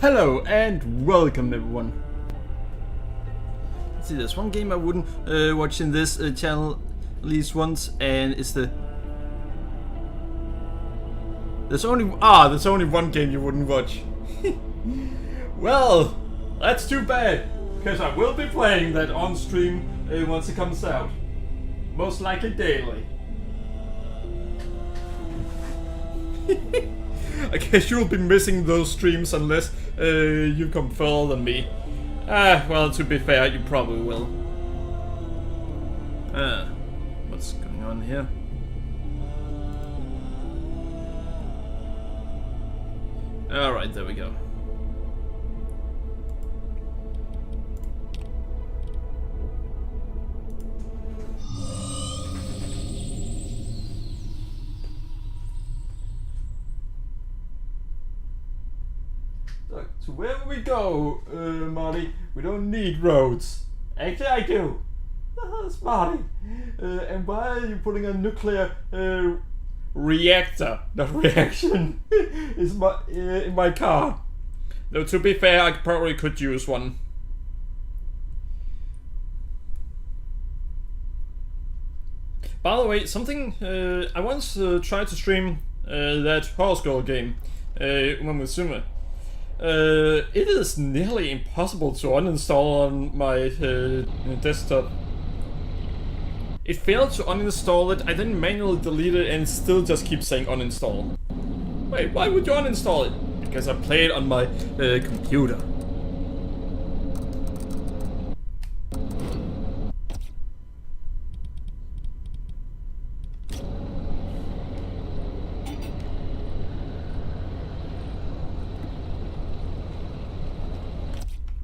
Hello and welcome everyone. Let's see, there's one game I wouldn't watch in this channel at least once, and it's the... There's only one game you wouldn't watch. Well, that's too bad, because I will be playing that on stream once it comes out. Most likely daily. I guess you'll be missing those streams unless you come further than me. Well, to be fair, you probably will. What's going on here? Alright, there we go. So wherever we go, Marty, we don't need roads. Actually, I do. That's Marty. And why are you putting a nuclear reactor, not reaction, in my car? Though to be fair, I probably could use one. By the way, something I once tried to stream that horoscope game, Uma Musume. It is nearly impossible to uninstall on my desktop. It failed to uninstall it, I then manually delete it and it still just keeps saying uninstall. Wait, why would you uninstall it? Because I play it on my computer.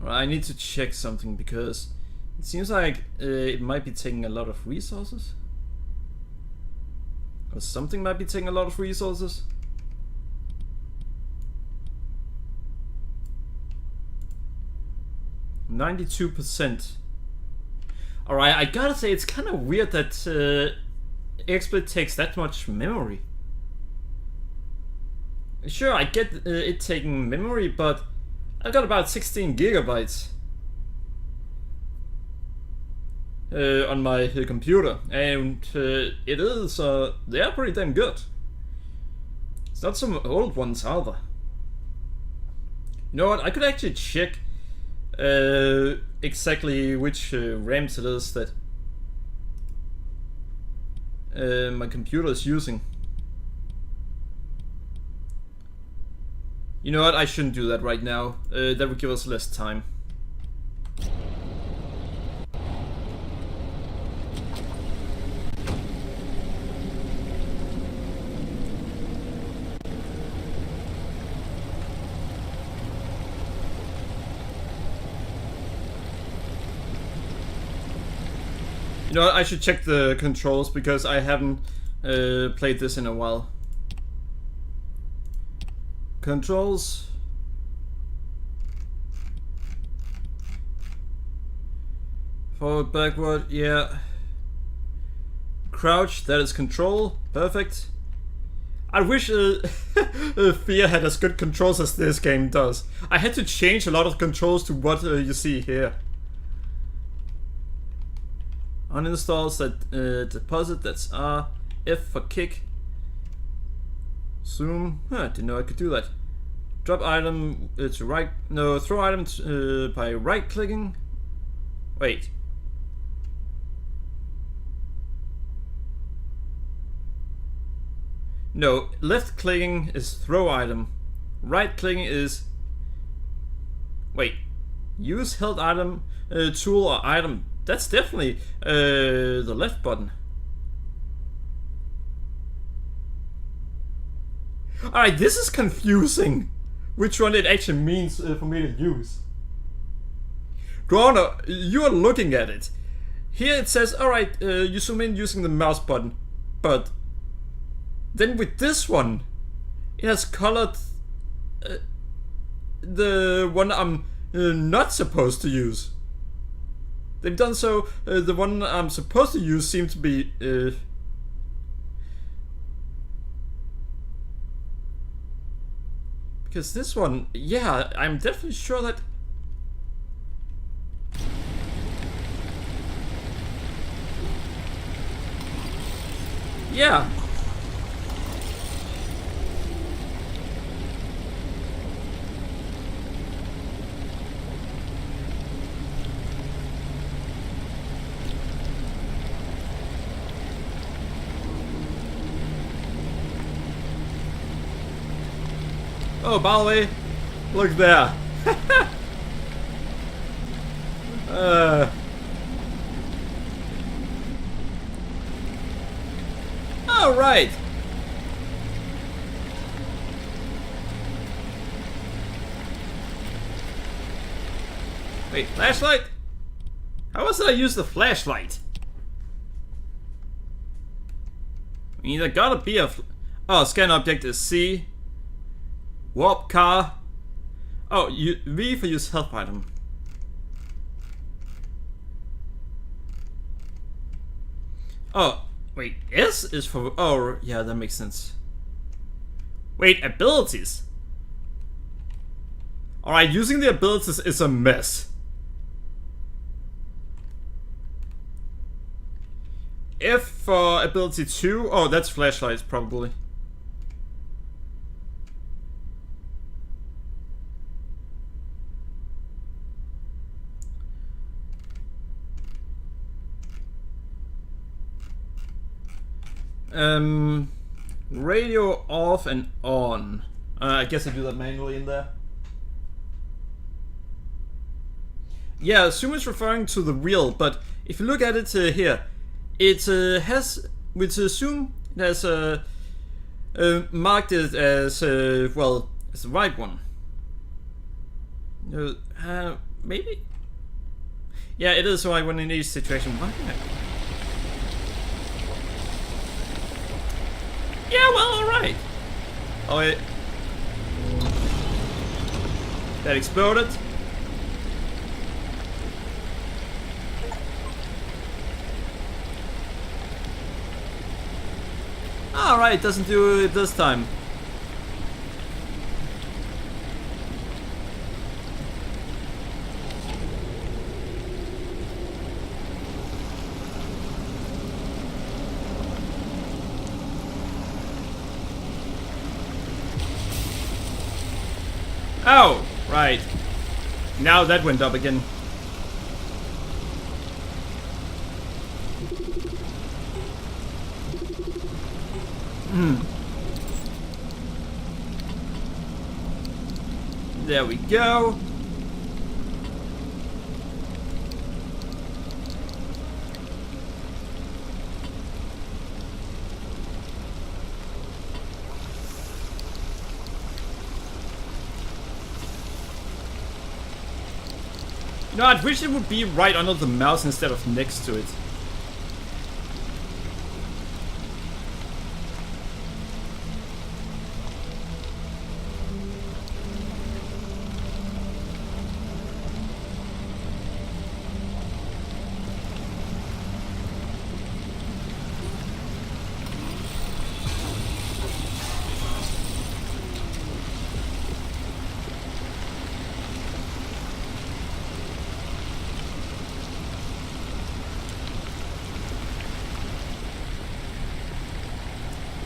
I need to check something because it seems like it might be taking a lot of resources. Or something might be taking a lot of resources. %92%. Alright, I gotta say it's kind of weird that XSplit takes that much memory. Sure, I get it taking memory, but I've got about 16 gigabytes on my computer, and it is, they are pretty damn good. It's not some old ones either. You know what, I could actually check exactly which RAMs it is that my computer is using. You know what, I shouldn't do that right now. That would give us less time. You know what, I should check the controls because I haven't played this in a while. Controls. Forward, backward, yeah. Crouch, that is control. Perfect. I wish Fear had as good controls as this game does. I had to change a lot of controls to what you see here. Uninstalls, that deposit, that's R. F for kick. Zoom. Huh, didn't know I could do that. Drop item to right. No, throw item by right clicking. Wait. No, left clicking is throw item. Right clicking is. Wait. Use held item, tool or item. That's definitely the left button. Alright, this is confusing. Which one it actually means for me to use. Groner, you are looking at it. Here it says, alright, you zoom in using the mouse button. But then with this one, it has colored the one I'm not supposed to use. They've done so, the one I'm supposed to use seems to be Because this one, yeah, I'm definitely sure that... Yeah. Oh, by the way, look there. All right. Wait, flashlight? How else did I use the flashlight? I mean, there gotta be a... Oh, scan object is C. Warp car. Oh, V for use health item. Oh, wait, S is for... Oh, yeah, that makes sense. Wait, abilities? Alright, using the abilities is a mess. F for ability 2. Oh, that's flashlights, probably. Radio off and on. I guess I do that manually in there. Yeah, Zoom is referring to the reel, but if you look at it here, it has, with Zoom, it has marked it as, well, as the right one. Maybe? Yeah, it is the right one in each situation. Why? Yeah, well, alright. Oh, wait. That exploded. Alright, doesn't do it this time. Oh, right. Now that went up again. There we go. No, I wish it would be right under the mouse instead of next to it.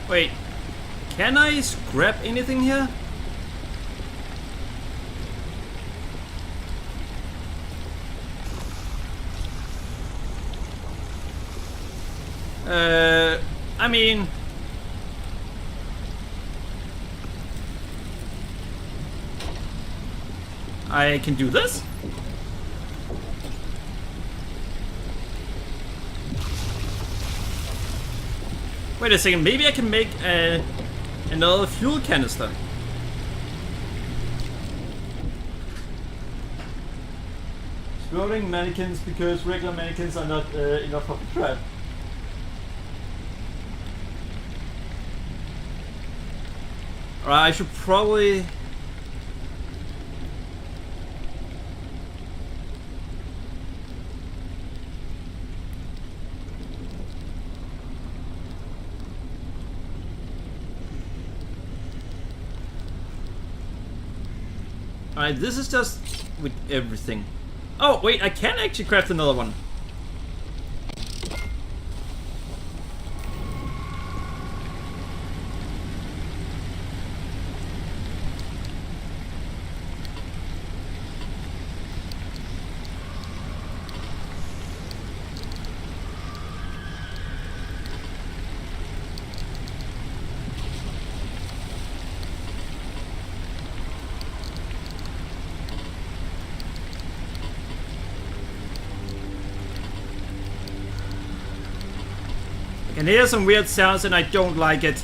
Wait, can I scrap anything here? I mean... I can do this? Wait a second, maybe I can make another fuel canister. Exploding mannequins because regular mannequins are not enough of a threat. Alright, I should probably... Alright, this is just with everything. Oh, wait, I can actually craft another one. I can hear some weird sounds and I don't like it.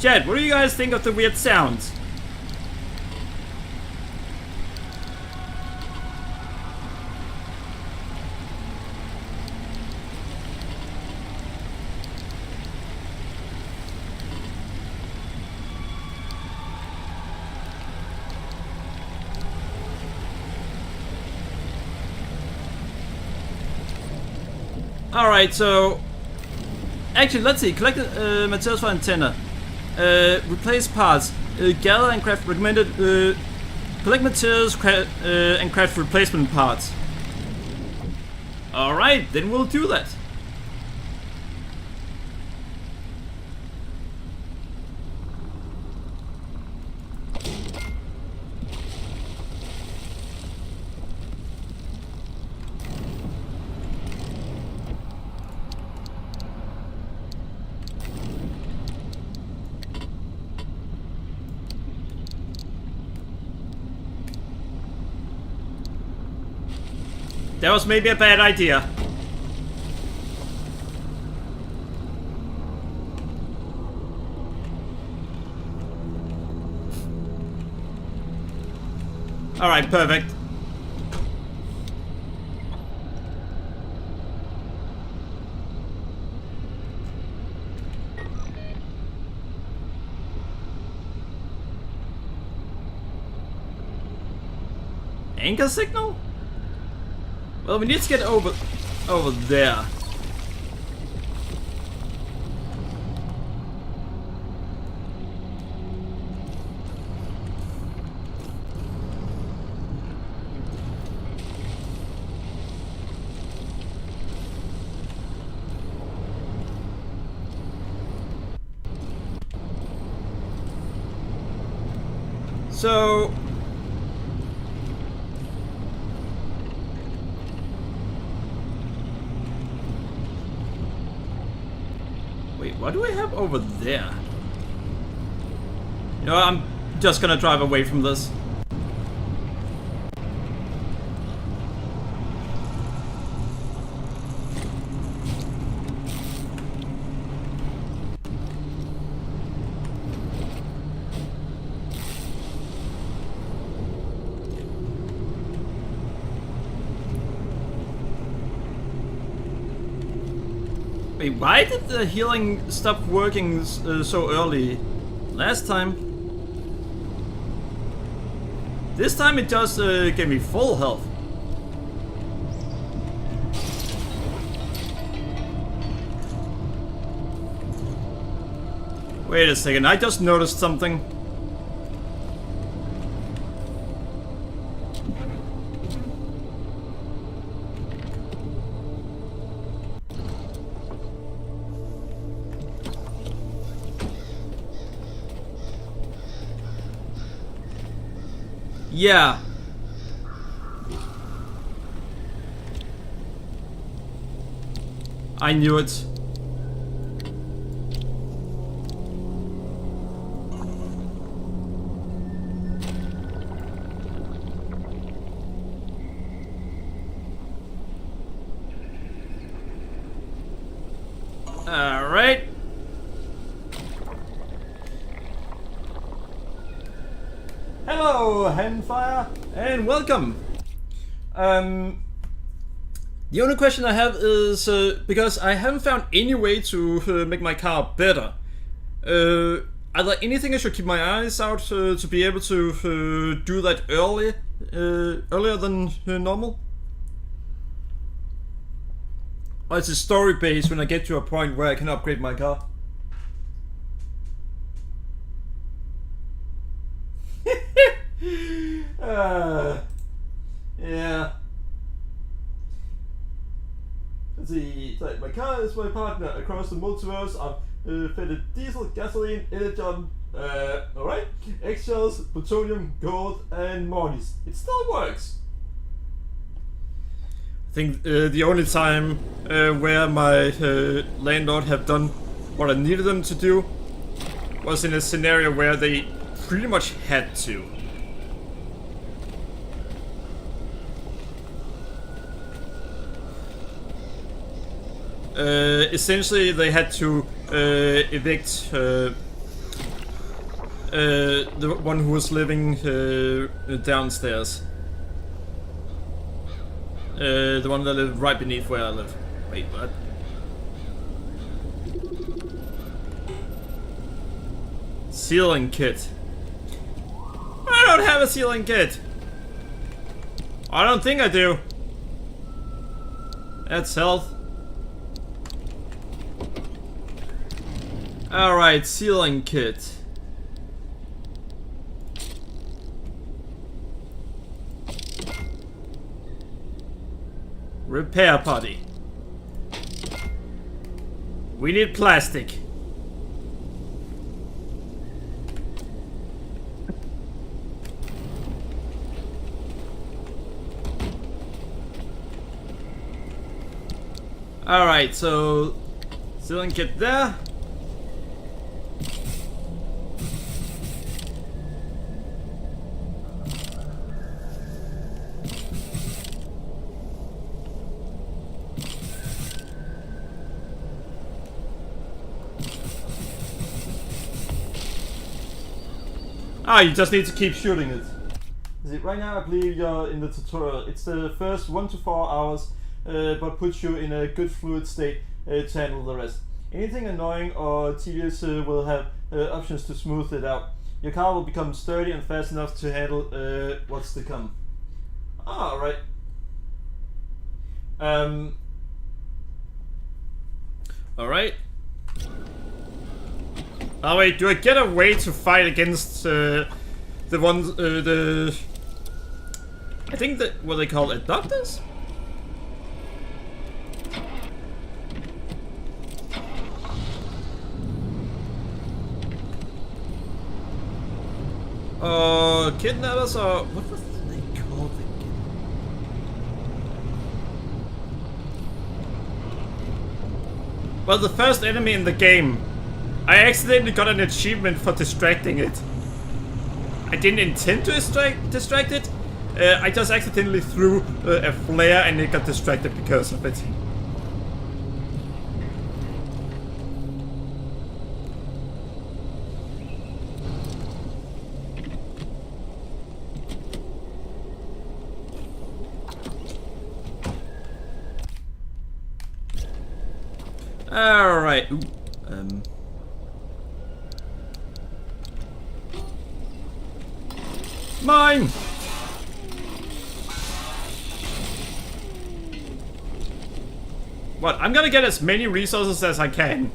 Chat, what do you guys think of the weird sounds? Alright, so actually, let's see. Collect materials for antenna. Replace parts. Gather and craft recommended. Collect materials and craft replacement parts. Alright, then we'll do that. That was maybe a bad idea. Alright, perfect. Anchor signal? Well, we need to get over there. So wait, what do we have over there? You know, I'm just gonna drive away from this. Wait, why did the healing stop working so early last time? This time it just gave me full health. Wait a second, I just noticed something. Yeah. I knew it. All right. Hello, Henfire, and welcome. The only question I have is because I haven't found any way to make my car better. Are there anything I should keep my eyes out to be able to do that earlier than normal? Or is it story based when I get to a point where I can upgrade my car? Yeah. Let's see. Like, my car is my partner across the multiverse. I've fitted diesel, gasoline, energon. Alright. Eggshells, plutonium, gold, and Mortys. It still works. I think the only time where my landlord have done what I needed them to do was in a scenario where they pretty much had to. Essentially, they had to evict the one who was living downstairs. The one that lived right beneath where I live. Wait, what? Sealing kit. I don't have a sealing kit. I don't think I do. That's health. Alright, sealing kit. Repair putty. We need plastic. Alright, so sealing kit there. Ah, you just need to keep shooting it. See, right now I believe you're in the tutorial. It's the first 1 to 4 hours, but puts you in a good fluid state to handle the rest. Anything annoying or tedious will have options to smooth it out. Your car will become sturdy and fast enough to handle what's to come. Alright. Alright. Oh wait, do I get a way to fight against the ones, I think that, what they call it, doctors? Kidnappers or, what was they called again? Well, the first enemy in the game, I accidentally got an achievement for distracting it. I didn't intend to distract it. I just accidentally threw a flare and it got distracted because of it. Alright. Mine! What? I'm gonna get as many resources as I can.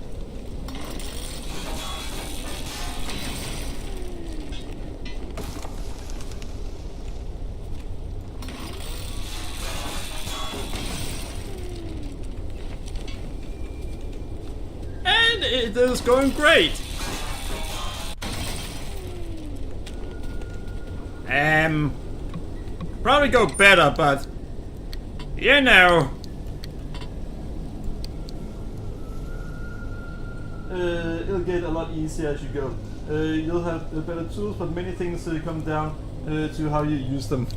And it is going great. Probably go better, but you know. It'll get a lot easier as you go. You'll have better tools, but many things come down to how you use them.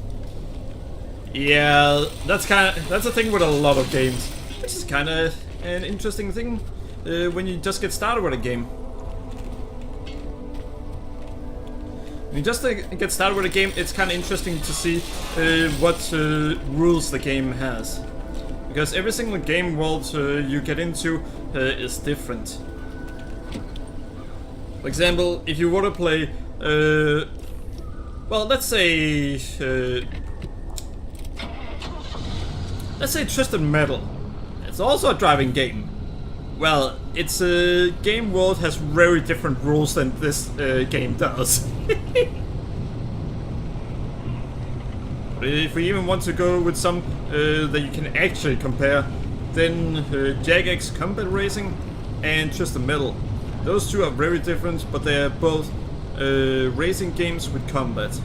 Yeah, that's the thing with a lot of games, which is kind of an interesting thing when you just get started with a game. When you just get started with a game, it's kind of interesting to see what rules the game has. Because every single game world you get into is different. For example, if you were to play, well, let's say Twisted Metal. It's also a driving game. Well, its game world has very different rules than this game does. But if we even want to go with some that you can actually compare, then Jagex Combat Racing and Twisted Metal. Those two are very different, but they are both racing games with combat.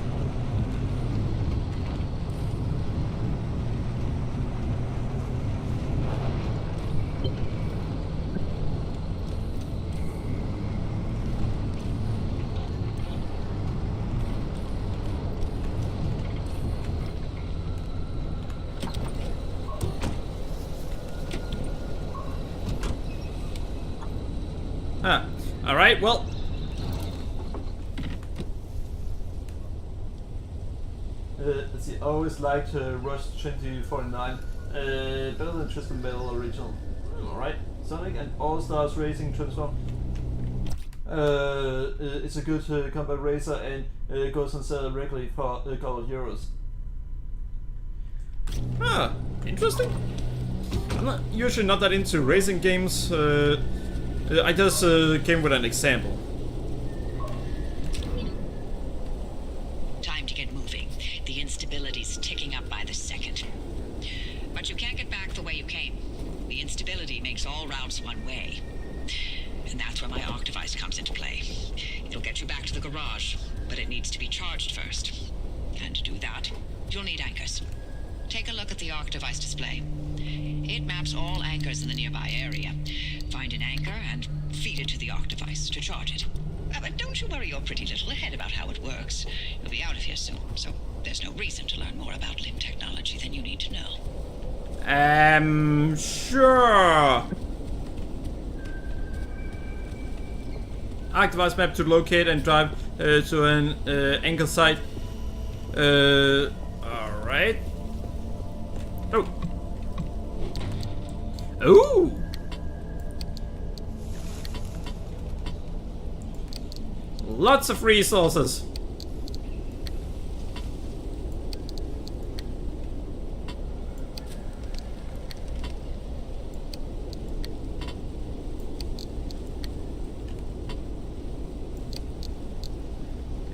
Alright, well. Let's see, I always liked Rush 2049 better than Twisted Metal original. Alright, Sonic and All Stars Racing Transform. It's a good combat racer and goes on sale regularly for a couple of euros. Ah, interesting. I'm not usually not that into racing games. I just came with an example. Time to get moving. The instability's ticking up by the second. But you can't get back the way you came. The instability makes all routes one way. And that's where my Arc device comes into play. It'll get you back to the garage, but it needs to be charged first. And to do that, you'll need anchors. Take a look at the Arc device display. It maps all anchors in the nearby area. Find an anchor and feed it to the Arc device to charge it. But don't you worry your pretty little head about how it works. You'll be out of here soon, so there's no reason to learn more about limb technology than you need to know. Sure. Arc device map to locate and drive to an anchor site. Alright. Oh. Ooh. Lots of resources.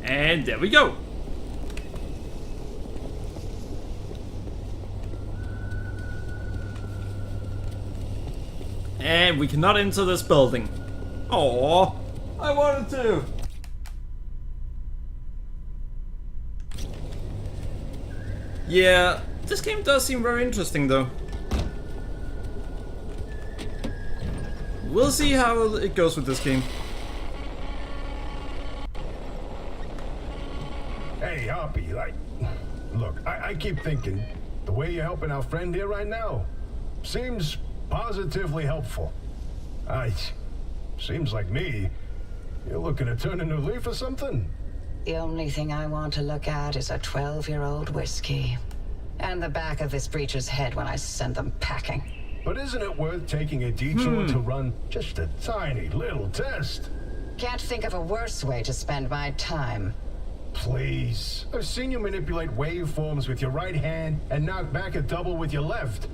And there we go. And we cannot enter this building. Aww, I wanted to. Yeah, this game does seem very interesting though. We'll see how it goes with this game. Hey, Hoppy, look, I keep thinking the way you're helping our friend here right now seems positively helpful. Seems like me. You're looking to turn a new leaf or something? The only thing I want to look at is a 12-year-old whiskey. And the back of this breacher's head when I send them packing. But isn't it worth taking a detour to run just a tiny little test? Can't think of a worse way to spend my time. Please. I've seen you manipulate waveforms with your right hand and knock back a double with your left.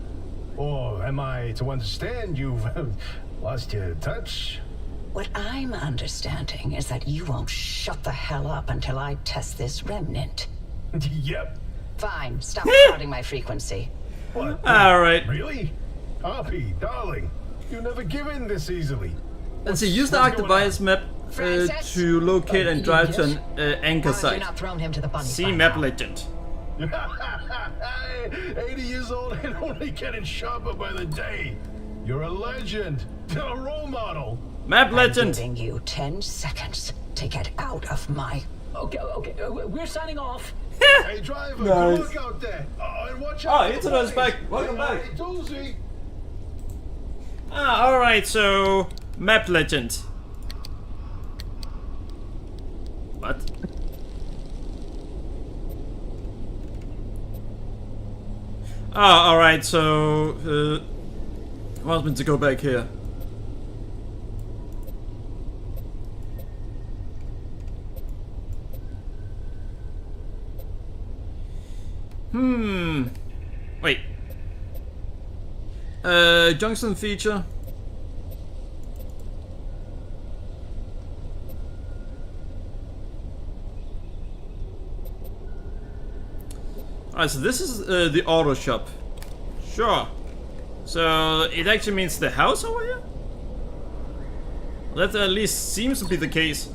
Or am I to understand you've lost your touch? What I'm understanding is that you won't shut the hell up until I test this remnant. Yep. Fine, stop crowding my frequency. What? Alright. Really? Hoppy, darling, you never give in this easily. Let's see, use the Arc device map to locate and drive to an anchor Why have you site. not thrown him to the bunny See by map now? legend. 80 years old and only getting sharper by the day. You're a legend, a role model. Map legend. I'm giving you 10 seconds to get out of my... Okay, we're signing off. Hey, driver, Nice. good luck out there. And watch out. Oh, for the Internet's boys. back. Welcome back. Hey, Doozy. Ah, alright, so map legend. What? Ah, alright, so wants me to go back here. Wait. Junction feature. Alright, so this is the auto shop. Sure. So it actually means the house over here? That at least seems to be the case.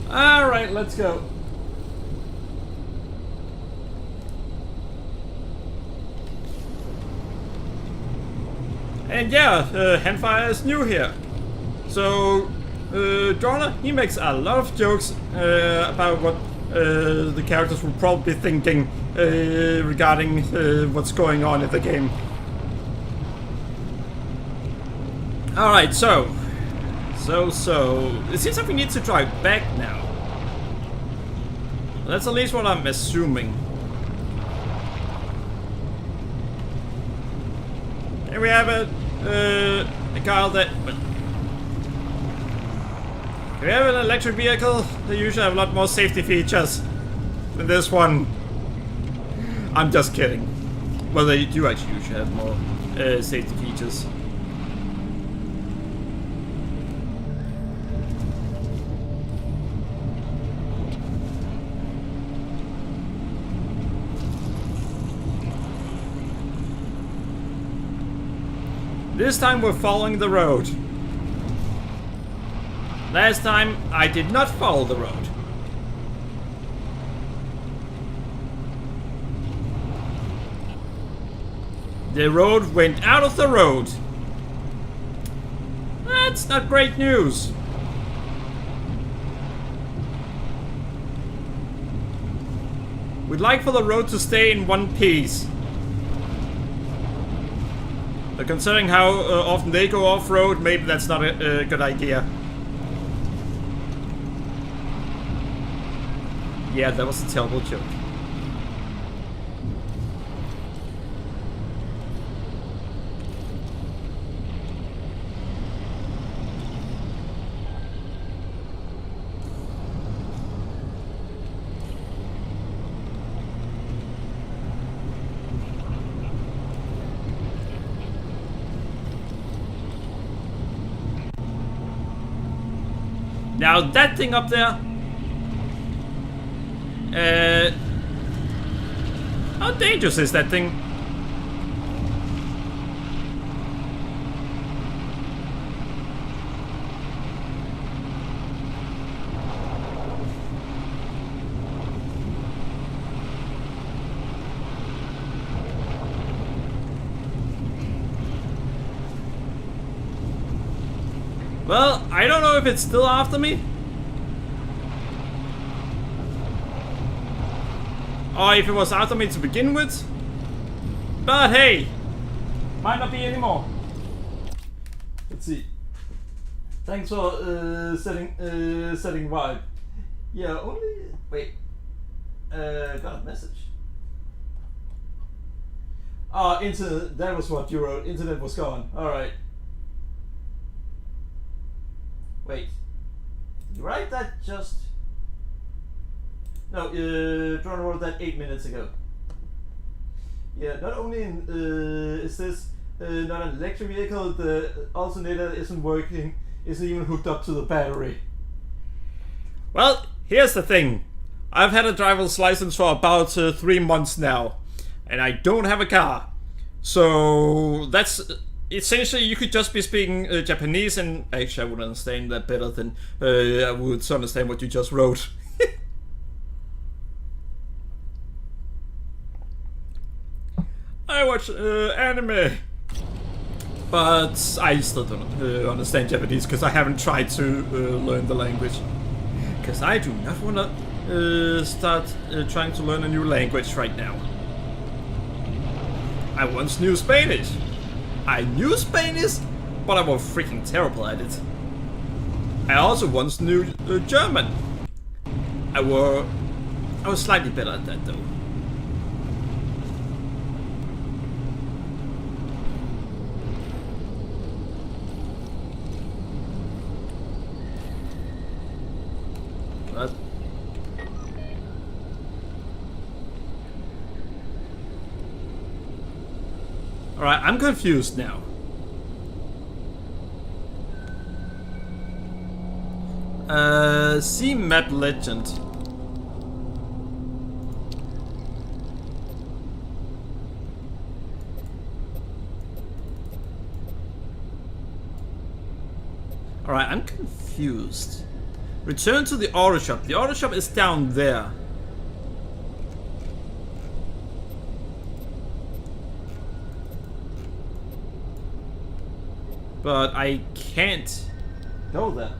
Alright, let's go. And yeah, Handfire is new here. So, Drona, he makes a lot of jokes about what the characters will probably be thinking regarding what's going on in the game. Alright, so, it seems like we need to drive back now. That's at least what I'm assuming. Here we have a car that... Well, we have an electric vehicle. They usually have a lot more safety features than this one. I'm just kidding. Well, they do actually usually have more safety features. This time we're following the road. Last time I did not follow the road. The road went out of the road. That's not great news. We'd like for the road to stay in one piece. But considering how often they go off-road, maybe that's not a good idea. Yeah, that was a terrible joke. Now that thing up there, how dangerous is that thing? Well, I don't know if it's still after me. Or if it was after me to begin with. But hey, might not be anymore. Let's see. Thanks for setting vibe. Yeah, only... Wait. Got a message. Oh, internet, that was what you wrote. Internet was gone. Alright. Wait, did you write that just... No, Drona wrote that 8 minutes ago. Yeah, not only is this not an electric vehicle, the alternator isn't working, isn't even hooked up to the battery. Well, here's the thing. I've had a driver's license for about 3 months now, and I don't have a car. So that's... Essentially, you could just be speaking Japanese, and actually I would understand that better than I would understand what you just wrote. I watch anime, but I still don't understand Japanese because I haven't tried to learn the language. Because I do not want to start trying to learn a new language right now. I once knew Spanish. I knew Spanish, but I was freaking terrible at it. I also once knew German. I were I was slightly better at that though. What? Alright, I'm confused now. See map legend. Alright, I'm confused. Return to the auto shop. The auto shop is down there. But I can't go there.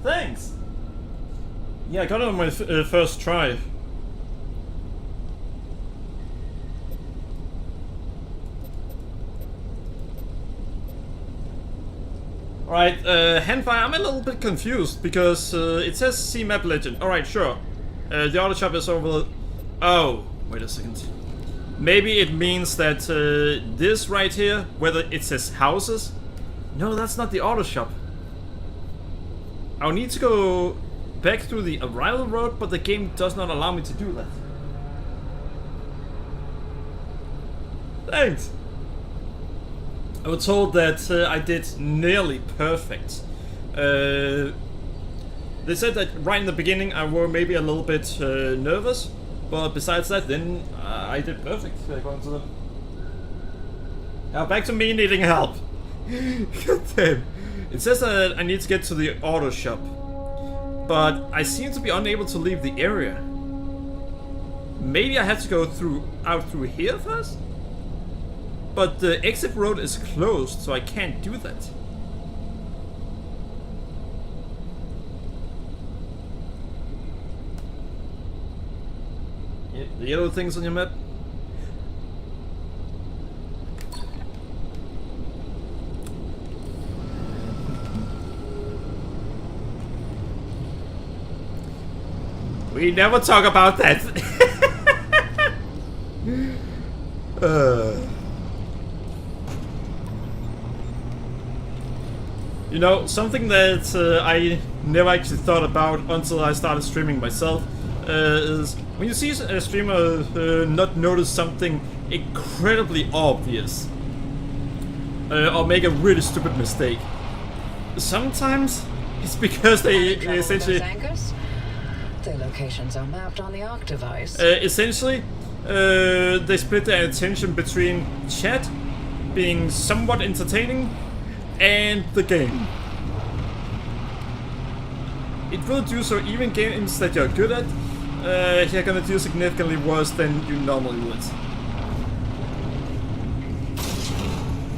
Thanks. Yeah, I got it on my first try. Alright, Handfire, I'm a little bit confused because it says see map legend. Alright, sure. The auto shop is over. Oh, wait a second. Maybe it means that this right here, whether it says houses. No, that's not the auto shop. I'll need to go back through the arrival road, but the game does not allow me to do that. Thanks! I was told that I did nearly perfect. They said that right in the beginning I were maybe a little bit nervous, but besides that, then I did perfect according to them. Now back to me needing help. God damn. It says that I need to get to the auto shop, but I seem to be unable to leave the area. Maybe I have to go out through here first? But the exit road is closed, so I can't do that. Yep, the yellow things on your map. We never talk about that. You know, something that I never actually thought about until I started streaming myself is when you see a streamer not notice something incredibly obvious or make a really stupid mistake. Sometimes it's because they essentially... Their locations are mapped on the Arc device. Essentially, they split their attention between chat being somewhat entertaining and the game. It will do so even games that you're good at, you're gonna do significantly worse than you normally would.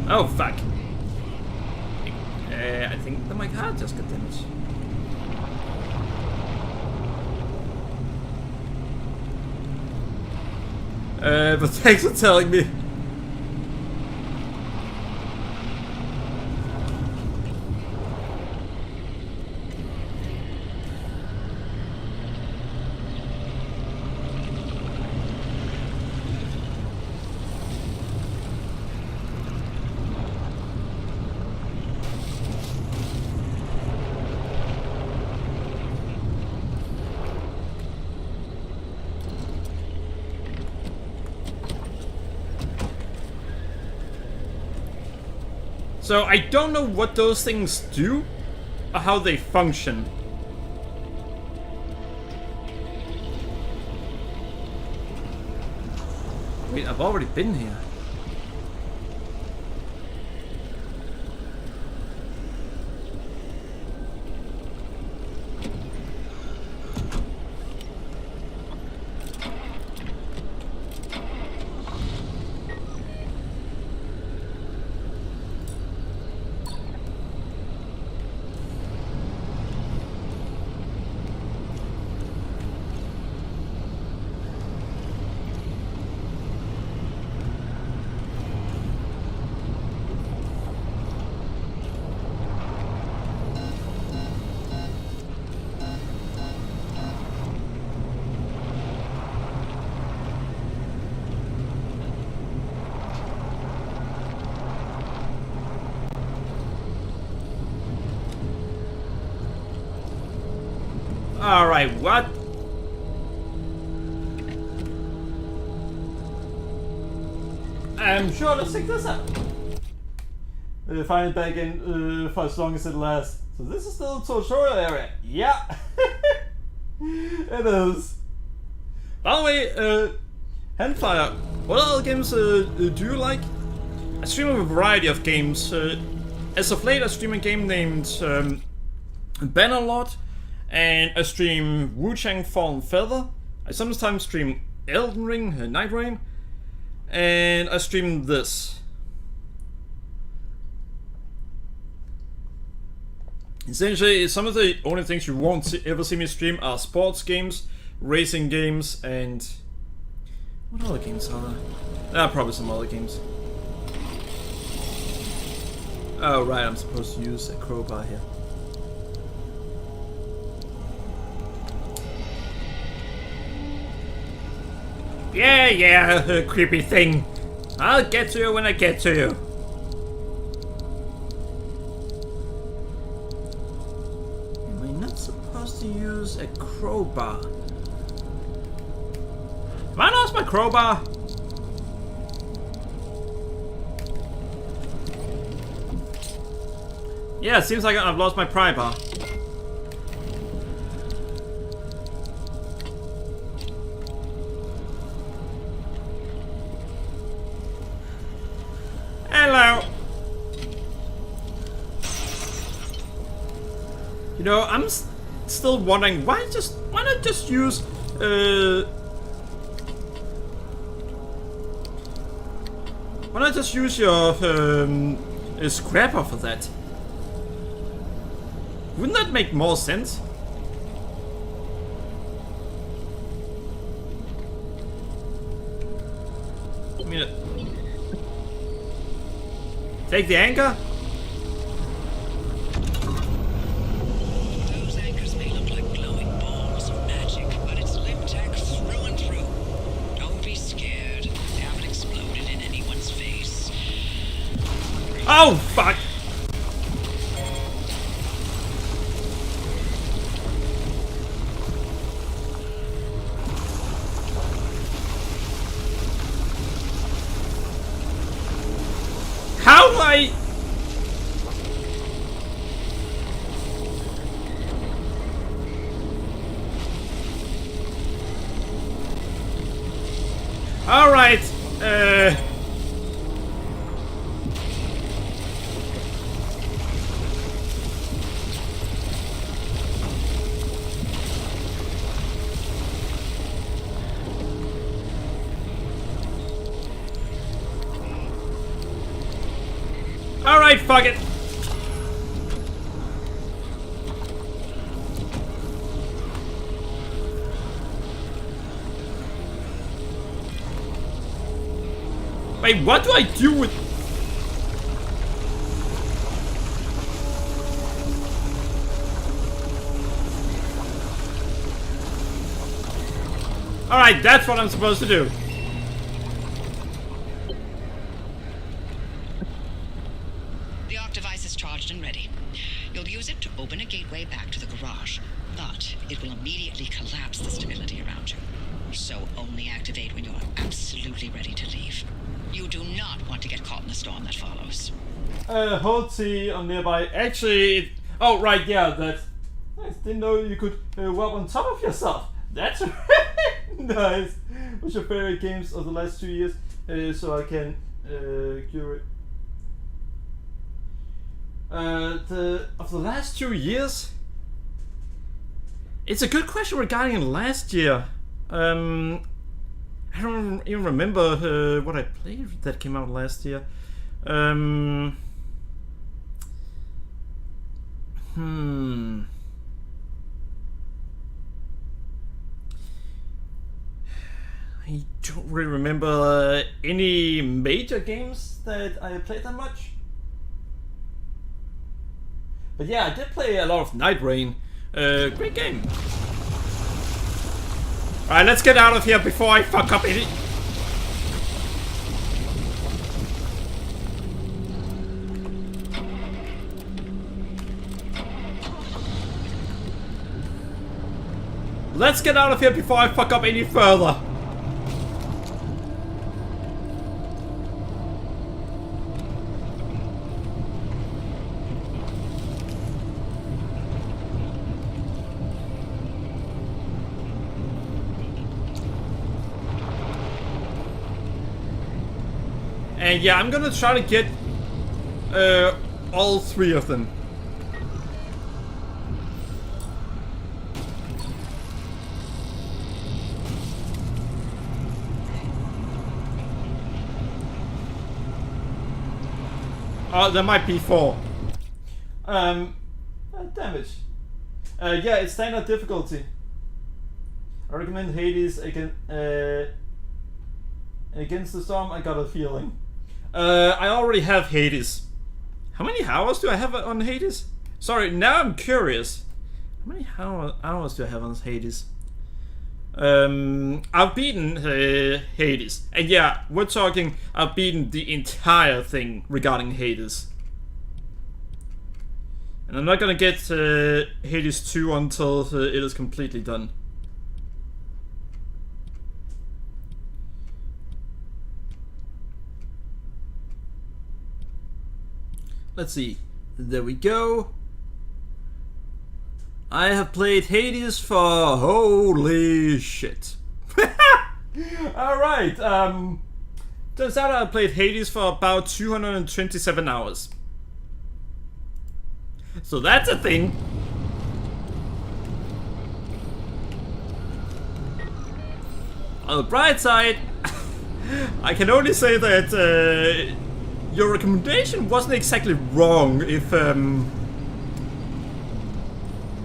Oh fuck. I think that my car just got damaged. But thanks for telling me. So I don't know what those things do or how they function. Wait, I've already been here. Alright, what? I'm sure let's check this out. Find it back in for as long as it lasts. So this is still the tutorial area. Yeah, it is. By the way, Handfire, what other games do you like? I stream a variety of games. As of late, I stream a game named Bannerlord, and I stream Wu-Chang Fallen Feather. I sometimes stream Elden Ring, Night Rain, and I stream this. Essentially, some of the only things you won't ever see me stream are sports games, racing games, and what other games are there? There are probably some other games. Oh right, I'm supposed to use a crowbar here. Yeah, creepy thing. I'll get to you when I get to you. Am I not supposed to use a crowbar? Have I lost my crowbar? Yeah, it seems like I've lost my pry bar. Hello. You know, I'm still wondering why not just use why not just use your scrapper for that? Wouldn't that make more sense? I mean, take the anchor? Those anchors may look like glowing balls of magic, but it's Limtech through and through. Don't be scared. They haven't exploded in anyone's face. Oh, fuck! How do I... Alright, Alright, fuck it. Wait, what do I do with... Alright, that's what I'm supposed to do. The arc device is charged and ready. You'll use it to open a gateway back to the garage, but it will immediately collapse the stability around you. So only activate when you're absolutely ready to leave. You do not want to get caught in the storm that follows. Hold T on nearby. Actually, oh right, yeah, that. I didn't know you could walk on top of yourself. That's nice. What's your favorite games of the last 2 years? So I can cure it. Of the last 2 years? It's a good question regarding last year. I don't even remember what I played that came out last year. I don't really remember any major games that I played that much. But yeah, I did play a lot of Night Rain. Great game. Alright, let's get out of here before I fuck up any... Let's get out of here before I fuck up any further. And yeah, I'm gonna try to get all 3 of them. Oh, there might be 4. Damage. Yeah, it's standard difficulty. I recommend Hades against the storm. I got a feeling. I already have Hades. How many hours do I have on Hades? Sorry, now I'm curious. How many hours do I have on Hades? I've beaten Hades. And yeah, we're talking, I've beaten the entire thing regarding Hades. And I'm not gonna get Hades 2 until it is completely done. Let's see. There we go. I have played Hades for holy shit. Alright, turns out I played Hades for about 227 hours. So that's a thing. On the bright side, I can only say that your recommendation wasn't exactly wrong if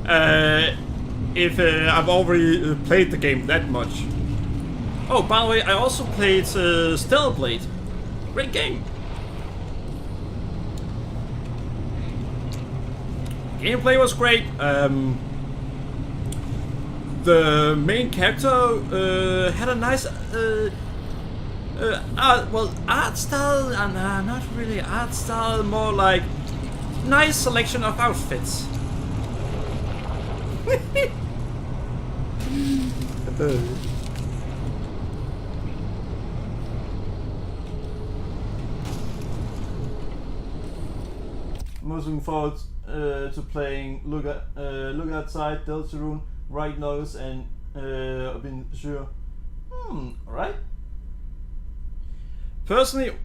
I've already played the game that much. Oh, by the way, I also played Stellar Blade. Great game. Gameplay was great. The main character had a nice art style, and not really art style, more like nice selection of outfits. I'm looking forward to playing Look Outside, Deltarune, Right Nose, and Bin Sure. Alright. Personally,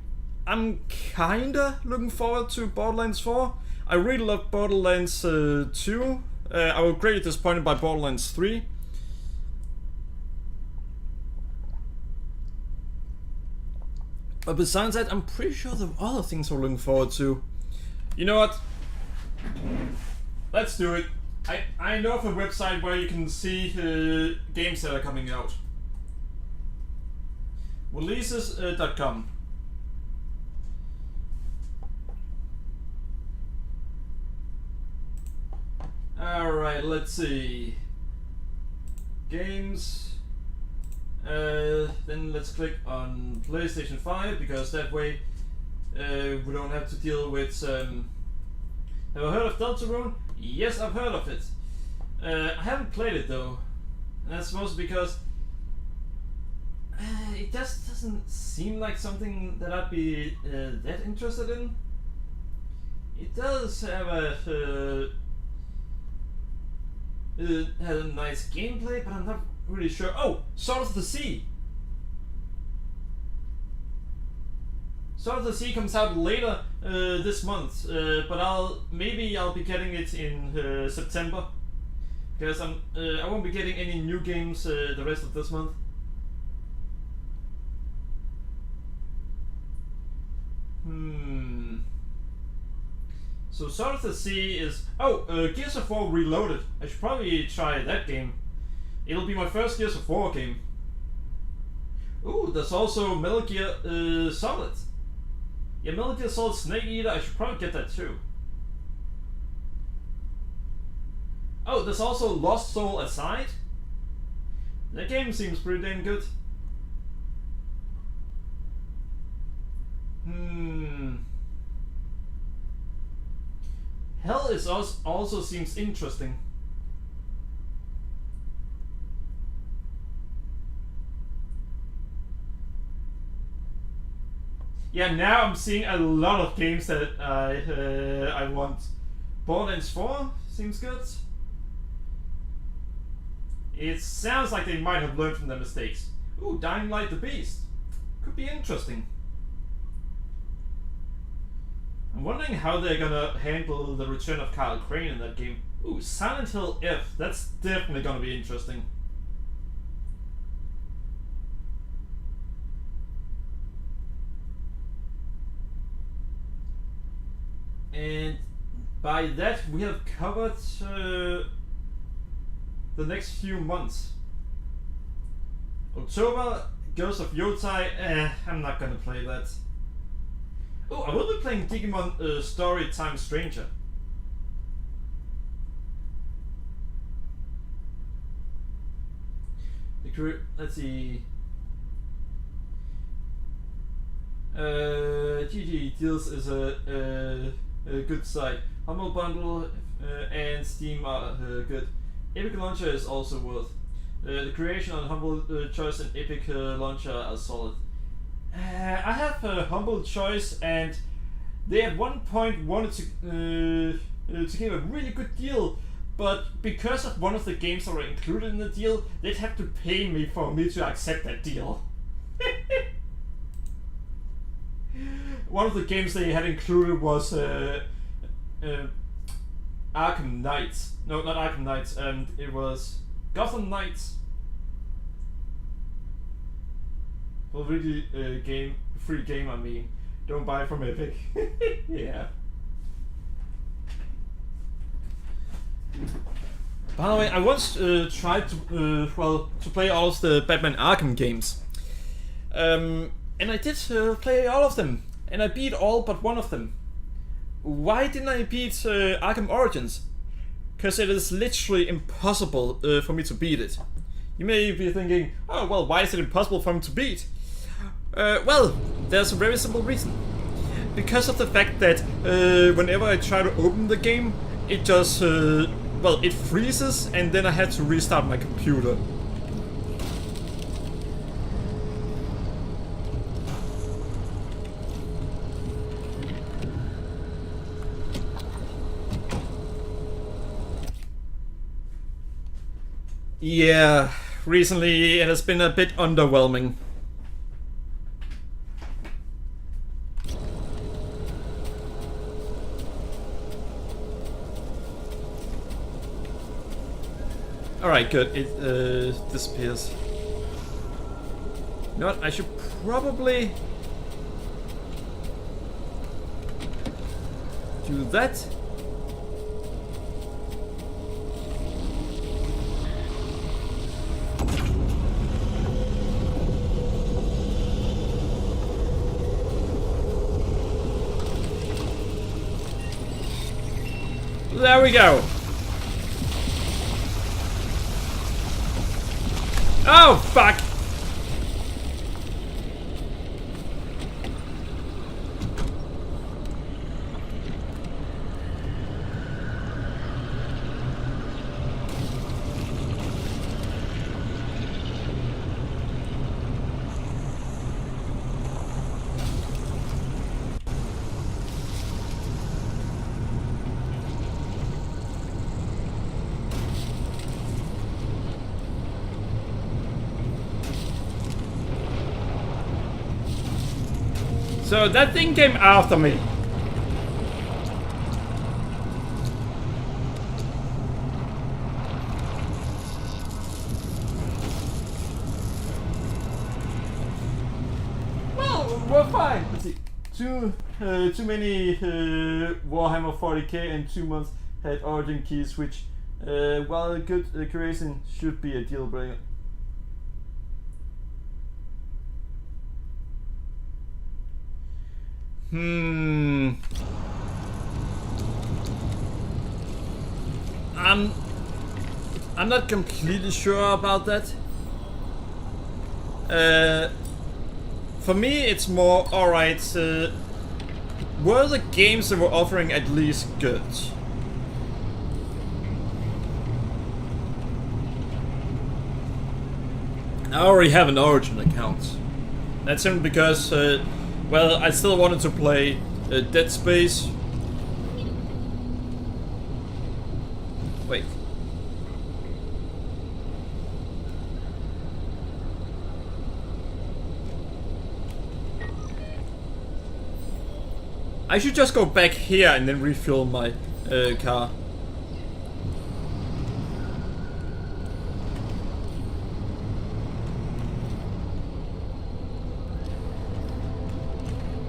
I'm kinda looking forward to Borderlands 4. I really love Borderlands 2. I was greatly disappointed by Borderlands 3. But besides that, I'm pretty sure there are other things we're looking forward to. You know what? Let's do it. I know of a website where you can see games that are coming out. Releases.com. Alright, let's see. Games. Then let's click on PlayStation 5, because that way we don't have to deal with... have I heard of Deltarune? Yes, I've heard of it. I haven't played it though. And that's mostly because it just doesn't seem like something that I'd be that interested in. It does have has a nice gameplay, but I'm not really sure. Oh, Sword of the Sea! Sword of the Sea comes out later this month, but I'll be getting it in September, because I won't be getting any new games the rest of this month. So Sword of the Sea is... Oh, Gears of War Reloaded. I should probably try that game. It'll be my first Gears of War game. Ooh, there's also Metal Gear Solid. Yeah, Metal Gear Solid Snake Eater, I should probably get that too. Oh, there's also Lost Soul Aside. That game seems pretty damn good. Hell is also seems interesting. Yeah, now I'm seeing a lot of games that I want. Borderlands 4 seems good. It sounds like they might have learned from their mistakes. Ooh, Dying Light the Beast. Could be interesting. I'm wondering how they're gonna handle the return of Kyle Crane in that game. Ooh, Silent Hill F. That's definitely gonna be interesting. And by that, we have covered the next few months. October, Ghost of Yotai. I'm not gonna play that. Oh, I will be playing Digimon Story Time Stranger. Let's see. GG Deals is a good site. Humble Bundle and Steam are good. Epic Launcher is also worth. The creation on Humble Choice and Epic Launcher are solid. I have a Humble Choice, and they at one point wanted to give a really good deal, but because of one of the games that were included in the deal, they'd have to pay me for me to accept that deal. One of the games they had included was Arkham Knights. No, not Arkham Knights. It was Gotham Knights. Well, really, free game. I mean, don't buy from Epic. Yeah. By the way, I once tried to play all of the Batman Arkham games, and I did play all of them, and I beat all but one of them. Why didn't I beat Arkham Origins? Because it is literally impossible for me to beat it. You may be thinking, oh well, why is it impossible for me to beat? Well, there's a very simple reason. Because of the fact that whenever I try to open the game, it just, it freezes, and then I had to restart my computer. Yeah, recently it has been a bit underwhelming. Alright, good. It disappears. You know what? I should probably do that. There we go. Oh, fuck! So that thing came after me. Well, we're fine. Let's see. Too many Warhammer 40k and 2 months had Origin keys, which, while a good curation should be a deal breaker. I'm not completely sure about that. For me, it's more alright. Were the games they were offering at least good? I already have an Origin account. That's simply because Well, I still wanted to play Dead Space. Wait. I should just go back here and then refuel my car.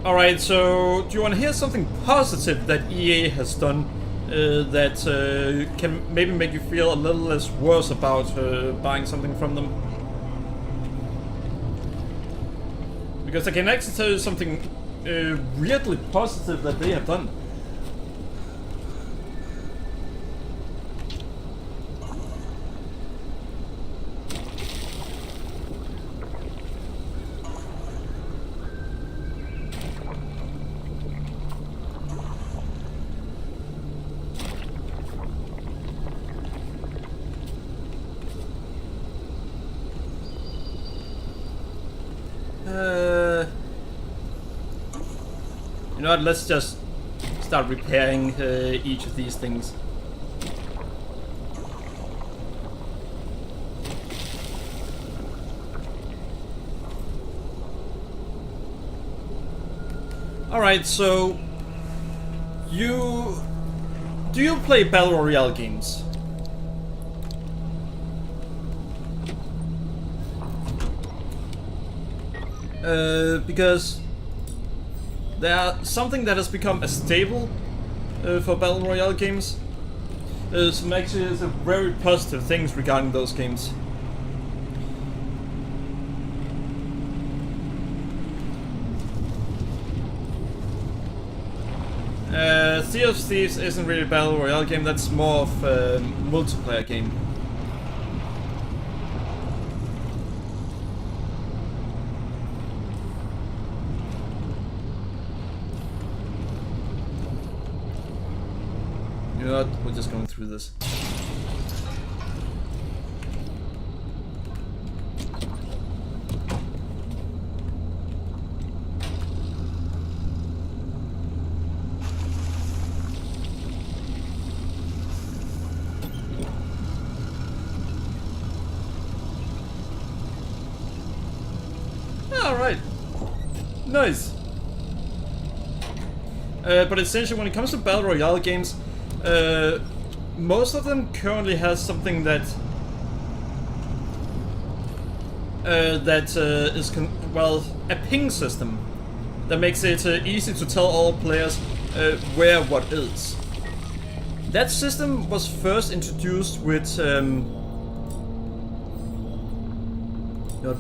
Alright, so do you want to hear something positive that EA has done that can maybe make you feel a little less worse about buying something from them? Because I can actually tell you something weirdly positive that they have done. You know what, let's just start repairing each of these things. Alright, so do you play Battle Royale games? Because something that has become a staple for Battle Royale games. Some actually is a very positive things regarding those games. Sea of Thieves isn't really a Battle Royale game, that's more of a multiplayer game. You know what? We're just going through this. Alright. Nice. But essentially when it comes to Battle Royale games, most of them currently has something that is a ping system that makes it easy to tell all players where what is. That system was first introduced with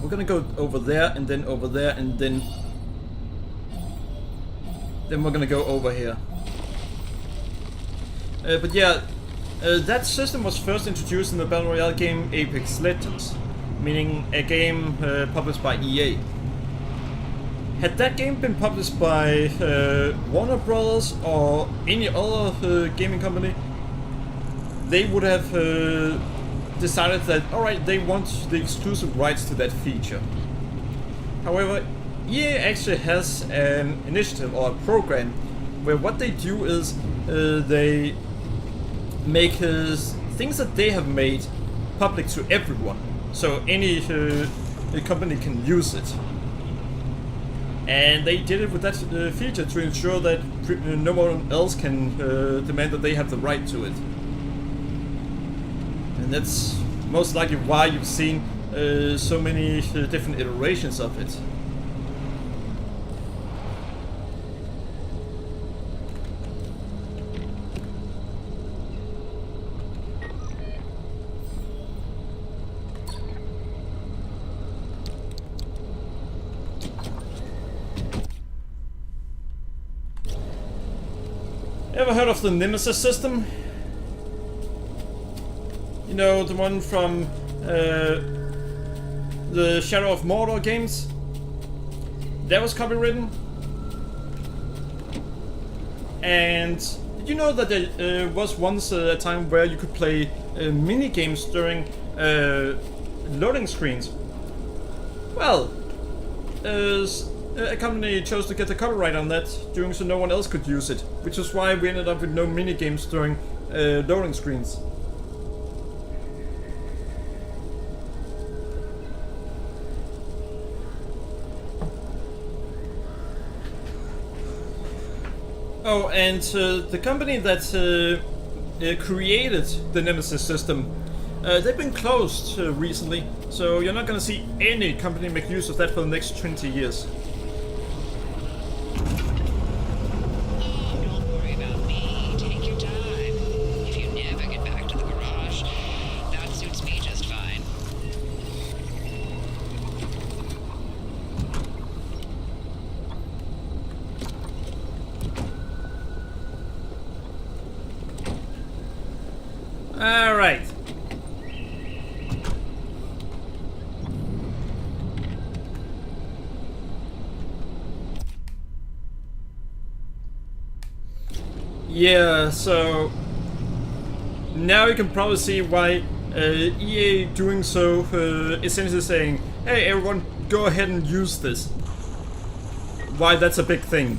we're gonna go over there and then over there and then we're gonna go over here. But yeah, that system was first introduced in the Battle Royale game Apex Legends, meaning a game published by EA. Had that game been published by Warner Brothers or any other gaming company, they would have decided that, alright, they want the exclusive rights to that feature. However, EA actually has an initiative or a program where what they do is they make things that they have made public to everyone, so any company can use it. And they did it with that feature to ensure that no one else can demand that they have the right to it. And that's most likely why you've seen so many different iterations of it. Ever heard of the Nemesis system? You know, the one from the Shadow of Mordor games? That was copywritten. And did you know that there was once a time where you could play mini games during loading screens? Well, a company chose to get the copyright on that, doing so no one else could use it, which is why we ended up with no minigames during loading screens. Oh, and the company that created the Nemesis system, they've been closed recently, so you're not gonna see any company make use of that for the next 20 years. Oh, don't worry about me. Take your time. If you never get back to the garage, that suits me just fine. Alright. Yeah, so now you can probably see why EA doing so, essentially saying, hey everyone, go ahead and use this. Why that's a big thing.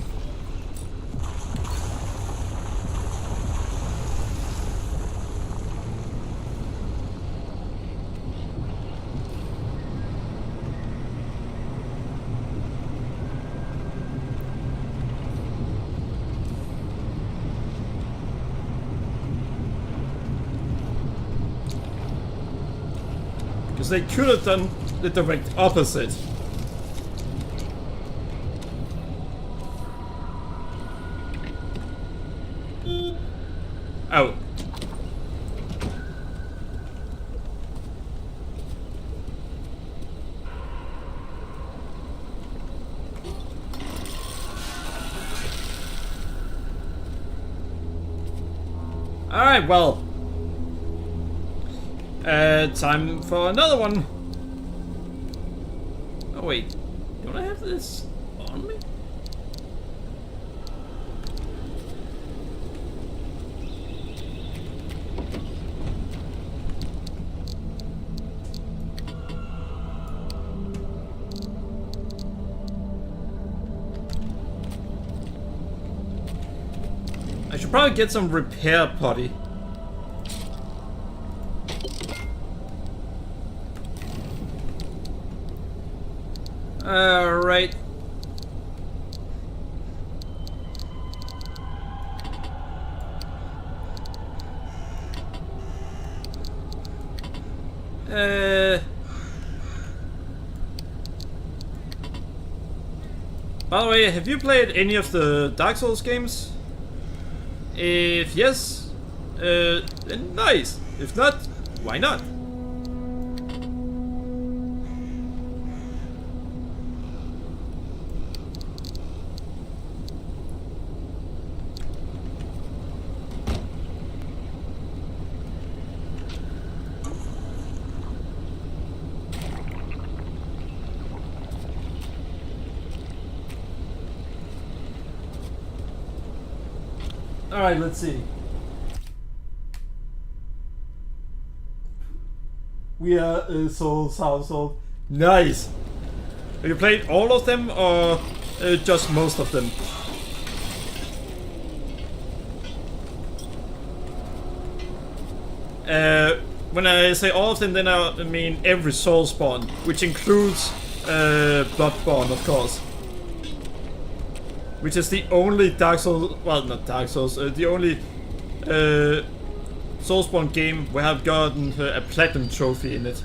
Because they could have done the direct opposite. Oh. Alright, well. Time for another one. Oh wait, don't I have this on me? I should probably get some repair putty. Alright. By the way, have you played any of the Dark Souls games? If yes, then nice. If not, why not? Alright, let's see. We are Souls household. Nice! Have you played all of them or just most of them? When I say all of them, then I mean every Soulspawn, which includes Bloodborne, of course. Which is the only Dark Souls, well, not Dark Souls, the only Soulspawn game where I've gotten a platinum trophy in it.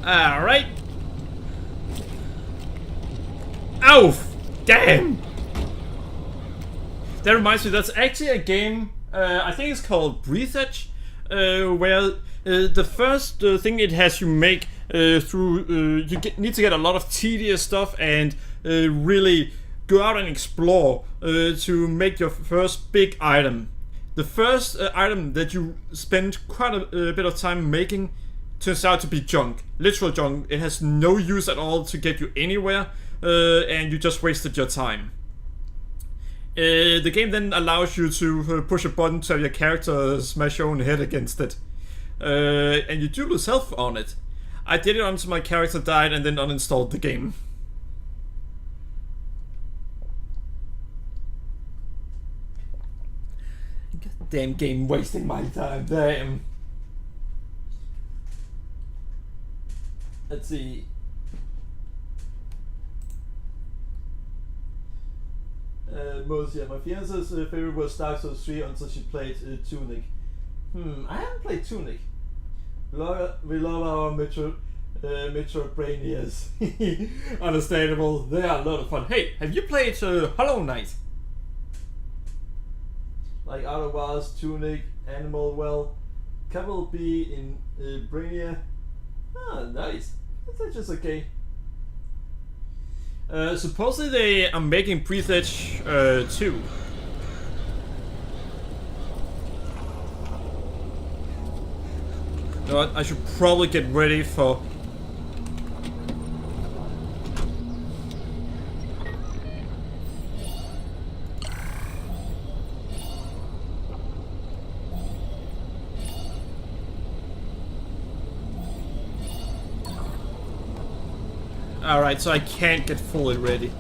Alright. Ow! Damn! That reminds me, that's actually a game, I think it's called Breathe Edge, where the first thing it has you make through, need to get a lot of tedious stuff and really go out and explore to make your first big item. The first item that you spend quite a bit of time making turns out to be junk. Literal junk. It has no use at all to get you anywhere, and you just wasted your time. The game then allows you to push a button to have your character smash your own head against it. And you do lose health on it. I did it until my character died and then uninstalled the game. Goddamn game wasting my time, damn. Let's see. My fiance's favorite was Dark Souls 3 until she played Tunic. I haven't played Tunic. We love our Metroidvanias. Understandable, they are a lot of fun. Hey, have you played Hollow Knight? Like Outer Wilds, Tunic, Animal Well, Capital B in Brainia. Ah, nice. That's just okay. Supposedly they are making Breath Edge 2. You know what? I should probably get ready for... Alright, so I can't get fully ready.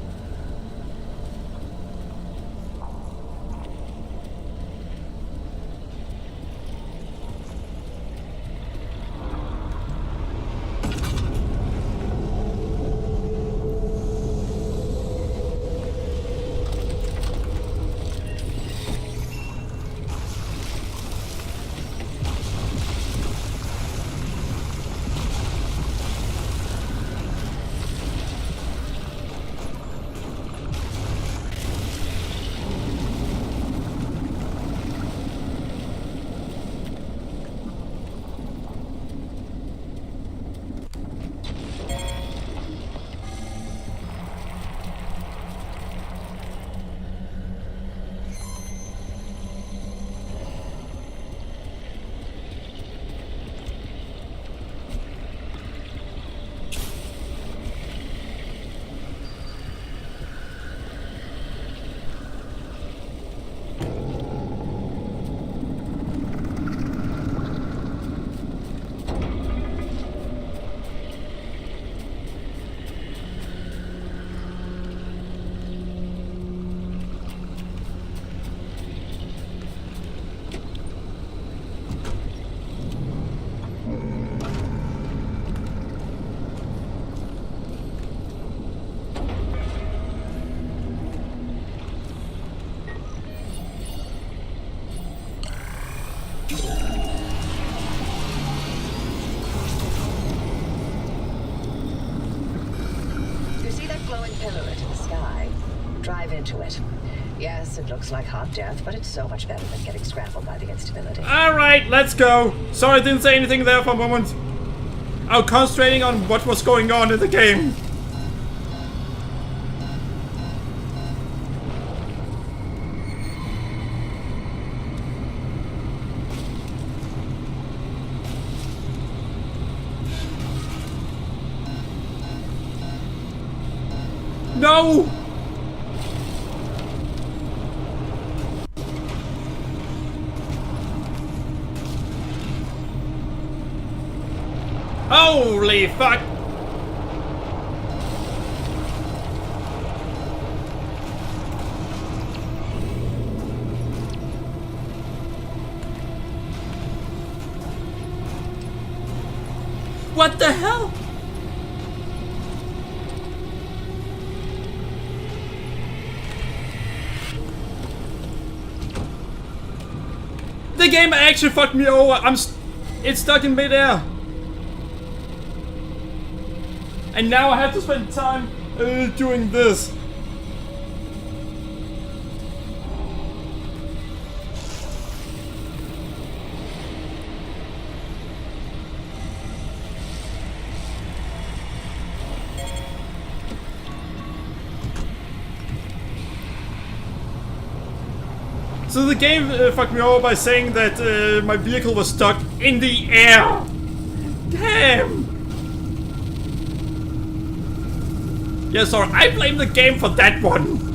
Into it. Yes, it looks like hot death, but it's so much better than getting scrambled by the instability. Alright, let's go! Sorry I didn't say anything there for a moment. I was concentrating on what was going on in the game. No! Holy fuck! What the hell? The game actually fucked me over. It's stuck in midair. And now I have to spend time doing this. So the game fucked me over by saying that my vehicle was stuck in the air. Damn. Yeah, sorry, I blame the game for that one.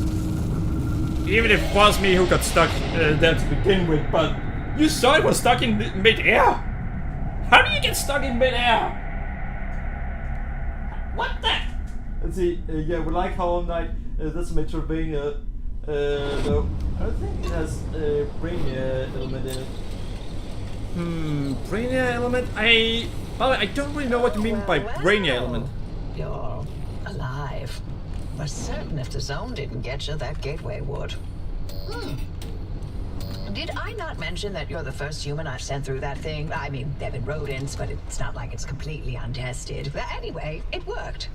Even if it was me who got stuck there to begin with, but you saw it was stuck in mid-air. How do you get stuck in mid-air? What the? Let's see, yeah, we like Hollow Knight. That's a Metroidvania. No, I don't think it has a Brainiac element in it. Brainiac element? Well, I don't really know what you mean by Brainiac element. You're alive. For certain if the zone didn't get you, that gateway would. Did I not mention that you're the first human I've sent through that thing? I mean, there've been rodents, but it's not like it's completely untested. But anyway, it worked.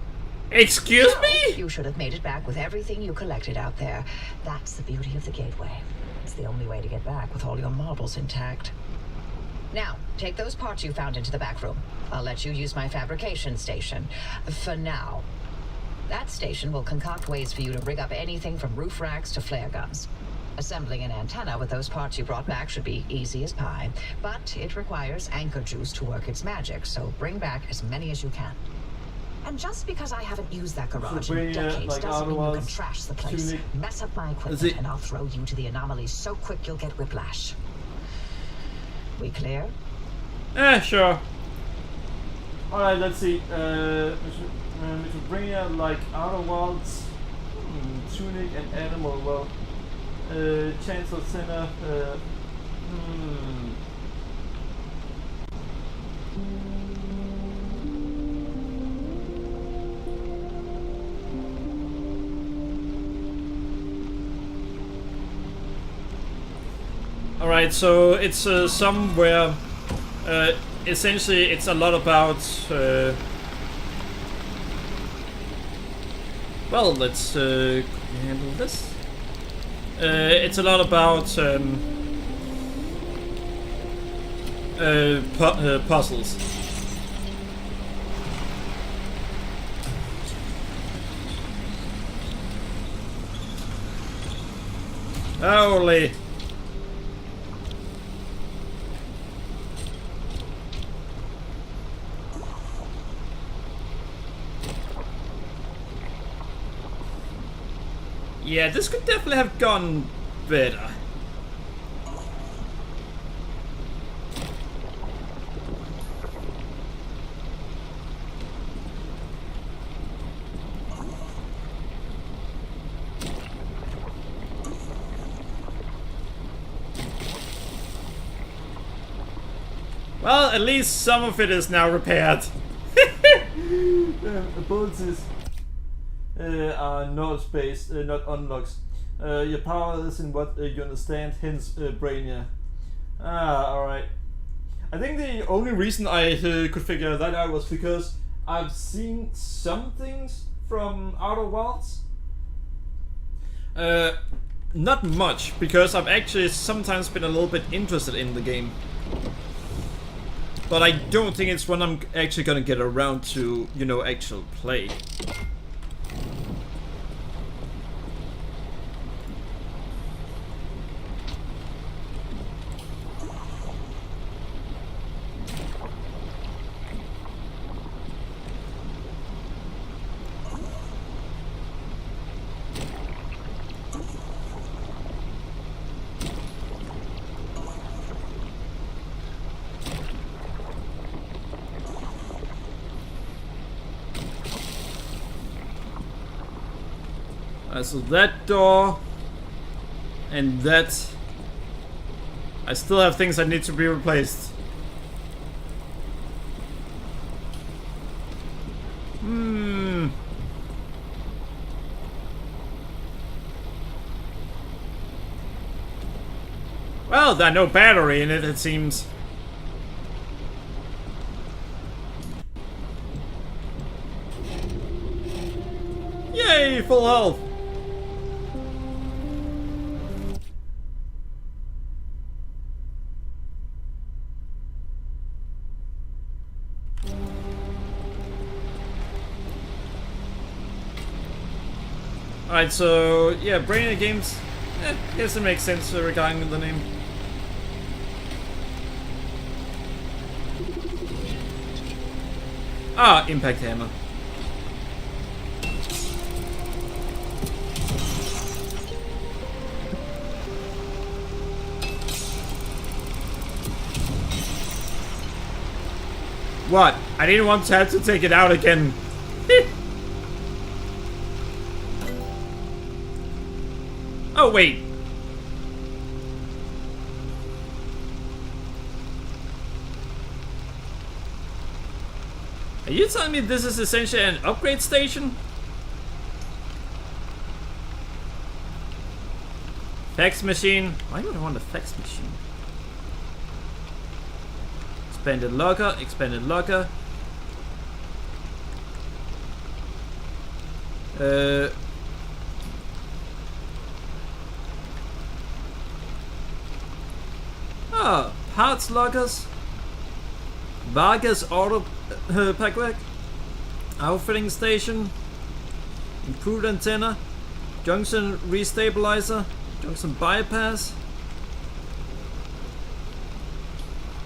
Excuse me? You should have made it back with everything you collected out there. That's the beauty of the gateway. It's the only way to get back with all your marbles intact. Now, take those parts you found into the back room. I'll let you use my fabrication station. For now. That station will concoct ways for you to rig up anything from roof racks to flare guns. Assembling an antenna with those parts you brought back should be easy as pie, but it requires anchor juice to work its magic, so bring back as many as you can. And just because I haven't used that garage in decades like doesn't mean you can Otherwise, trash the place. Tunic. Mess up my equipment and I'll throw you to the anomalies so quick you'll get whiplash. We clear? Sure. Alright, let's see. We should bring out like Outer Worlds, Tunic and Animal. Well, Chancellor Sinner. Alright, so it's somewhere. Essentially, it's a lot about. Well, let's handle this. It's a lot about puzzles. Holy. Yeah, this could definitely have gone better. Well, at least some of it is now repaired. Abilities are not space, not unlocks. Your power is in what you understand, hence Brainiac. Alright. I think the only reason I could figure that out was because I've seen some things from Outer Worlds. Not much, because I've actually sometimes been a little bit interested in the game. But I don't think it's when I'm actually gonna get around to, you know, actual play. So that door and that, I still have things that need to be replaced. Well, there's no battery in it, it seems. Yay, full health. Alright, so yeah, Brainiac games Guess it makes sense regarding the name. Ah, Impact Hammer. What? I didn't want to have to take it out again. Oh, wait. Are you telling me this is essentially an upgrade station? Fax machine. Why would I want a fax machine? Expanded locker, expanded locker. Parts lockers. Vargas auto pack rack. Outfitting station. Improved antenna. Junction restabilizer. Junction bypass.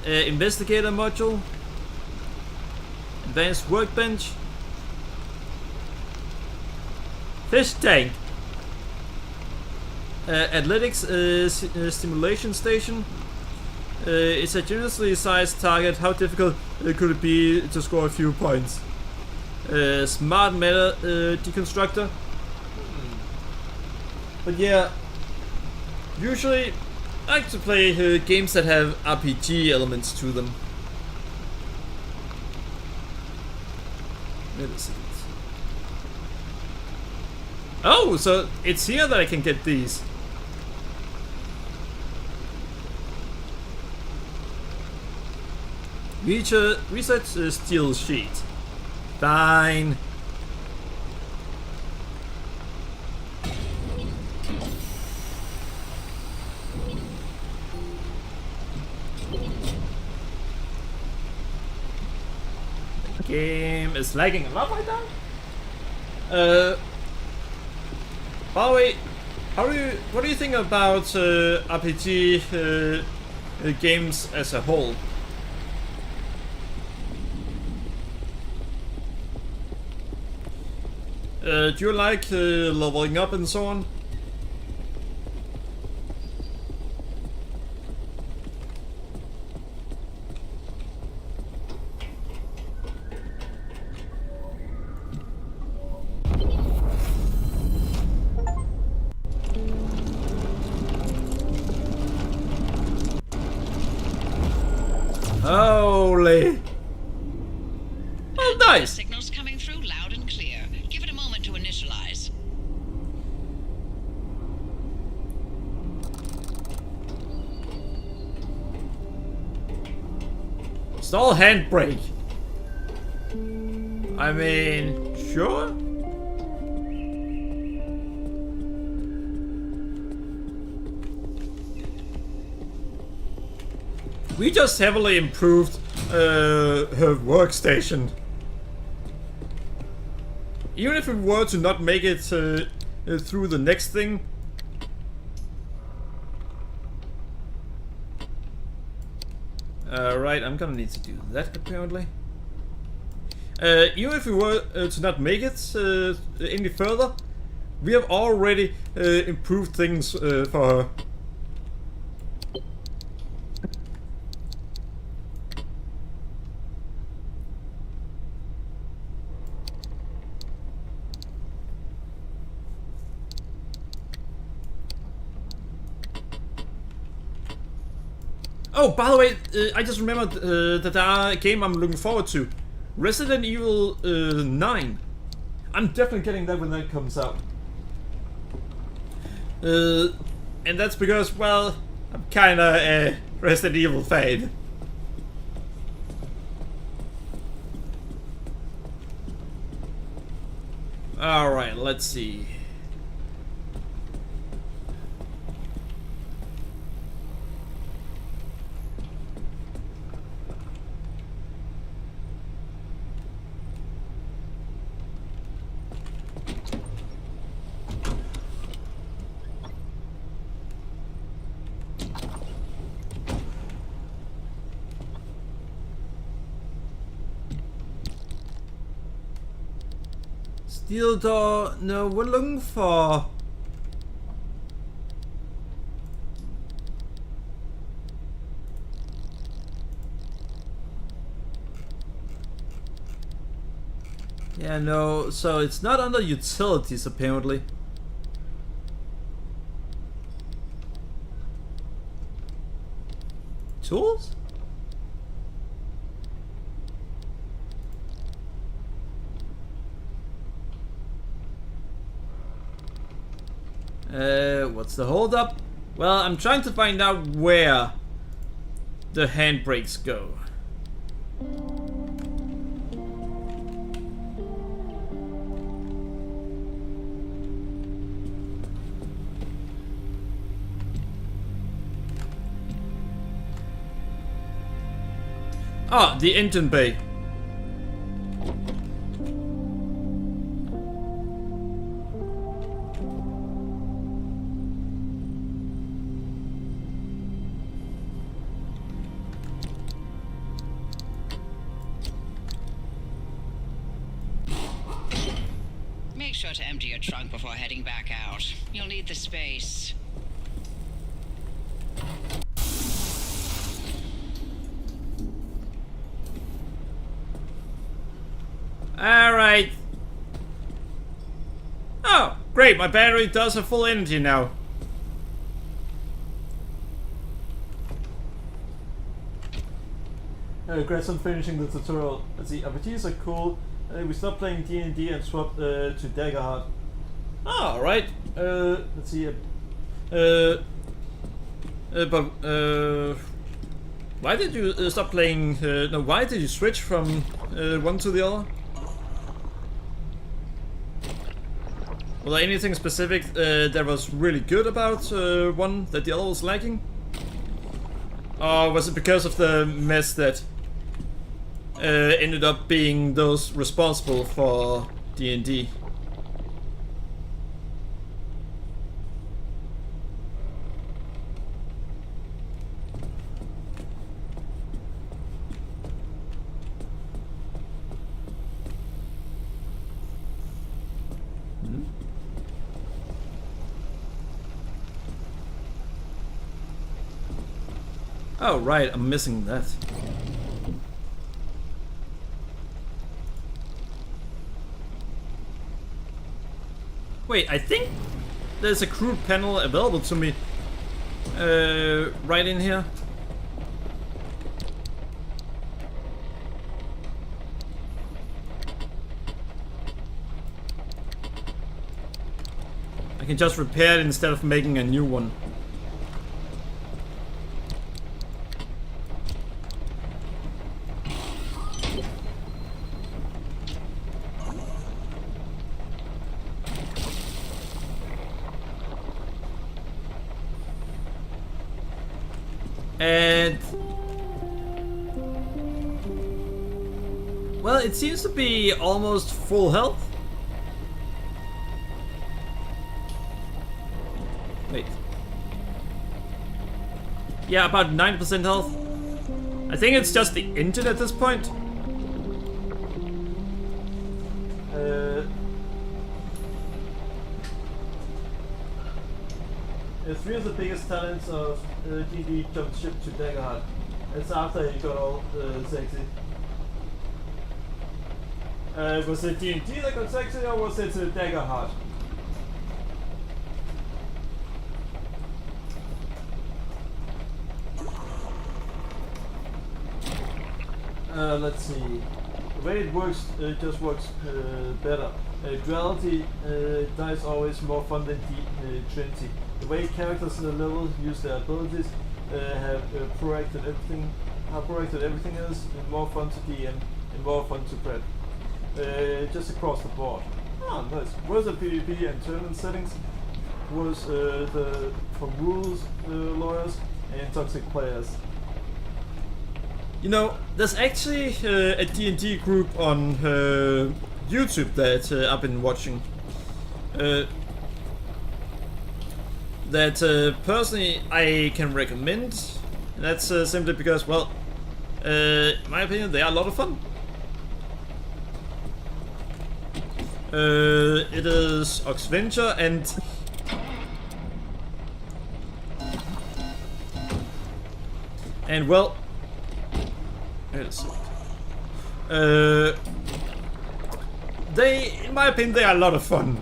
Investigator module. Advanced workbench. Fish tank. Athletics stimulation station. It's a generously sized target. How difficult could it be to score a few points? Smart meta deconstructor. But yeah, usually I like to play games that have RPG elements to them. Wait a second. Oh, so it's here that I can get these. Research steel sheet. Fine. The game is lagging a lot right now. By the way, what do you think about RPG games as a whole? Do you like leveling up and so on? Holy! Oh, nice! Signals coming through loud and clear. Give it a moment to initialize. Stall handbrake. I mean, sure. We just heavily improved her workstation. Even if we were to not make it through the next thing. Right, I'm gonna need to do that apparently. Even if we were to not make it any further, we have already improved things for her. Oh, by the way, I just remembered that there are a game I'm looking forward to. Resident Evil 9. I'm definitely getting that when that comes out. And that's because, well, I'm kinda a Resident Evil fan. Alright, let's see. Steel door. No, we're looking for. Yeah, no, so it's not under utilities apparently. Tools? What's the hold up? Well, I'm trying to find out where the handbrakes go. Ah, the engine bay. Make sure to empty your trunk before heading back out. You'll need the space. Alright. Oh, great, my battery does have full energy now. Grayson finishing the tutorial. Let's see, RPGs are cool. We stopped playing D&D and swapped to Daggerheart. Ah, alright. Let's see. Why did you stop playing? No, why did you switch from one to the other? Was there anything specific that was really good about one that the other was lacking? Or was it because of the mess that ended up being those responsible for D&D? Oh, right, I'm missing that. Wait, I think there's a crude panel available to me right in here. I can just repair it instead of making a new one. And well, it seems to be almost full health. Wait. Yeah, about 9% health. I think it's just the engine at this point. Three of the biggest talents of D&D jumped ship to Daggerheart. It's after he got all sexy. Was it D&D that got sexy, or was it Daggerheart? Let's see. The way it works, it just works better. Duality dice always more fun than Trinity. The way characters in the level use their abilities have proacted everything. How proacted everything is, and more fun to DM and more fun to prep. Just across the board. Ah, nice. Was the PvP and tournament settings? Was for rules lawyers and toxic players. You know, there's actually a D&D group on YouTube that I've been watching. That personally I can recommend. And that's simply because, well, in my opinion, they are a lot of fun. It is Oxventure and well, let's see. They, in my opinion, they are a lot of fun.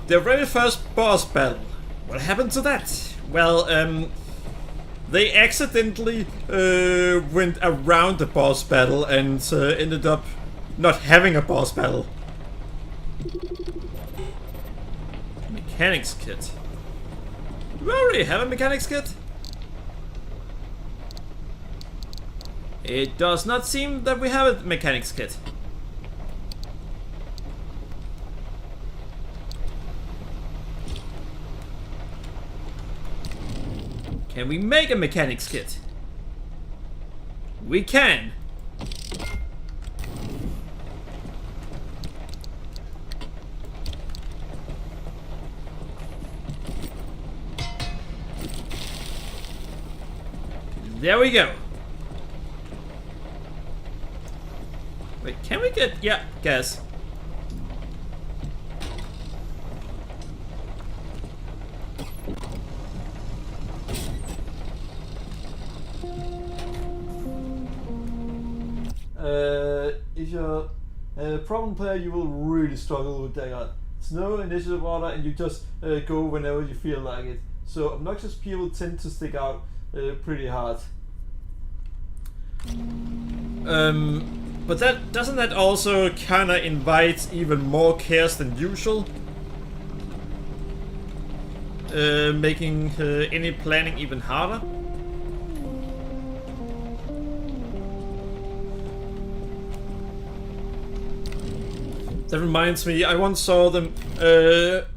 Their very first boss battle. What happened to that? Well, they accidentally went around the boss battle and ended up not having a boss battle. Mechanics kit. Do we already have a mechanics kit? It does not seem that we have a mechanics kit. Can we make a mechanics kit? We can! There we go. Wait, can we get... yeah, gas. If you're a problem player, you will really struggle with Daggard. There's no initiative order and you just go whenever you feel like it. So obnoxious people tend to stick out pretty hard. But that doesn't that also kinda invite even more chaos than usual? Making any planning even harder? That reminds me, I once saw them,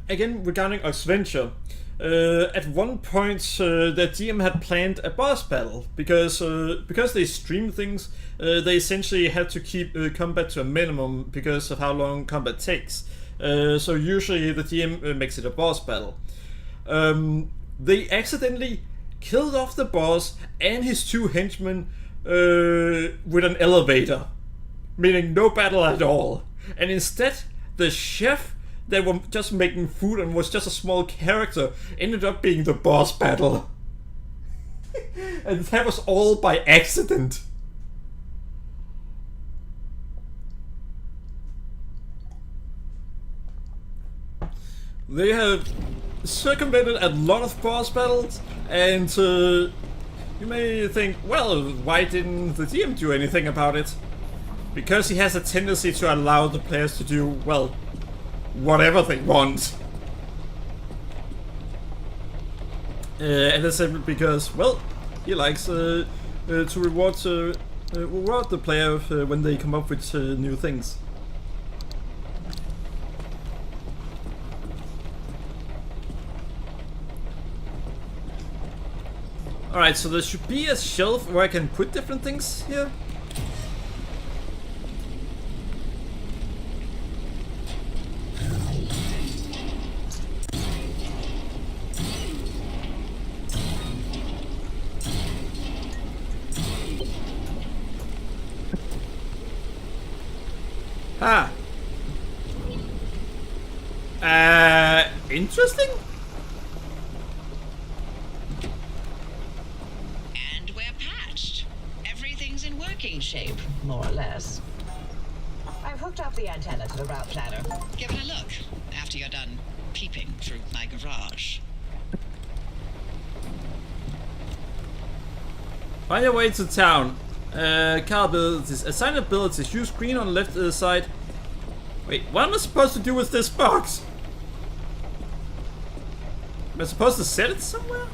again regarding Oxventure. At one point, the GM had planned a boss battle, because they stream things, they essentially had to keep combat to a minimum because of how long combat takes. So usually the GM makes it a boss battle. They accidentally killed off the boss and his two henchmen with an elevator, meaning no battle at all. And instead, the chef that were just making food and was just a small character ended up being the boss battle. And that was all by accident. They have circumvented a lot of boss battles, and you may think, well, why didn't the GM do anything about it? Because he has a tendency to allow the players to do, well, whatever they want. And that's simply because, well, he likes to reward the player when they come up with new things. Alright, so there should be a shelf where I can put different things here. Ah. Interesting. And we're patched. Everything's in working shape. More or less. I've hooked up the antenna to the route planner. Give it a look after you're done peeping through my garage. Find your way to town. Car abilities. Assign abilities. Use green on the left side. Wait, what am I supposed to do with this box? Am I supposed to set it somewhere?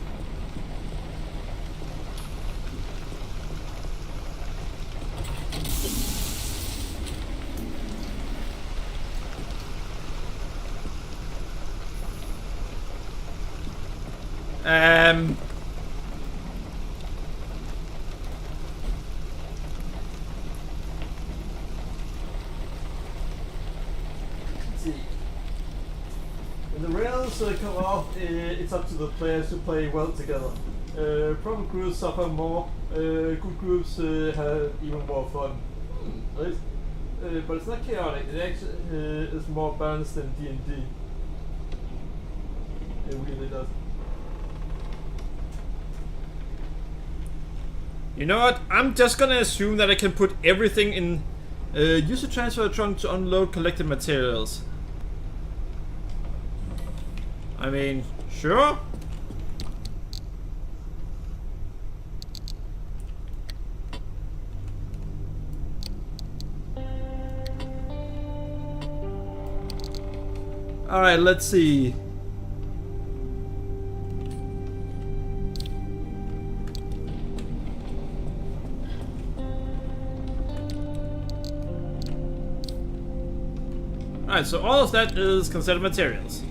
When the rails come off, it's up to the players to play well together. Problem groups suffer more, good groups have even more fun. Right? but it's not chaotic. It actually is more balanced than D&D. It really does. You know what? I'm just gonna assume that I can put everything in. Use the transfer trunk to unload collected materials. I mean, sure. Alright, let's see. Alright, so all of that is considered materials.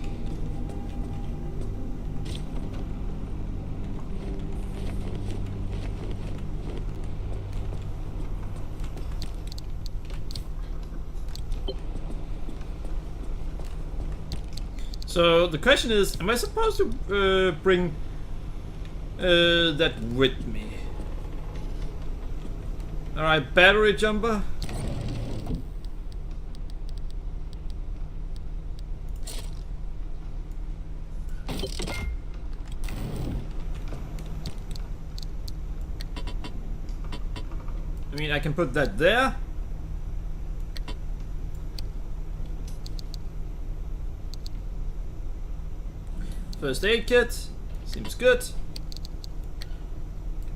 So the question is, am I supposed to bring that with me? Alright, battery jumper. I mean, I can put that there. First aid kit, seems good.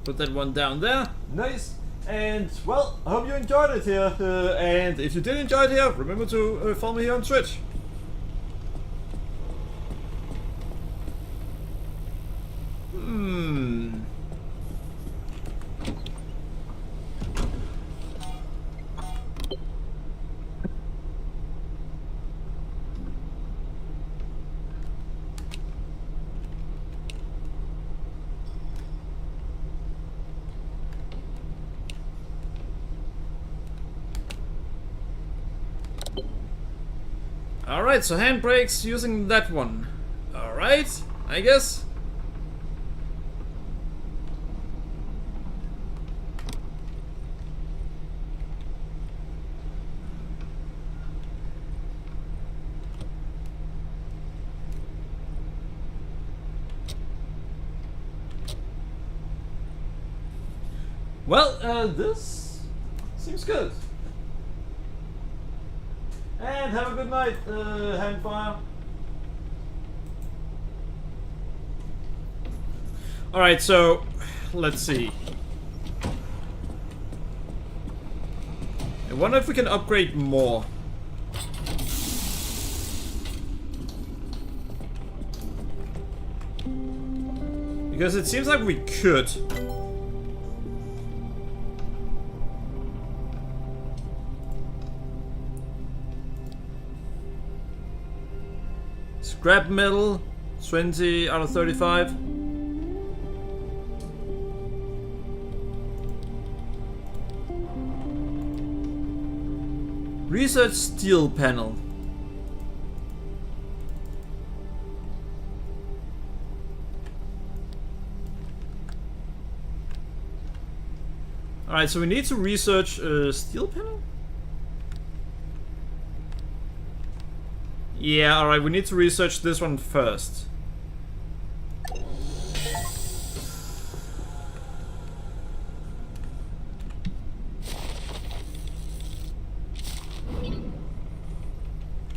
Put that one down there. Nice. And well, I hope you enjoyed it here. And if you did enjoy it here, remember to follow me here on Twitch. Alright, so handbrakes using that one. Alright, I guess. Well, this seems good. And have a good night, Handfire. Alright, so let's see. I wonder if we can upgrade more. Because it seems like we could. Scrap metal, 20 out of 35. Research steel panel. Alright, so we need to research steel panel? Yeah, alright, we need to research this one first.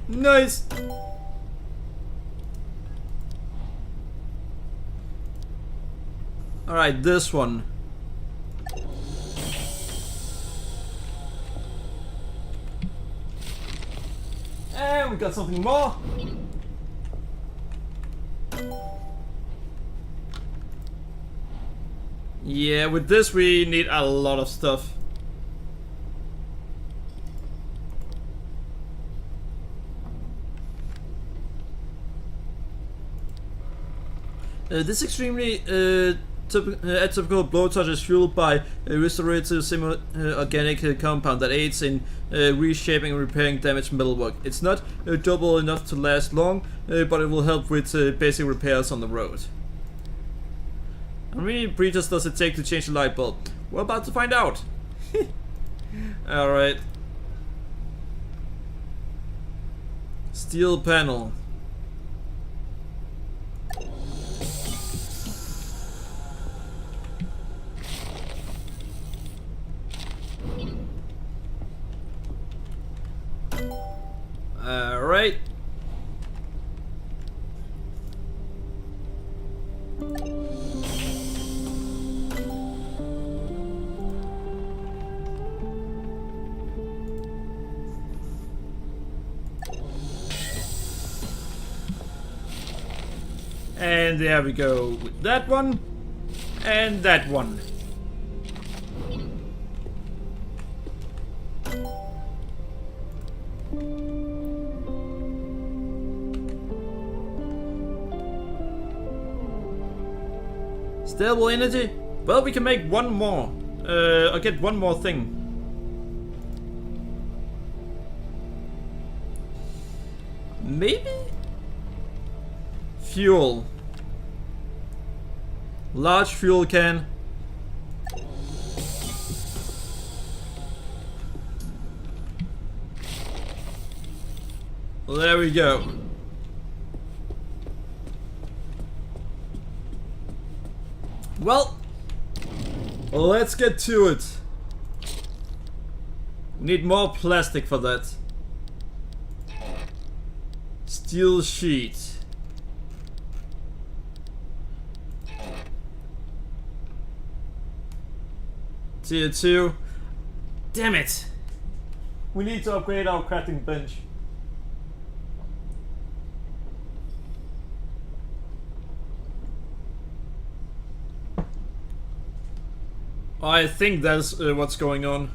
Nice! Alright, this one. And we got something more. Yeah, with this we need a lot of stuff. This extremely atypical blowtorch is fueled by a restorative semi-organic compound that aids in reshaping and repairing damaged metalwork. It's not durable enough to last long, but it will help with basic repairs on the road. How many breaches does it take to change a light bulb? We're about to find out. Alright. Steel panel. Alright. And there we go with that one and that one. Stable energy? Well, we can make one more. Or get one more thing. Maybe? Fuel. Large fuel can. Well, there we go. Well, let's get to it. Need more plastic for that. Steel sheet. Tier 2. Damn it! We need to upgrade our crafting bench. I think that's what's going on.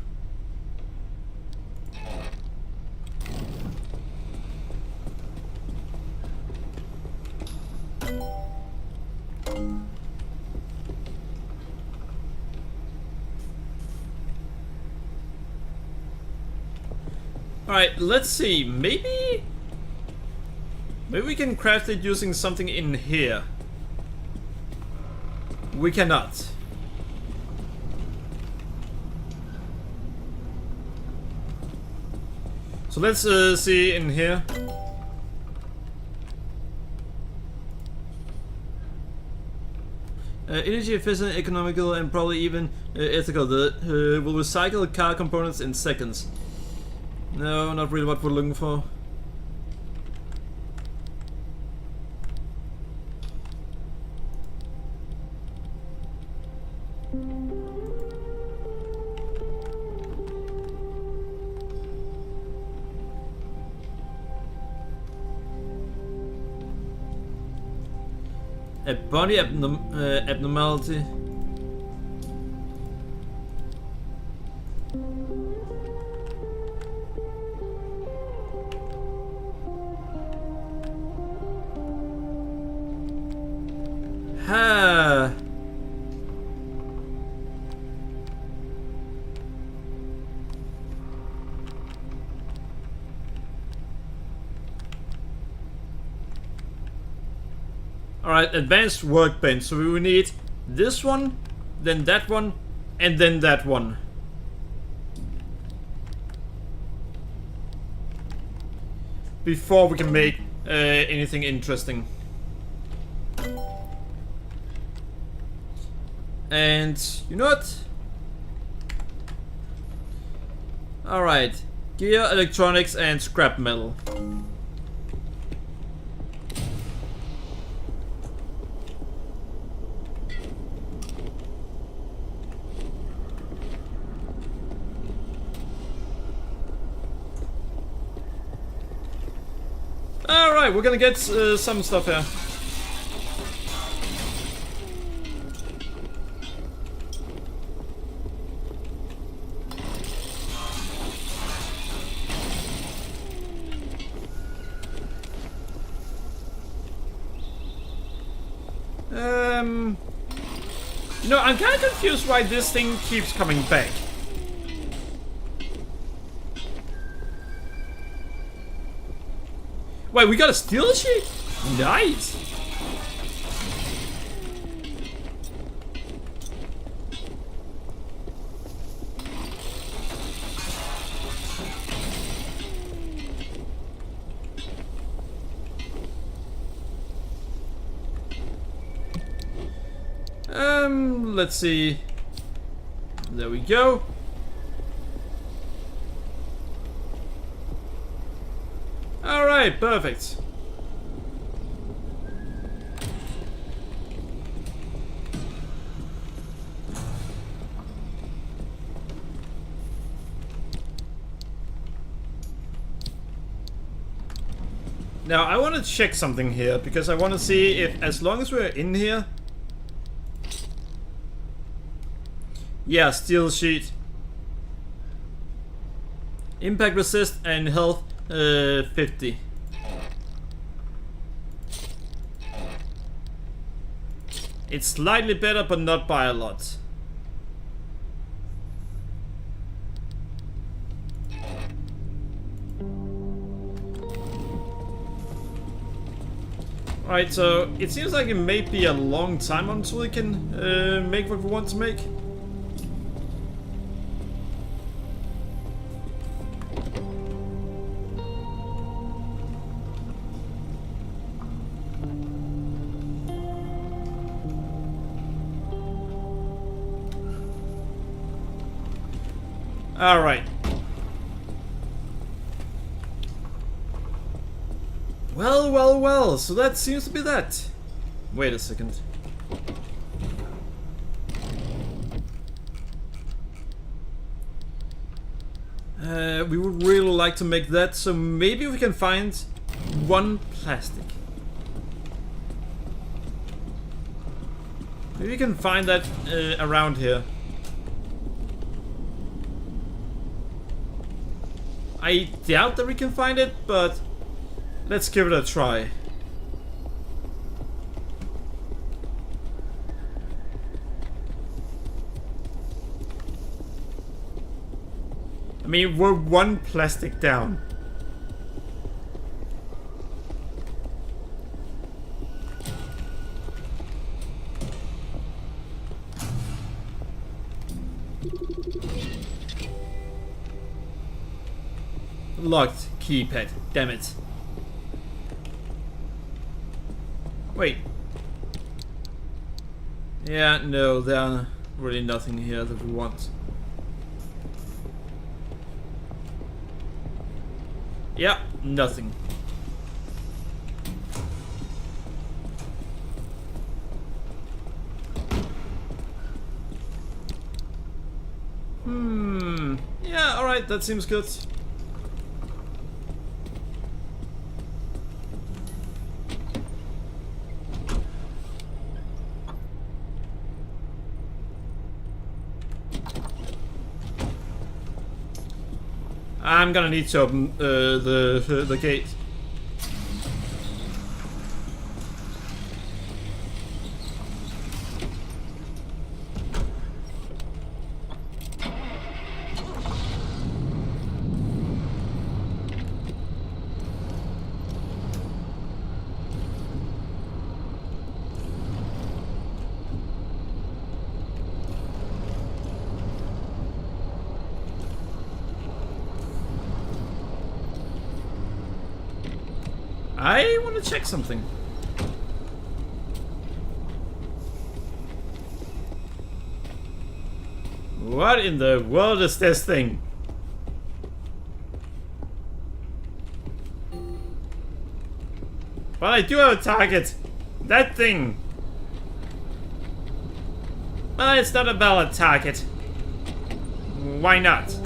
Alright, let's see. Maybe we can craft it using something in here. We cannot. So let's see in here. Energy efficient, economical, and probably even ethical. Will recycle car components in seconds. No, not really what we're looking for. A body abnormality. Ha. Alright, advanced workbench. So we will need this one, then that one, and then that one. Before we can make anything interesting. And you know what? Alright, gear, electronics, and scrap metal. Alright, we're gonna get some stuff here. You know, I'm kind of confused why this thing keeps coming back. Wait, we got a steel sheet? Nice! Let's see. There we go. Alright, perfect. Now I want to check something here, because I want to see if, as long as we're in here... Yeah, steel sheet. Impact resist and health 50. It's slightly better, but not by a lot. Right, so it seems like it may be a long time until we can make what we want to make. All right. Well, well, well, so that seems to be that. Wait a second. We would really like to make that, so maybe we can find one plastic. Maybe we can find that around here. I doubt that we can find it, but let's give it a try. I mean, we're one plastic down. Locked keypad, damn it. Wait. Yeah, no, there's really nothing here that we want. Yeah, nothing. Yeah, alright, that seems good. I'm gonna need to open the gate. I want to check something. What in the world is this thing? But I do have a target. That thing. But it's not a valid target. Why not?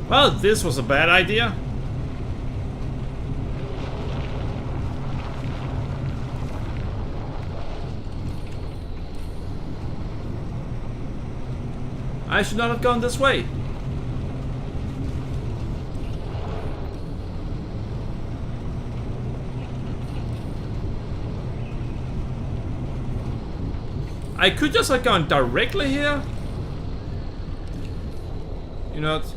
Well, this was a bad idea. I should not have gone this way. I could just have gone directly here. You know what?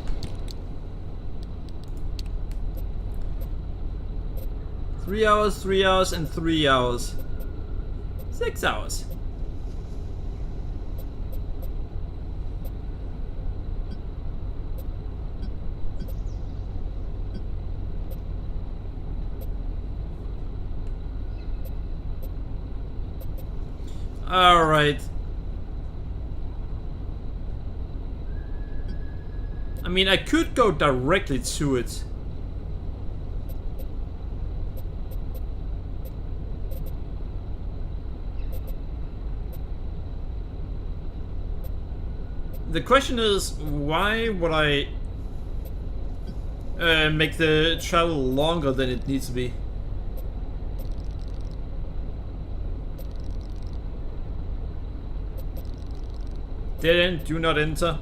3 hours, 3 hours, and 3 hours. 6 hours. Alright. I mean, I could go directly to it. The question is, why would I make the travel longer than it needs to be? Dead end, do not enter.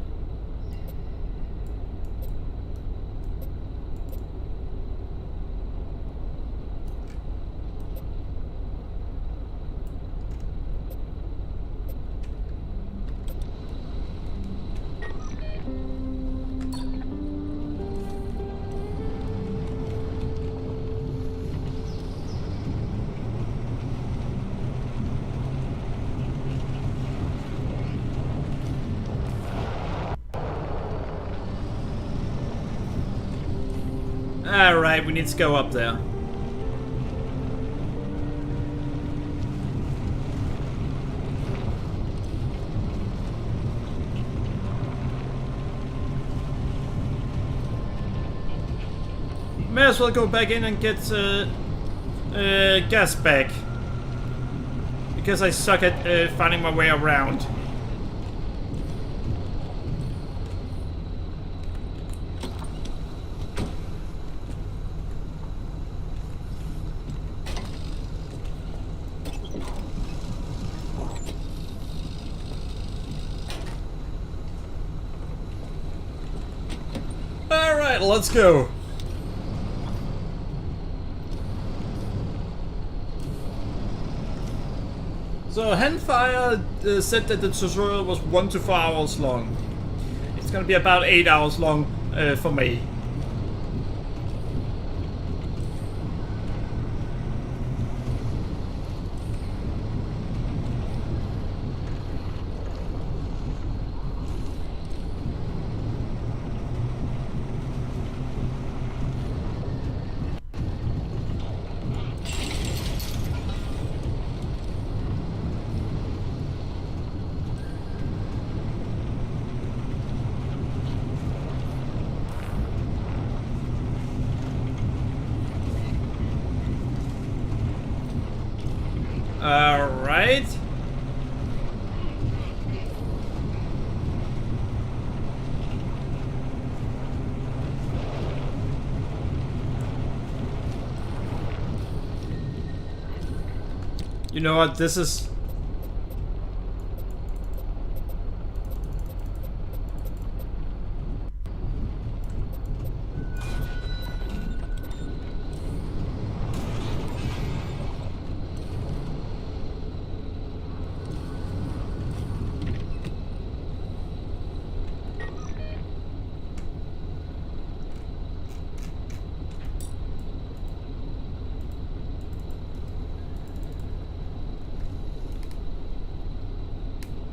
Alright, we need to go up there. May as well go back in and get gas back. Because I suck at finding my way around. Alright, let's go. So Handfire said that the tutorial was 1 to 4 hours long. It's gonna be about 8 hours long for me. Alright. You know what, this is...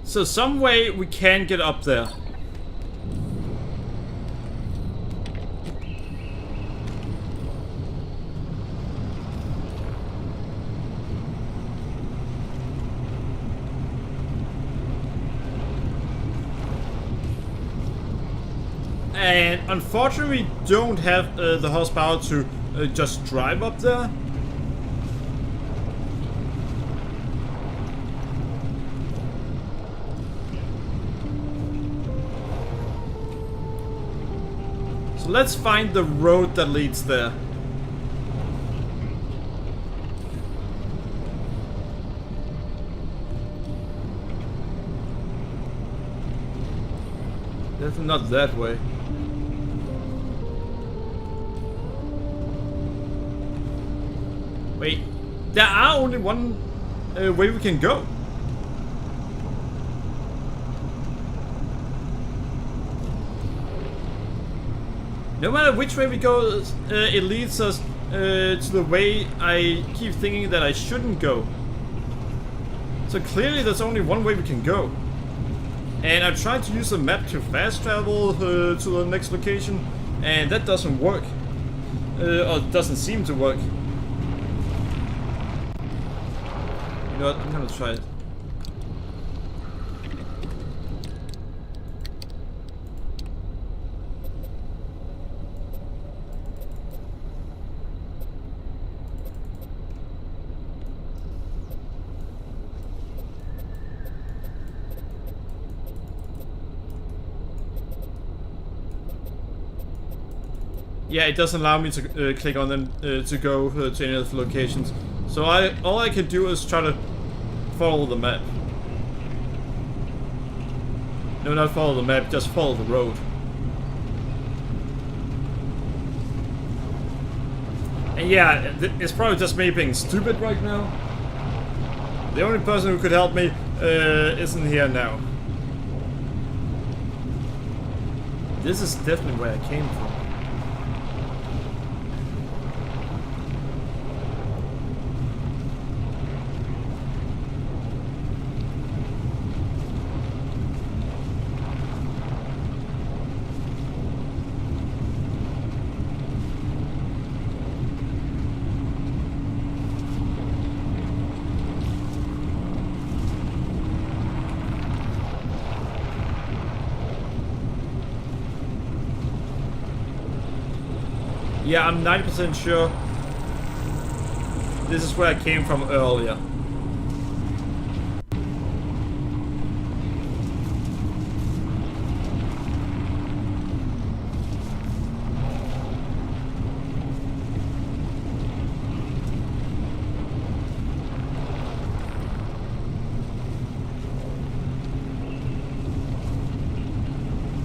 So some way we can get up there. And unfortunately we don't have the horsepower to just drive up there. So let's find the road that leads there. Definitely not that way. Wait, there are only one way we can go. No matter which way we go, it leads us to the way I keep thinking that I shouldn't go. So clearly there's only one way we can go. And I tried to use the map to fast travel to the next location, and that doesn't work. Or doesn't seem to work. You know what, I'm gonna try it. Yeah, it doesn't allow me to click on them to go to any of the locations. So all I can do is try to follow the map. No, not follow the map, just follow the road. And yeah, it's probably just me being stupid right now. The only person who could help me isn't here now. This is definitely where I came from. Yeah, I'm 90% sure this is where I came from earlier.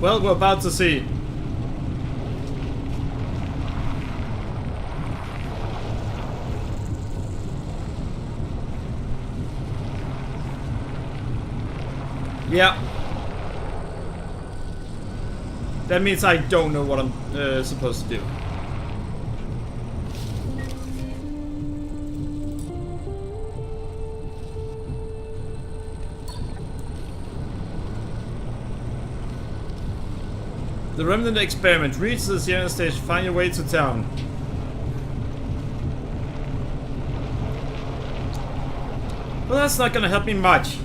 Well, we're about to see. Yeah. That means I don't know what I'm supposed to do. The Remnant experiment. Reach the Sienna stage. Find your way to town. Well, that's not gonna help me much.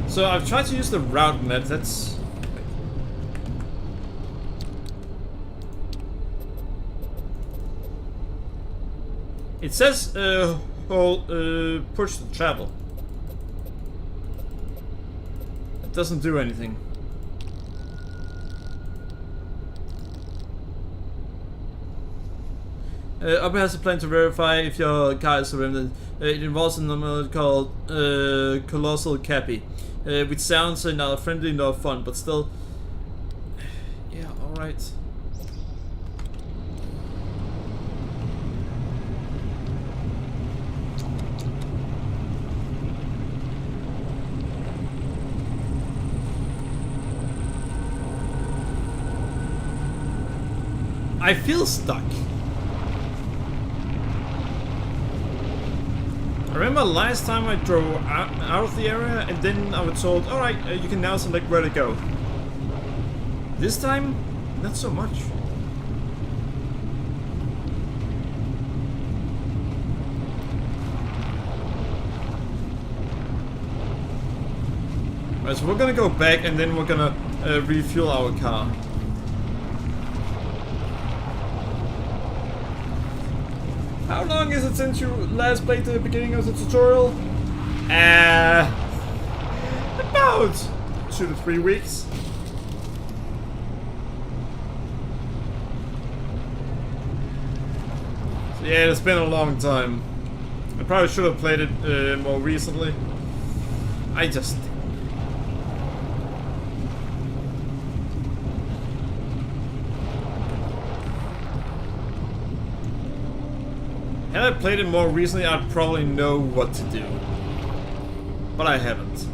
So I've tried to use the route map, that's... It says, push to travel. It doesn't do anything. Upper has a plan to verify if your car is a remnant. It involves a number called Colossal Cappy. Which sounds neither friendly nor fun, but still... Yeah, alright. I feel stuck. I remember last time I drove out of the area and then I was told, alright, you can now select where to go. This time, not so much. Alright, so we're gonna go back and then we're gonna refuel our car. How long is it since you last played the beginning of the tutorial? About 2 to 3 weeks. So yeah, it's been a long time. I probably should have played it more recently. I just... Had I played it more recently, I'd probably know what to do. But I haven't.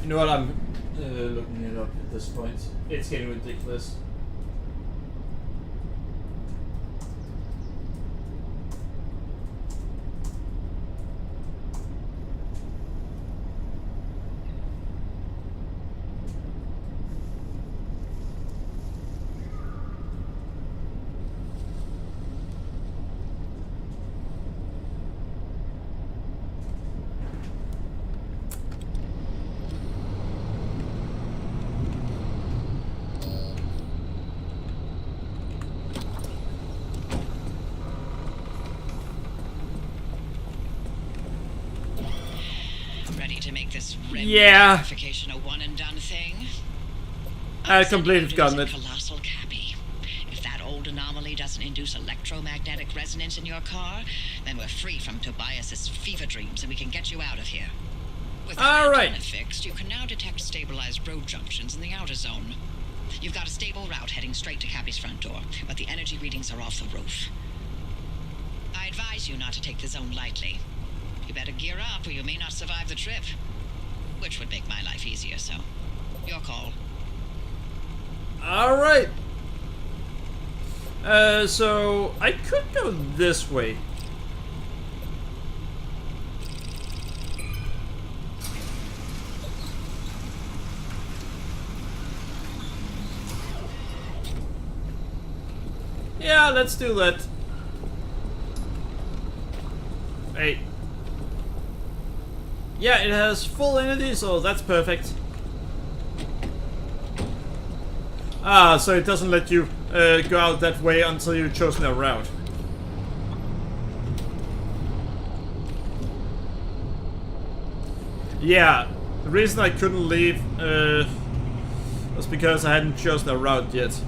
You know what, I'm looking it up at this point. It's getting ridiculous. Ready to make this Yeah. verification a one and done thing? I completely forgotten it. Colossal Cappy. If that old anomaly doesn't induce electromagnetic resonance in your car, then we're free from Tobias's fever dreams and we can get you out of here. With that All right. antenna fixed, you can now detect stabilized road junctions in the outer zone. You've got a stable route heading straight to Cappy's front door, but the energy readings are off the roof. I advise you not to take the zone lightly. You better gear up or you may not survive the trip. Which would make my life easier, so your call. Alright. So I could go this way. Yeah, let's do that. Hey. Yeah, it has full energy, so that's perfect. Ah, so it doesn't let you go out that way until you've chosen a route. Yeah, the reason I couldn't leave was because I hadn't chosen a route yet.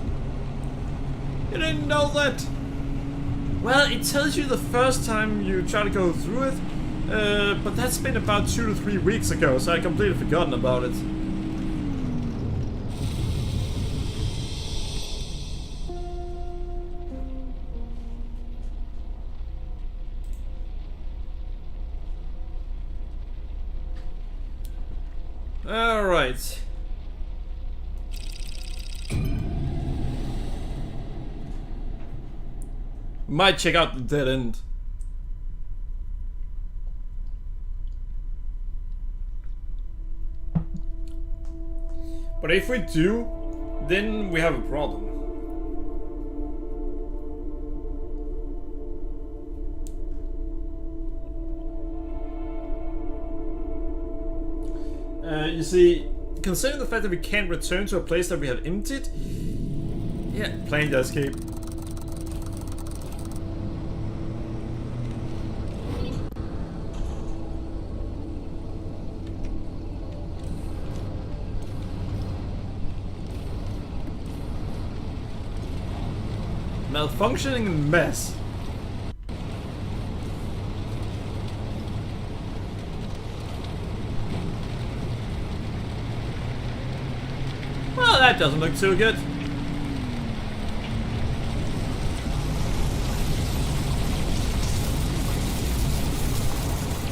You didn't know that? Well, it tells you the first time you try to go through it, but that's been about 2 to 3 weeks ago, so I completely forgotten about it. Alright. Might check out the dead end. But if we do, then we have a problem. You see, considering the fact that we can't return to a place that we have emptied, yeah, plan to escape. Malfunctioning mess. Well, that doesn't look too good.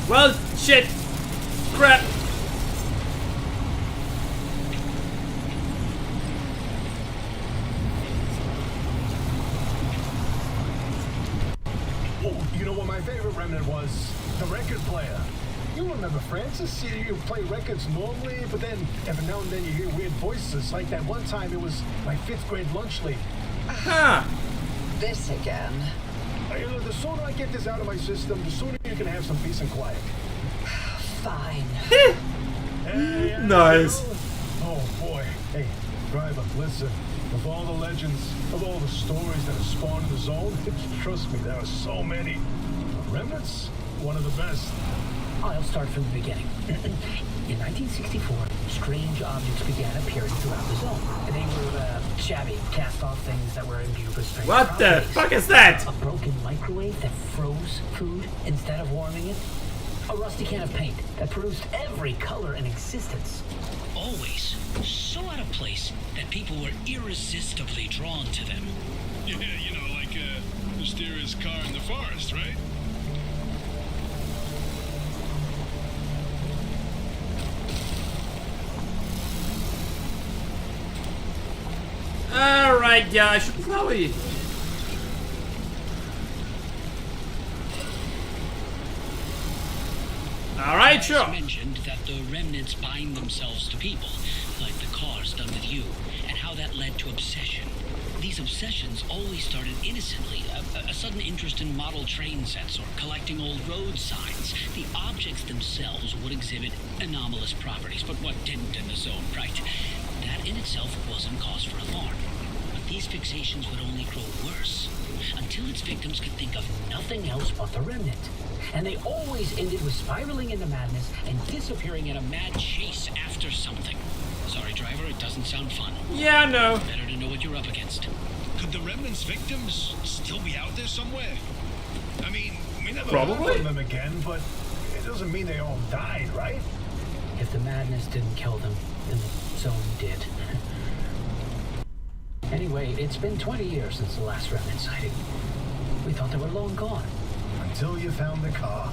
Well, shit. Crap. You know what my favorite remnant was? The record player. You remember, Francis? You play records normally, but then every now and then you hear weird voices. Like that one time, it was my 5th grade lunch lady. Aha! This again. The sooner I get this out of my system, the sooner you can have some peace and quiet. Fine. Hey, Nice. Oh boy. Hey, driver, listen. Of all the legends, of all the stories that have spawned the zone, trust me, there are so many. Remnants, one of the best. I'll start from the beginning. In 1964, strange objects began appearing throughout the zone. They were shabby, cast-off things that were imbued with strange What the properties. fuck is that? A broken microwave that froze food instead of warming it. A rusty can of paint that produced every color in existence. Always so out of place that people were irresistibly drawn to them. Yeah, you know, like a mysterious car in the forest, right? Alright, yeah, I should probably... Alright, sure. Mentioned that the remnants bind themselves to people, like the cars done with you, and how that led to obsession. These obsessions always started innocently, a sudden interest in model train sets or collecting old road signs. The objects themselves would exhibit anomalous properties, but what didn't in the zone, right? That in itself wasn't cause for alarm. But these fixations would only grow worse, until its victims could think of Nothing else but the remnant. And they always ended with spiraling into madness and disappearing in a mad chase after something. Sorry, driver, it doesn't sound fun. Yeah, no. Better to know what you're up against. Could the remnants' victims still be out there somewhere? I mean, we never Probably. Heard from them again, but it doesn't mean they all died, right? If the madness didn't kill them, then the zone did. Anyway, it's been 20 years since the last remnant sighting. We thought they were long gone. Until you found the car.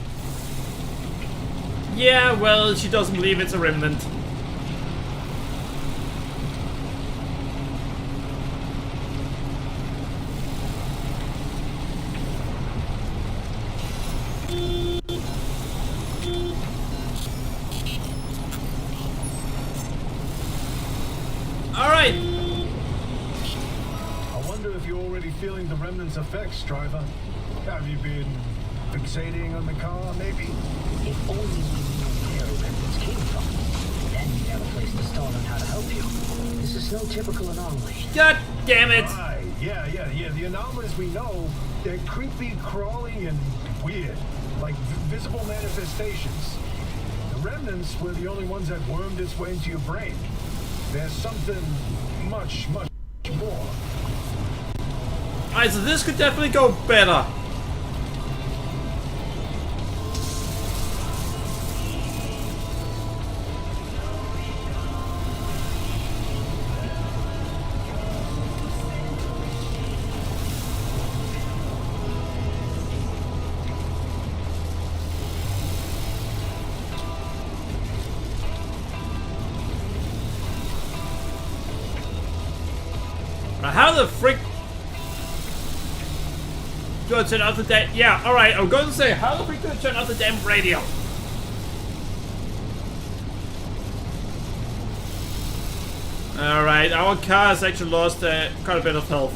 Yeah, well, she doesn't believe it's a remnant. Alright. I wonder if you're already feeling the remnants' effects, driver. Have you been fixating on the car, maybe? If only we knew where remnants came from. Then we'd have a place to start on how to help you. This is no typical anomaly. God damn it. Right, yeah. The anomalies we know, they're creepy, crawly, and weird. Like visible manifestations. The remnants were the only ones that wormed its way into your brain. There's something much more. Alright, so this could definitely go better. Now, how the frick do I turn off the damn... Yeah, alright, I'm going to say, how the frick do I turn off the damn radio? Alright, our car has actually lost quite a bit of health.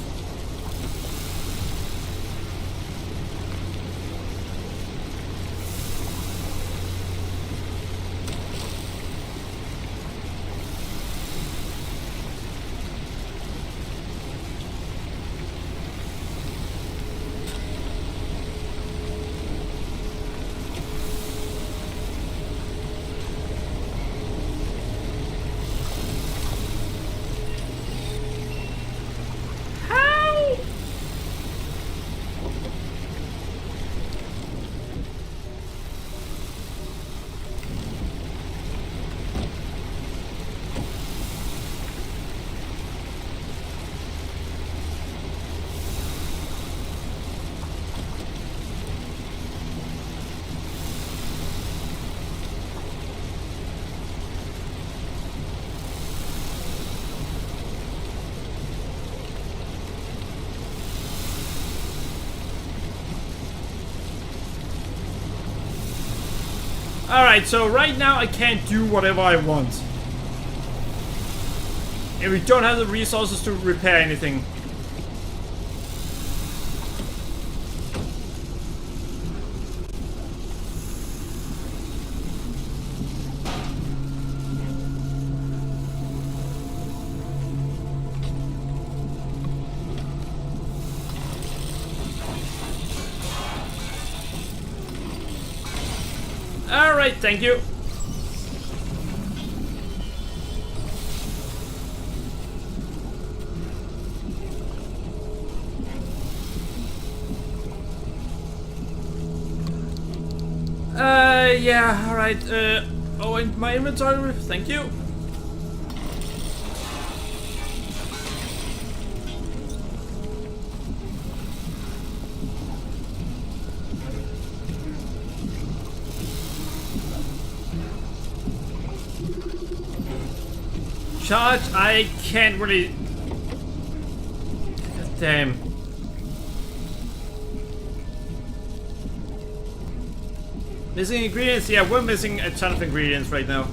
Alright, so right now I can't do whatever I want. And we don't have the resources to repair anything. Alright, thank you. Yeah, alright. Oh, in my inventory, thank you. Charge, I can't really. God damn. Missing ingredients? Yeah, we're missing a ton of ingredients right now.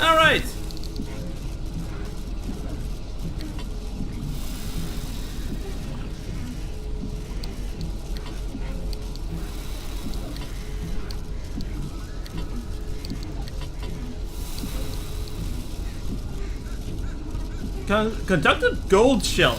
Alright. Conducted gold shell.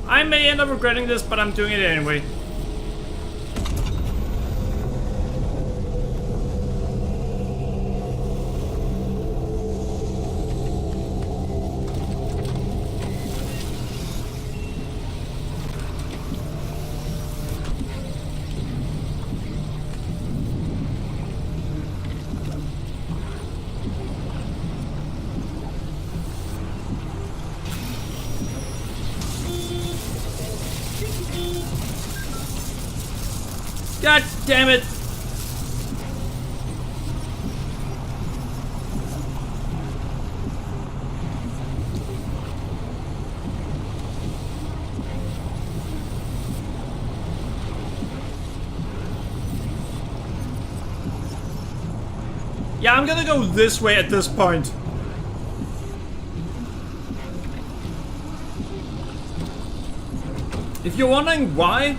I may end up regretting this, but I'm doing it anyway. God damn it! Yeah, I'm gonna go this way at this point. If you're wondering why,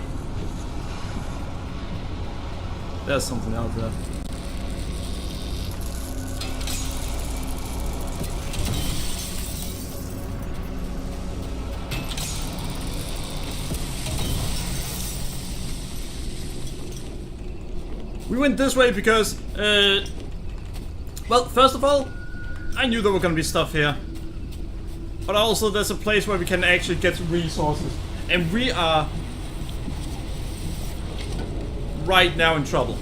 there's something out there. We went this way because, well, first of all, I knew there were gonna be stuff here. But also there's a place where we can actually get resources. And we are right now in trouble.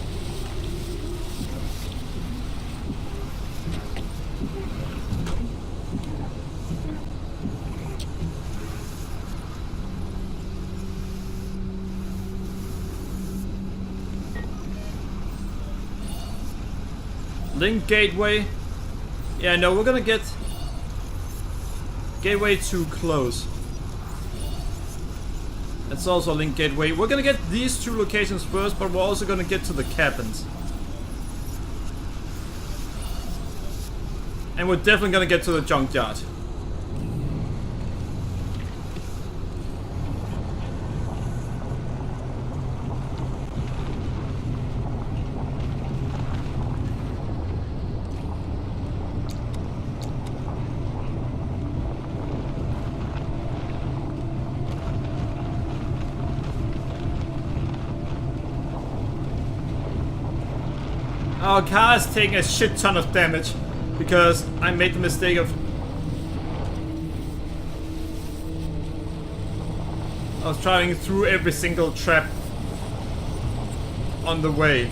Link gateway. Yeah, no, we're gonna get gateway too close. That's also a link gateway. We're gonna get these two locations first, but we're also gonna get to the cabins. And we're definitely gonna get to the junkyard. Our car is taking a shit ton of damage because I made the mistake of... I was driving through every single trap on the way.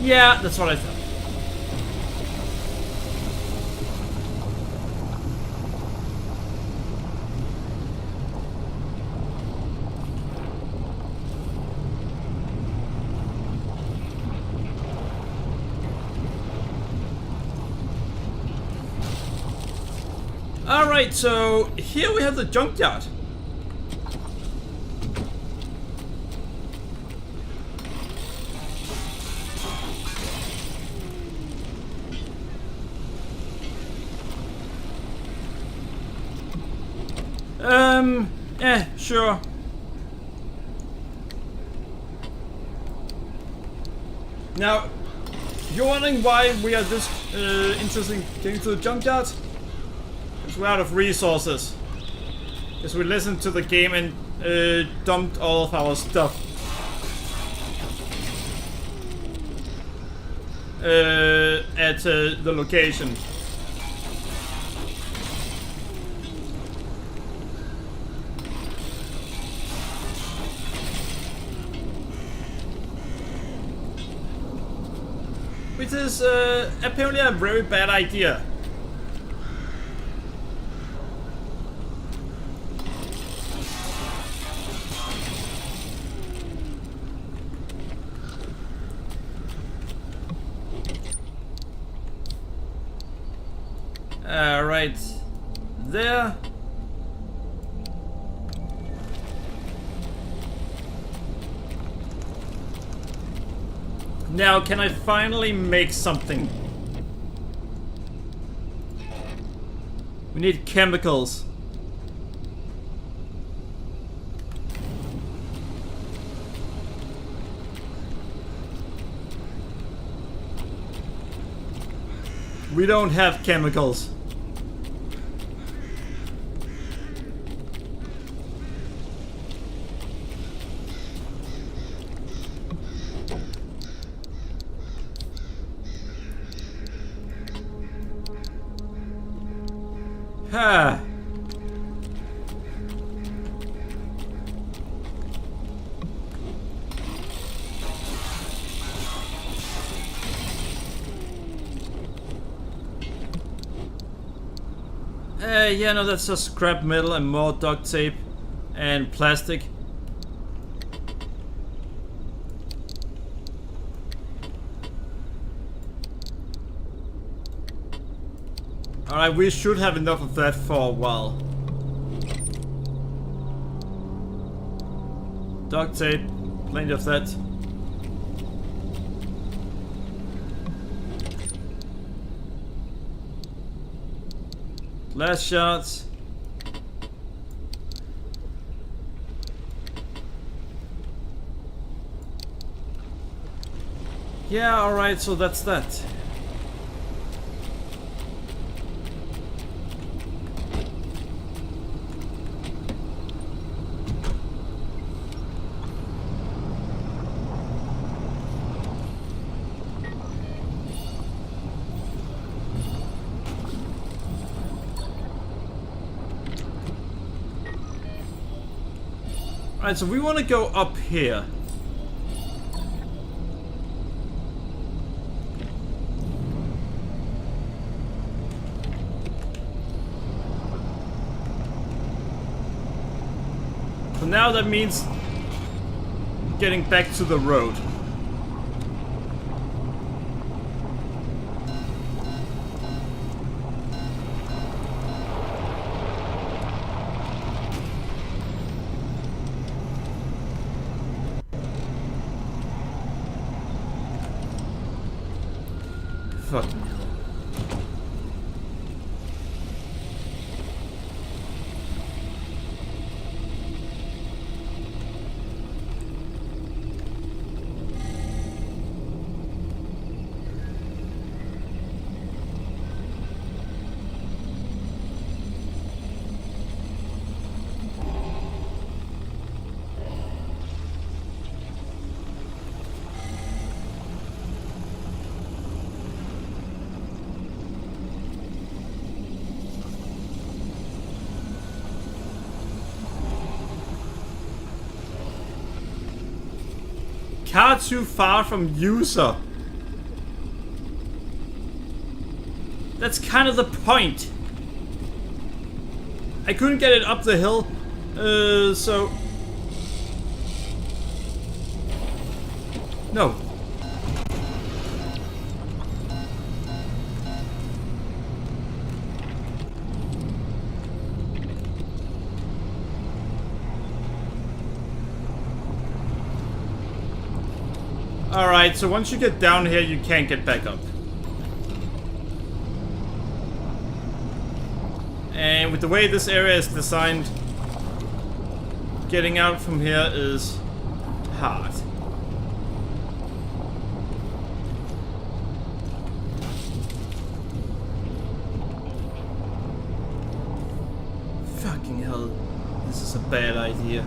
Yeah, that's what I thought. Alright, so here we have the junkyard. Sure. Now, you're wondering why we are this interested in getting to the junkyard? Because we're out of resources. Because we listened to the game and dumped all of our stuff. At the location. Which is apparently a very bad idea. Right there. Now, can I finally make something? We need chemicals. We don't have chemicals. Ha. Yeah, no, that's just scrap metal and more duct tape and plastic. Alright, we should have enough of that for a while. Duct tape, plenty of that. Glass shards. Yeah, alright, so that's that. Alright, so we want to go up here. So now that means getting back to the road. Fuck. Car too far from user. That's kind of the point. I couldn't get it up the hill, so... No. Alright, so once you get down here, you can't get back up. And with the way this area is designed, getting out from here is hard. Fucking hell, this is a bad idea.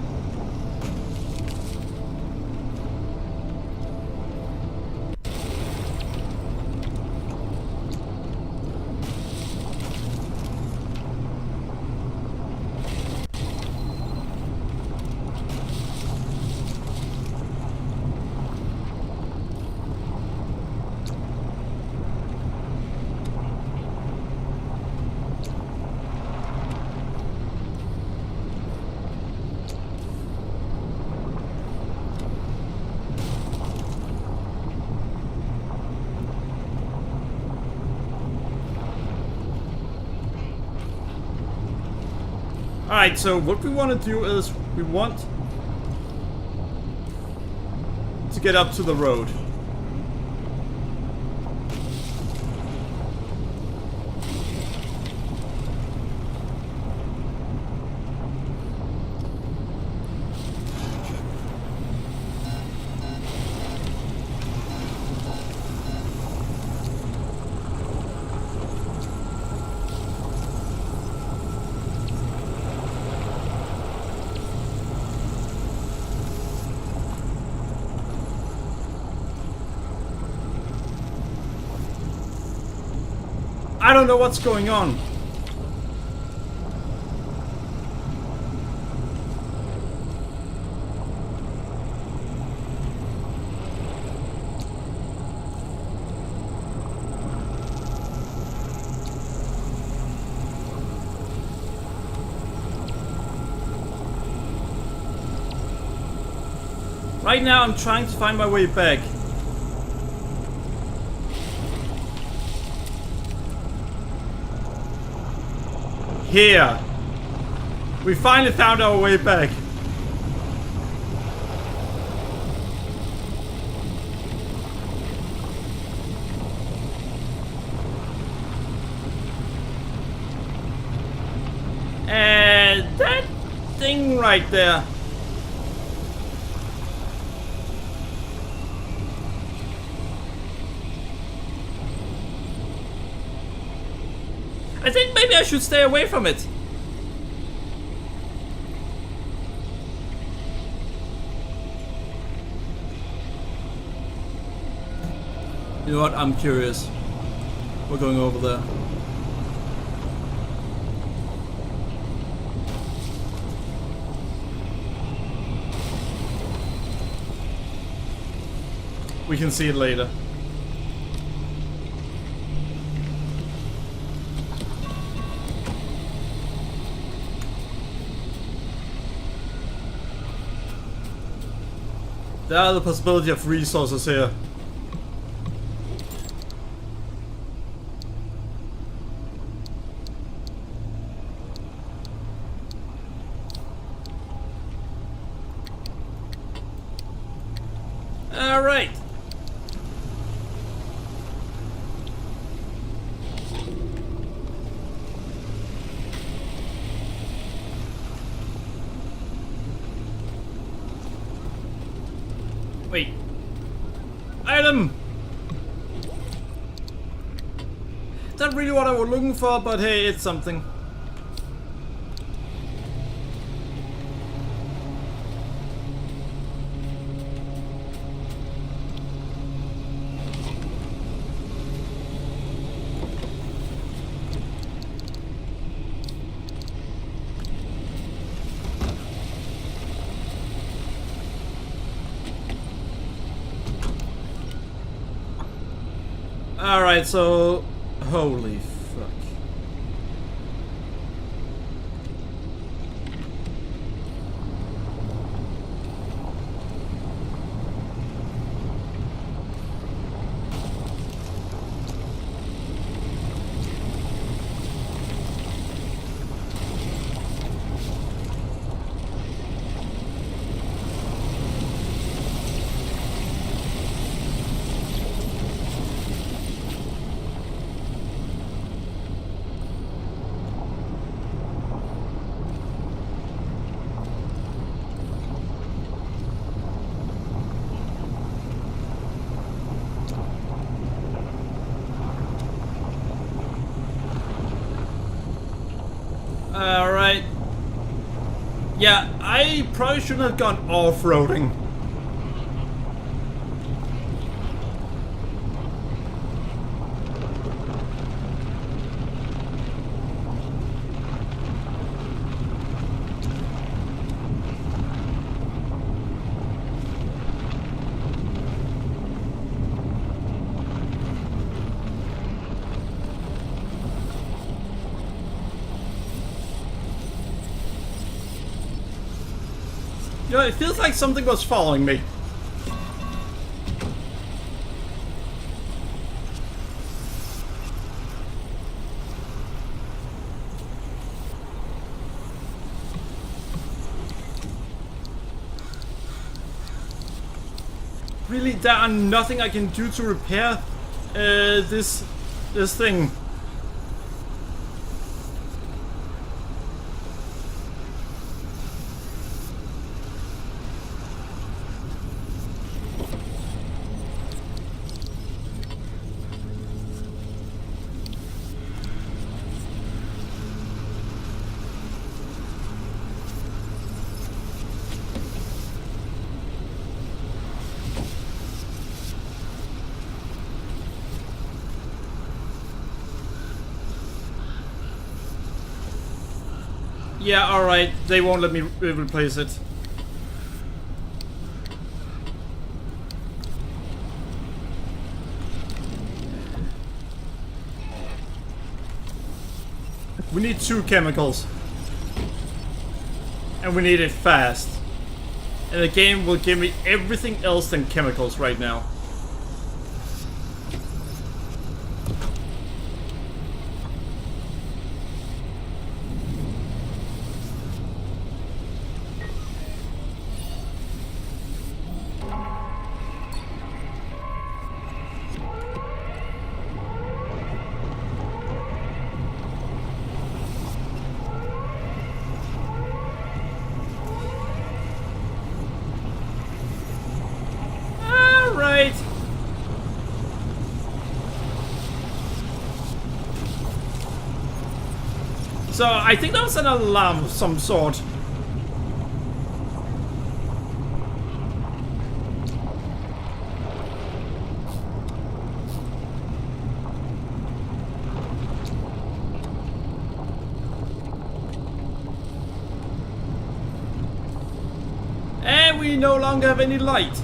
Alright, so what we want to do is we want to get up to the road. I don't know what's going on. Right now I'm trying to find my way back. Here. We finally found our way back. And that thing right there. I think maybe I should stay away from it. You know what? I'm curious. We're going over there. We can see it later. There are the possibility of resources here. All right. Wait. Item! Not really what I was looking for, but hey, it's something. Alright, so... Holy Alright. Yeah, I probably shouldn't have gone off-roading. You know, it feels like something was following me. Really, there are nothing I can do to repair this thing. Yeah, alright, they won't let me replace it. We need 2 chemicals. And we need it fast. And the game will give me everything else than chemicals right now. So I think that was an alarm of some sort. And we no longer have any light.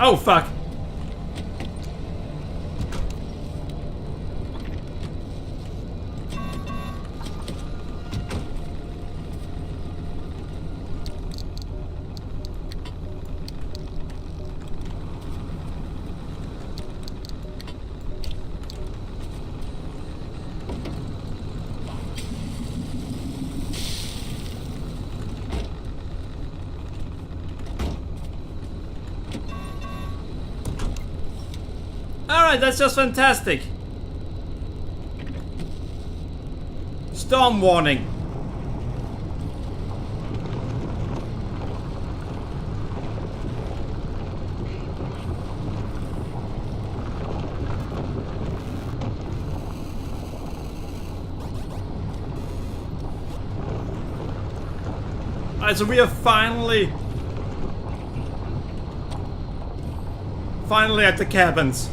Oh, fuck. Alright, that's just fantastic. Storm warning. Alright, so we are finally at the cabins.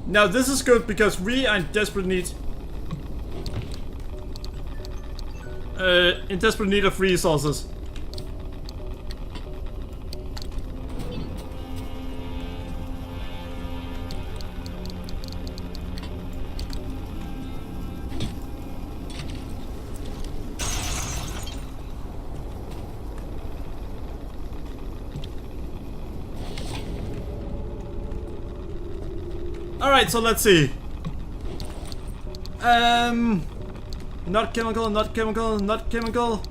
Now this is good because we are in desperate need of resources. Alright, so let's see. Not chemical, not chemical, not chemical.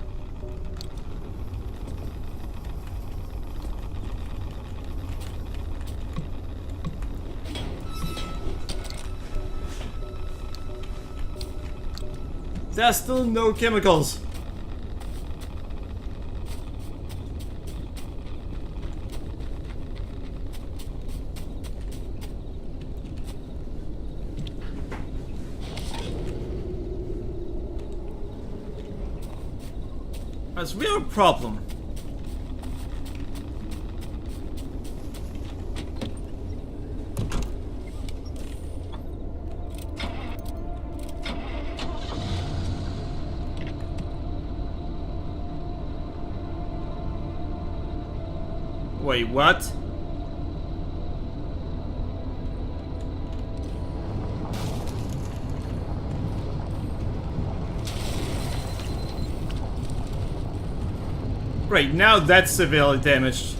There's still no chemicals. As we have a problem. Wait, what? Great, now that's severely damaged.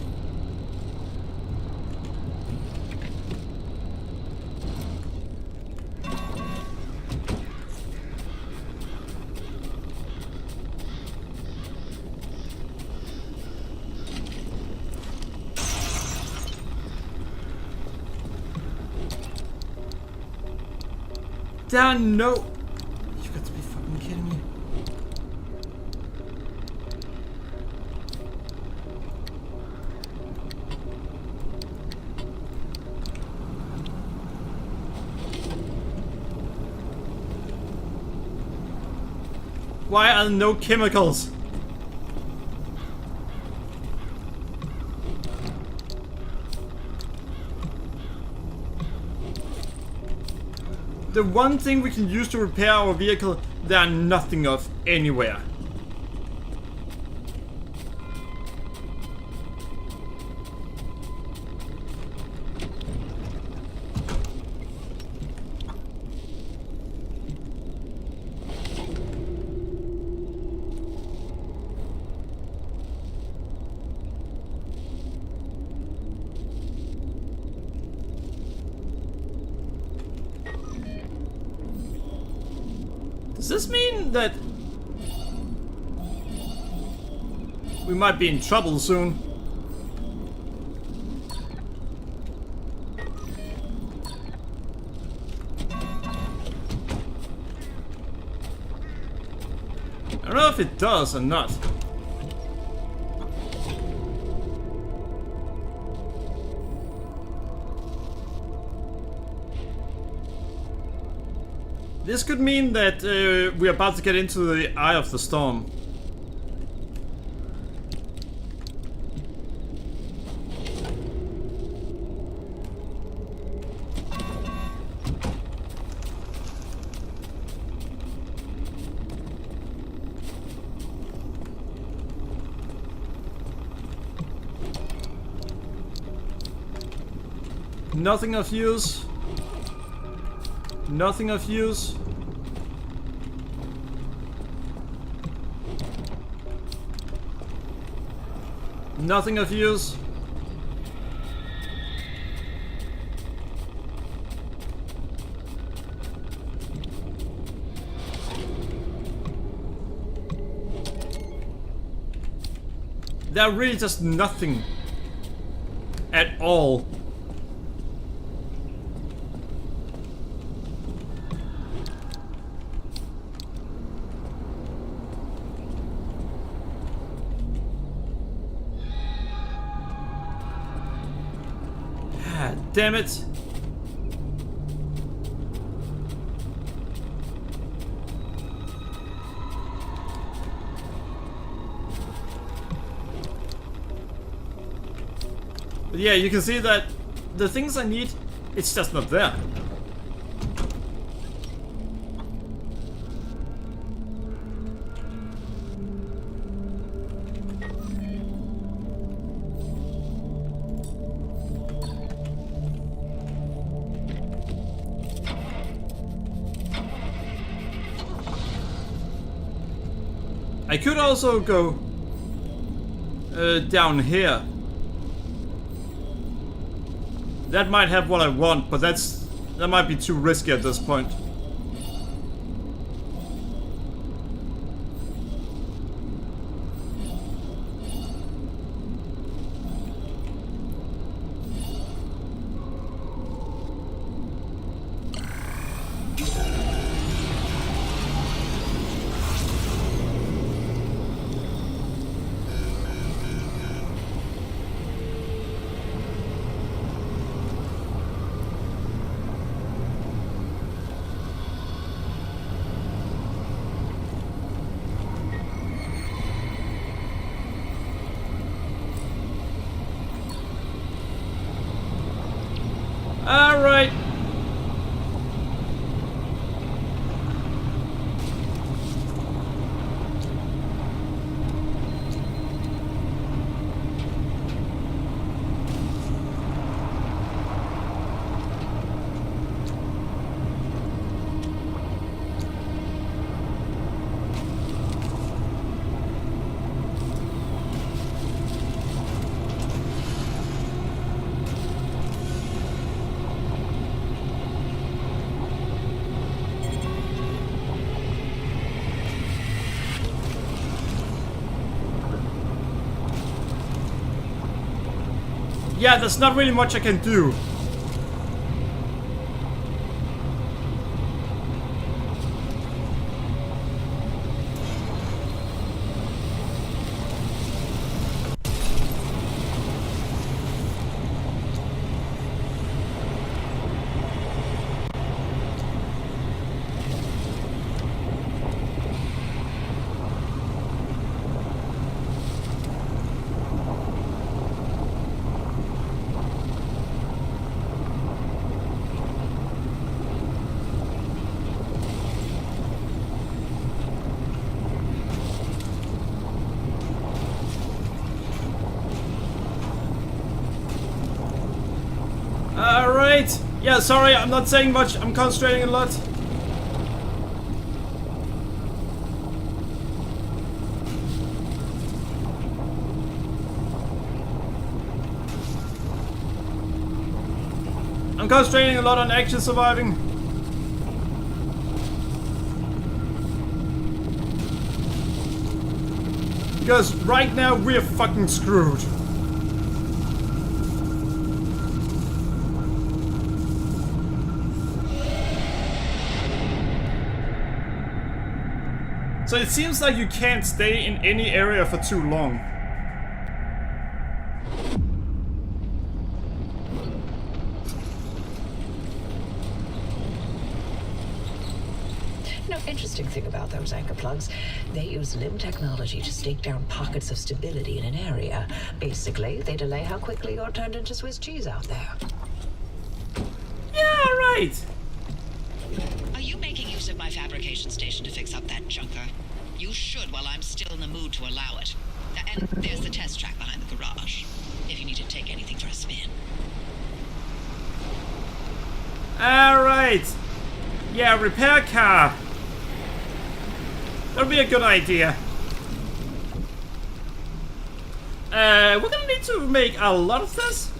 Down, no. You got to be fucking kidding me. Why are there no chemicals? The one thing we can use to repair our vehicle, there are nothing of anywhere. Does this mean that we might be in trouble soon? I don't know if it does or not. This could mean that we're about to get into the eye of the storm. Nothing of use. Nothing of use. Nothing of use. There really just nothing at all. Damn it! But yeah, you can see that the things I need, it's just not there. I could also go down here. That might have what I want, but that might be too risky at this point. Alright. Yeah, there's not really much I can do. Alright. Yeah, sorry, I'm not saying much. I'm concentrating a lot. I'm concentrating a lot on actually surviving. Because right now we're fucking screwed. So it seems like you can't stay in any area for too long. No, interesting thing about those anchor plugs, they use limb technology to stake down pockets of stability in an area. Basically, they delay how quickly you're turned into Swiss cheese out there. Yeah, right. Are you making use of my fabrication station to fix up that junker? You should while I'm still in the mood to allow it. And there's the test track behind the garage, if you need to take anything for a spin. Alright. Yeah, repair car. That'll be a good idea. We're gonna need to make a lot of this.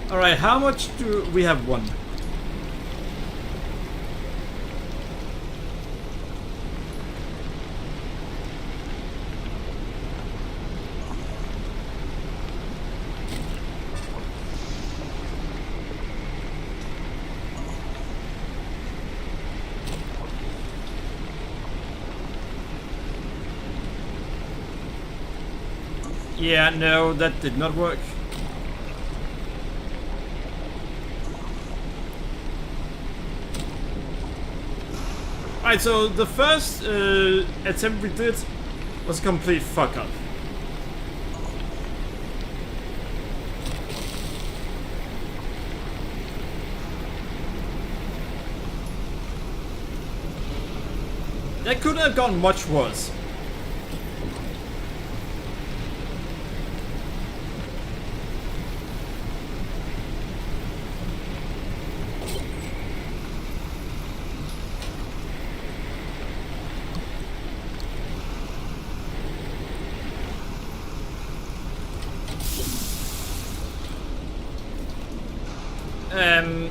Alright, how much do we have? One. Yeah, no, that did not work. Alright, so the first attempt we did was a complete fuck up. That could have gone much worse.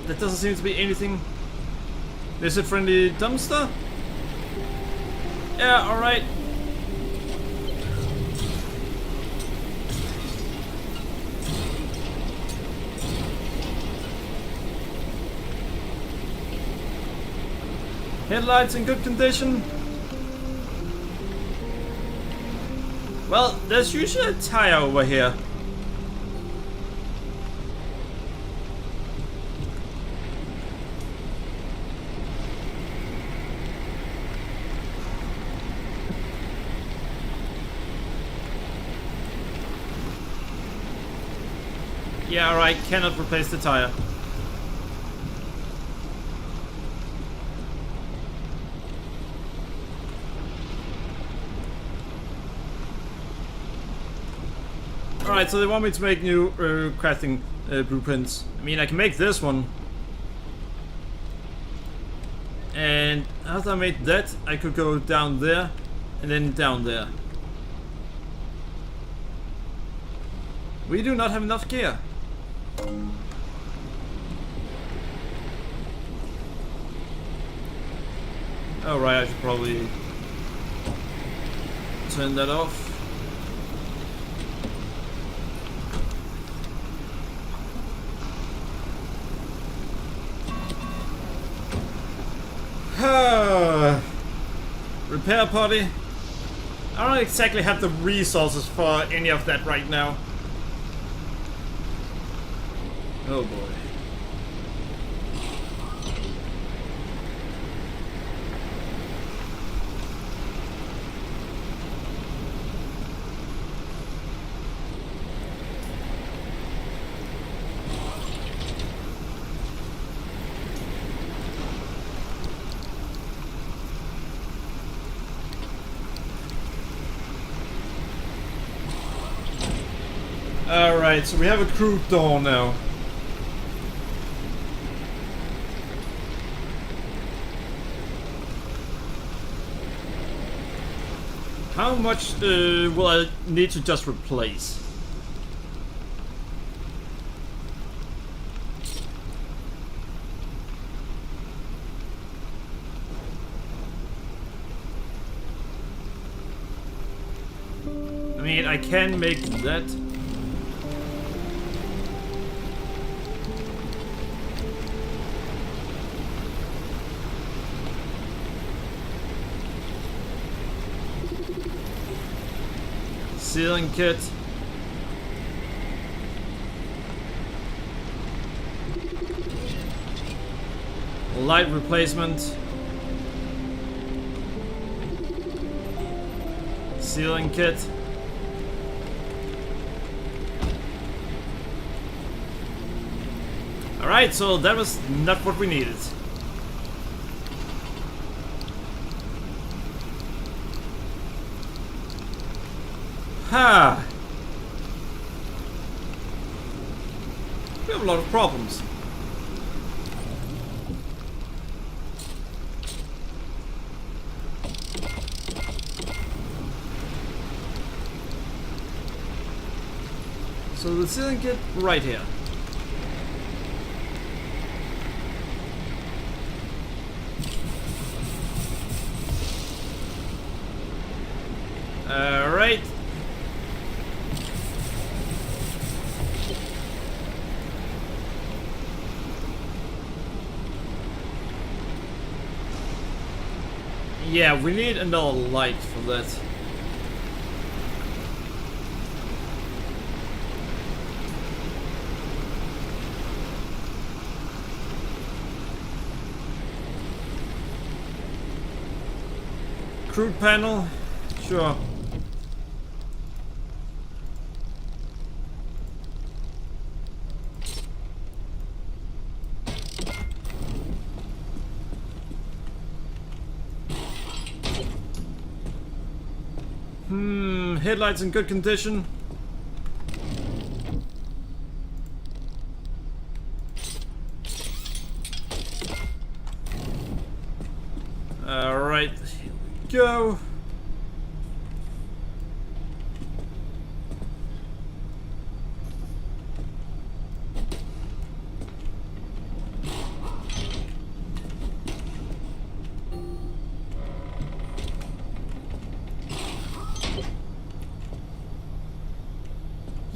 There doesn't seem to be anything. There's a friendly dumpster. Yeah, alright. Headlights in good condition. Well, there's usually a tire over here. Yeah, alright, cannot replace the tire. Alright, so they want me to make new crafting blueprints. I mean, I can make this one. And after I made that, I could go down there and then down there. We do not have enough gear. Alright, I should probably turn that off. Repair potty. I don't exactly have the resources for any of that right now. Oh boy. Alright, so we have a crew door now. How much will I need to just replace? I mean, I can make that. Sealing kit. Light replacement. Sealing kit. Alright, so that was not what we needed. Ha! We have a lot of problems. So the sealing kit right here. Alright. Yeah, we need another light for that. Crude panel, sure. Headlights in good condition. Alright, here we go.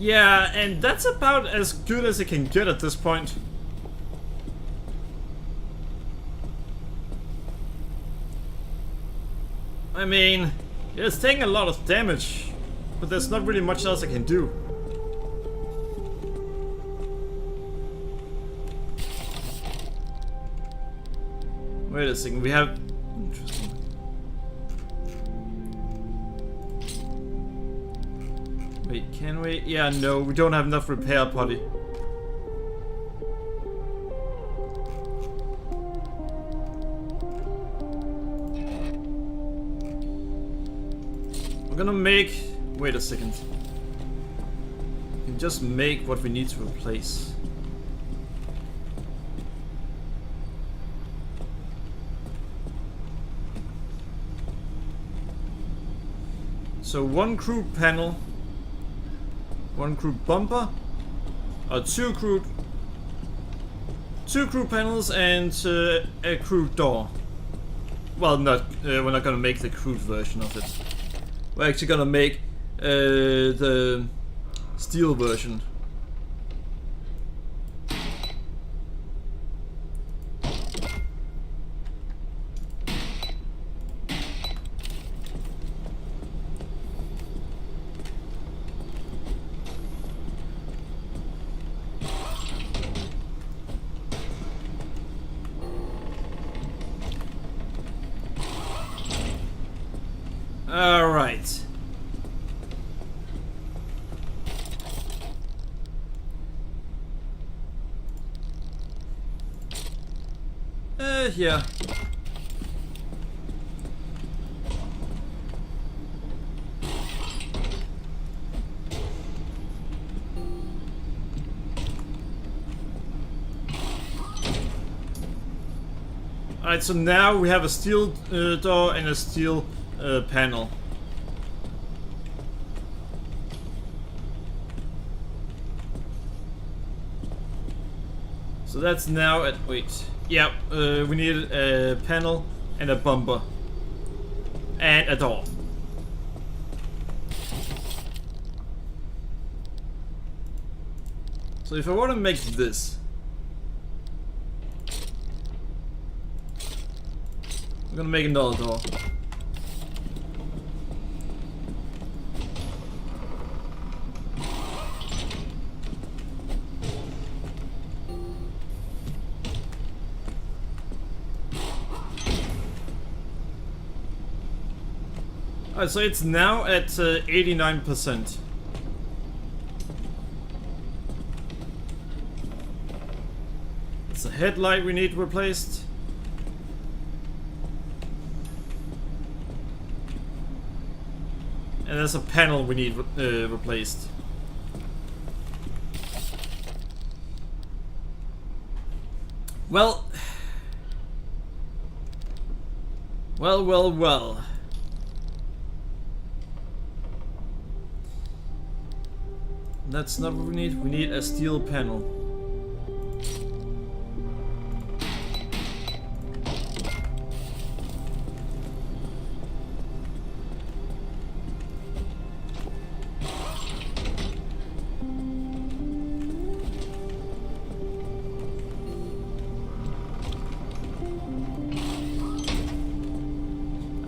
Yeah, and that's about as good as it can get at this point. I mean, it's taking a lot of damage, but there's not really much else I can do. Wait a second, we have... Interesting. Wait, can we? Yeah, no, we don't have enough repair potty. gonna make... Wait a second. We can just make what we need to replace. So one crew panel, one crew bumper, or two crew panels, and a crew door. Well, we're not gonna make the crude version of it. We're actually gonna make the steel version. Alright. Yeah. Alright, so now we have a steel door and a steel panel. So that's now at... wait. Yeah, we need a panel and a bumper. And a door. So if I want to make this... I'm gonna make another door. Alright, so it's now at 89%. It's a headlight we need replaced. And there's a panel we need replaced. Well. Well. That's not what we need. We need a steel panel.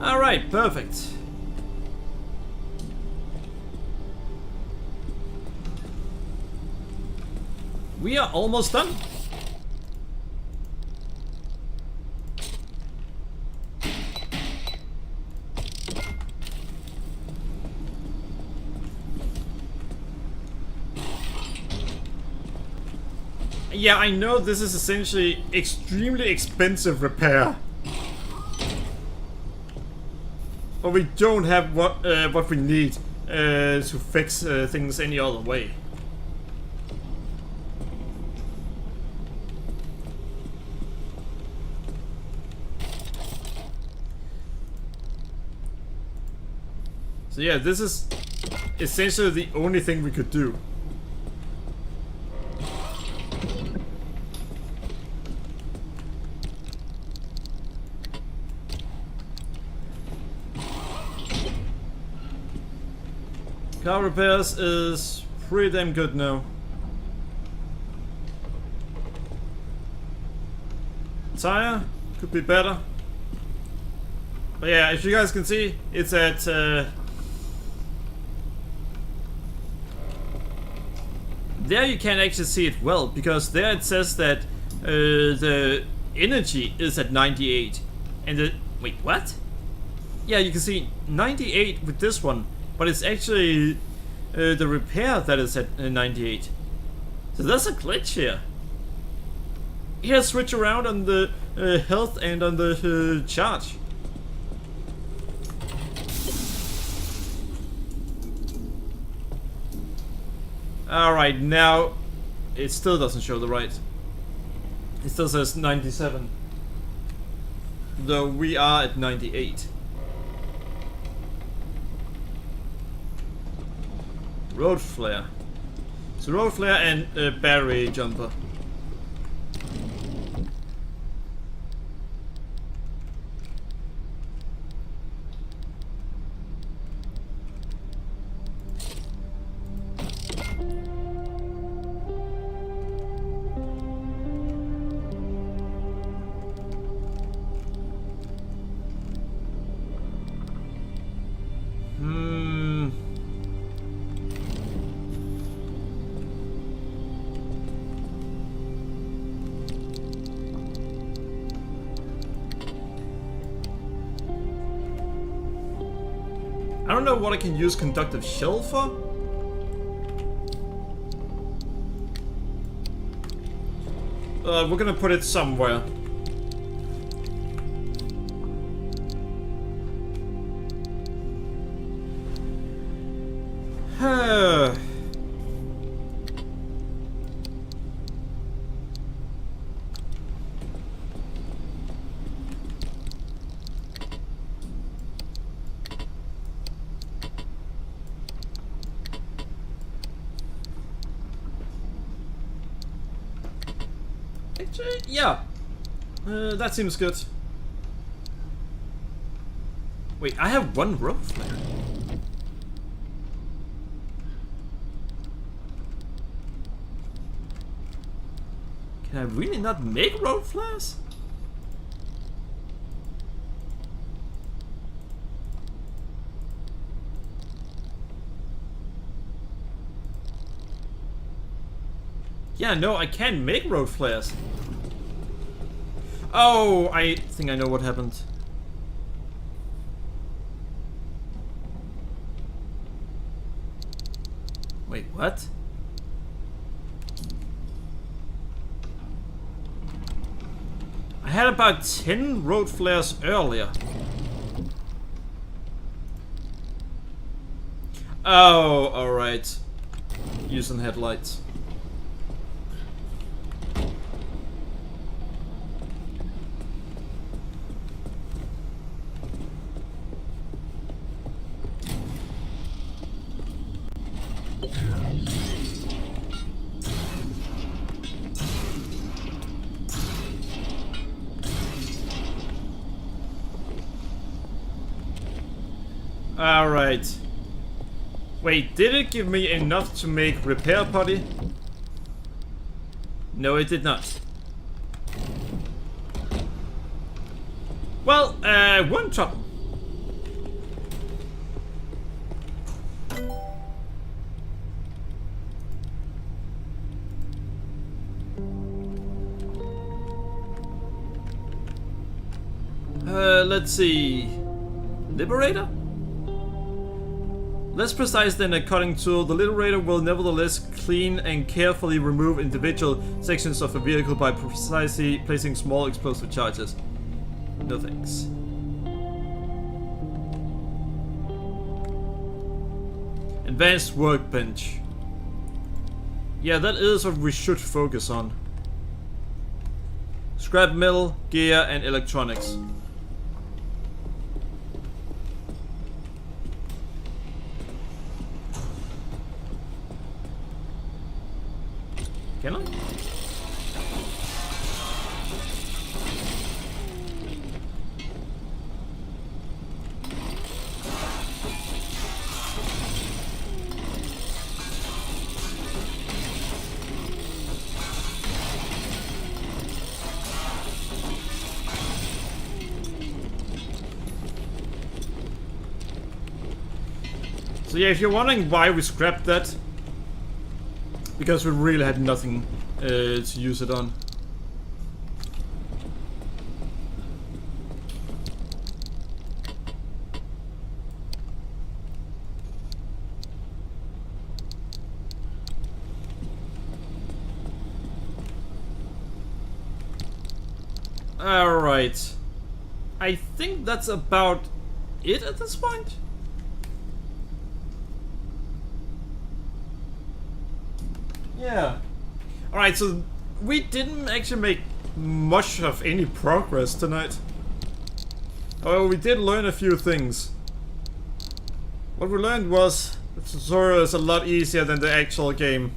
Alright, perfect. We are almost done. Yeah, I know this is essentially extremely expensive repair. But we don't have what we need to fix things any other way. So yeah, this is essentially the only thing we could do. Car repairs is pretty damn good now. Tire could be better. But yeah, as you guys can see, it's at there you can actually see it well, because there it says that the energy is at 98 and the... wait, what? Yeah, you can see 98 with this one, but it's actually the repair that is at 98. So there's a glitch here. Here, switch around on the health and on the charge. Alright, now it still doesn't show the right. It still says 97. Though we are at 98. Road flare. So road flare and battery jumper. I don't know what I can use conductive shell for. We're gonna put it somewhere. Yeah, that seems good. Wait, I have one road flare. Can I really not make road flares? Yeah, no, I can make road flares. Oh, I think I know what happened. Wait, what? I had about 10 road flares earlier. Oh, alright. Using headlights. Alright. Wait, did it give me enough to make repair putty? No, it did not. Well, one trouble. Let's see. Liberator? Less precise than a cutting tool, the Liberator will nevertheless clean and carefully remove individual sections of a vehicle by precisely placing small explosive charges. No thanks. Advanced workbench. Yeah, that is what we should focus on. Scrap metal, gear, and electronics. Can I? So yeah, if you're wondering why we scrapped that, because we really had nothing to use it on. Alright. I think that's about it at this point. Yeah. Alright, so we didn't actually make much of any progress tonight. Oh, we did learn a few things. What we learned was the tutorial is a lot easier than the actual game.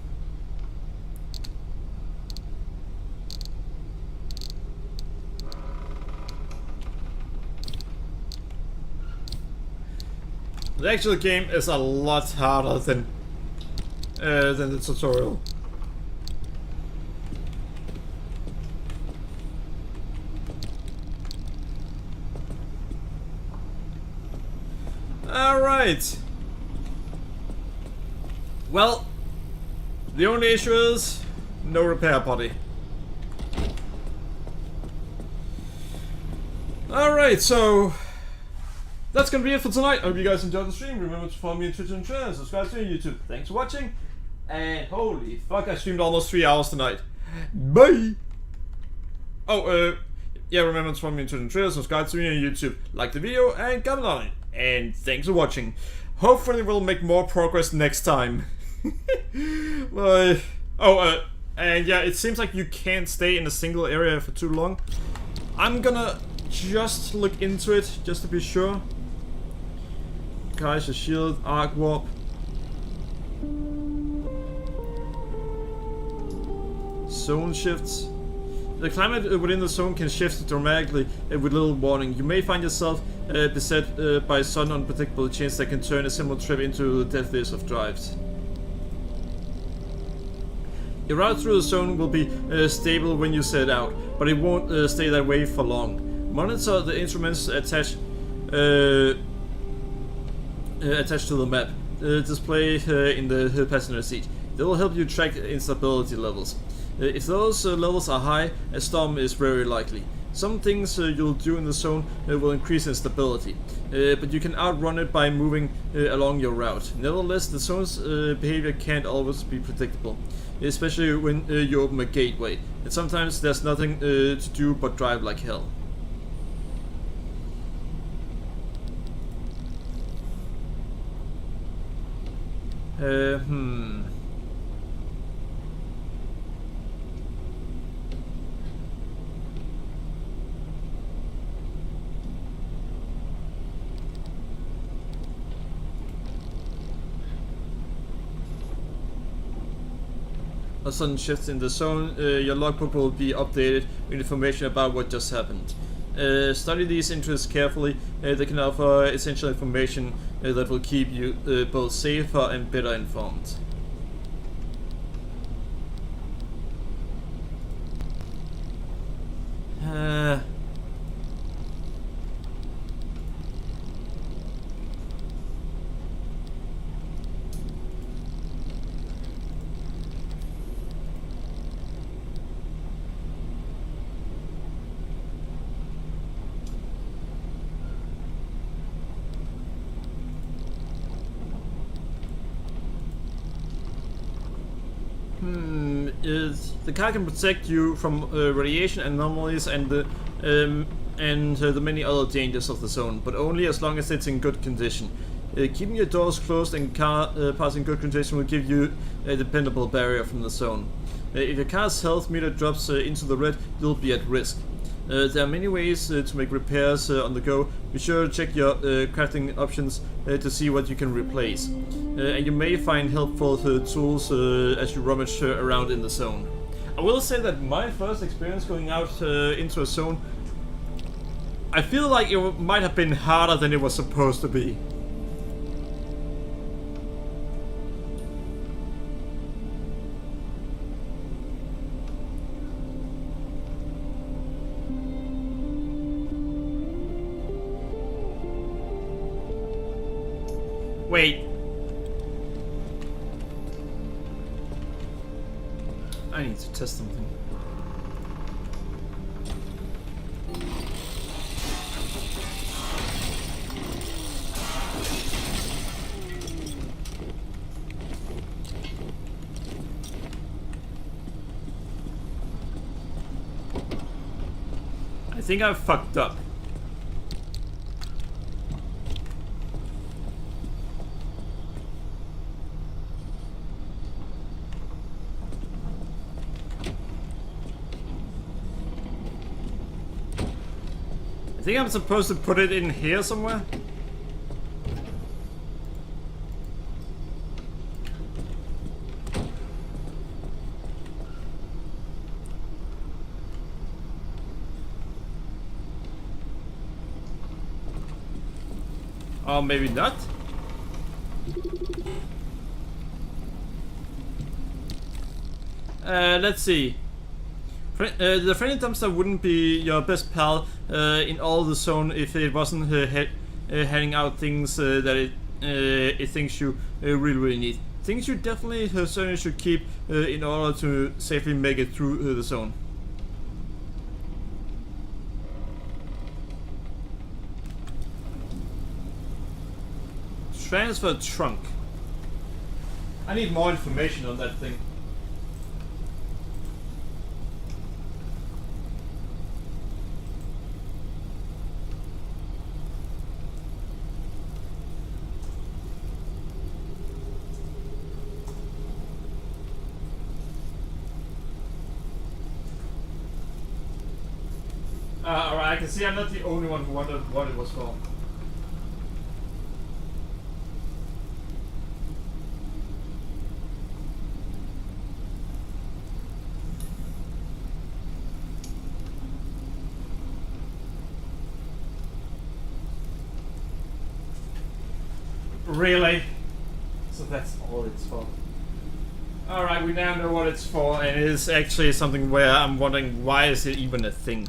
The actual game is a lot harder than the tutorial. Alright. Well, the only issue is no repair potty. Alright, so that's gonna be it for tonight. I hope you guys enjoyed the stream. Remember to follow me on Twitter and Twitter, subscribe to me on YouTube. Thanks for watching. And holy fuck, I streamed almost 3 hours tonight. Bye! Oh, yeah, remember to follow me on Twitter and Twitter, subscribe to me on YouTube, like the video, and comment on it. And thanks for watching. Hopefully we'll make more progress next time. And yeah, it seems like you can't stay in a single area for too long. I'm gonna just look into it, just to be sure. Kaiser Shield, Arc Warp. Zone shifts. The climate within the zone can shift dramatically with little warning. You may find yourself beset by sudden unpredictable changes that can turn a simple trip into the deadliest of drives. Your route through the zone will be stable when you set out, but it won't stay that way for long. Monitor the instruments attached to the map. Display in the passenger seat. They will help you track instability levels. If those levels are high, a storm is very likely. Some things you'll do in the zone will increase instability, but you can outrun it by moving along your route. Nevertheless, the zone's behavior can't always be predictable, especially when you open a gateway, and sometimes there's nothing to do but drive like hell. A sudden shift in the zone, your logbook will be updated with information about what just happened. Study these interests carefully. They can offer essential information that will keep you both safer and better informed. The car can protect you from radiation anomalies and the many other dangers of the zone, but only as long as it's in good condition. Keeping your doors closed and car parts in good condition will give you a dependable barrier from the zone. If your car's health meter drops into the red, you'll be at risk. There are many ways to make repairs on the go. Be sure to check your crafting options to see what you can replace. And you may find helpful tools as you rummage around in the zone. I will say that my first experience going out into a zone, I feel like it might have been harder than it was supposed to be. Wait. I need to test something. I think I fucked up. think I'm supposed to put it in here somewhere. Or maybe not. Let's see. The friendly dumpster wouldn't be your best pal in all the zone if it wasn't handing out things that it thinks you really need. Things you definitely certainly should keep in order to safely make it through the zone. Transfer trunk. I need more information on that thing. Alright, I can see I'm not the only one who wondered what it was for. Really? So that's all it's for. Alright, we now know what it's for, and it is actually something where I'm wondering why is it even a thing?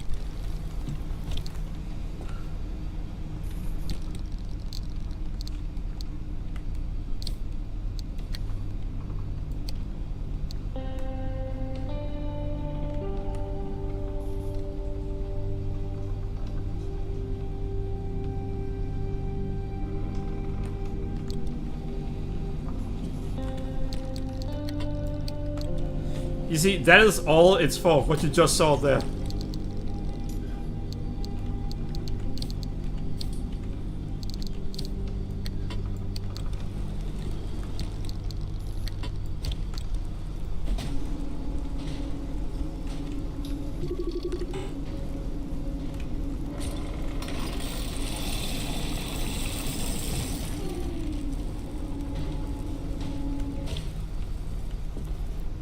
You see, that is all it's for, what you just saw there.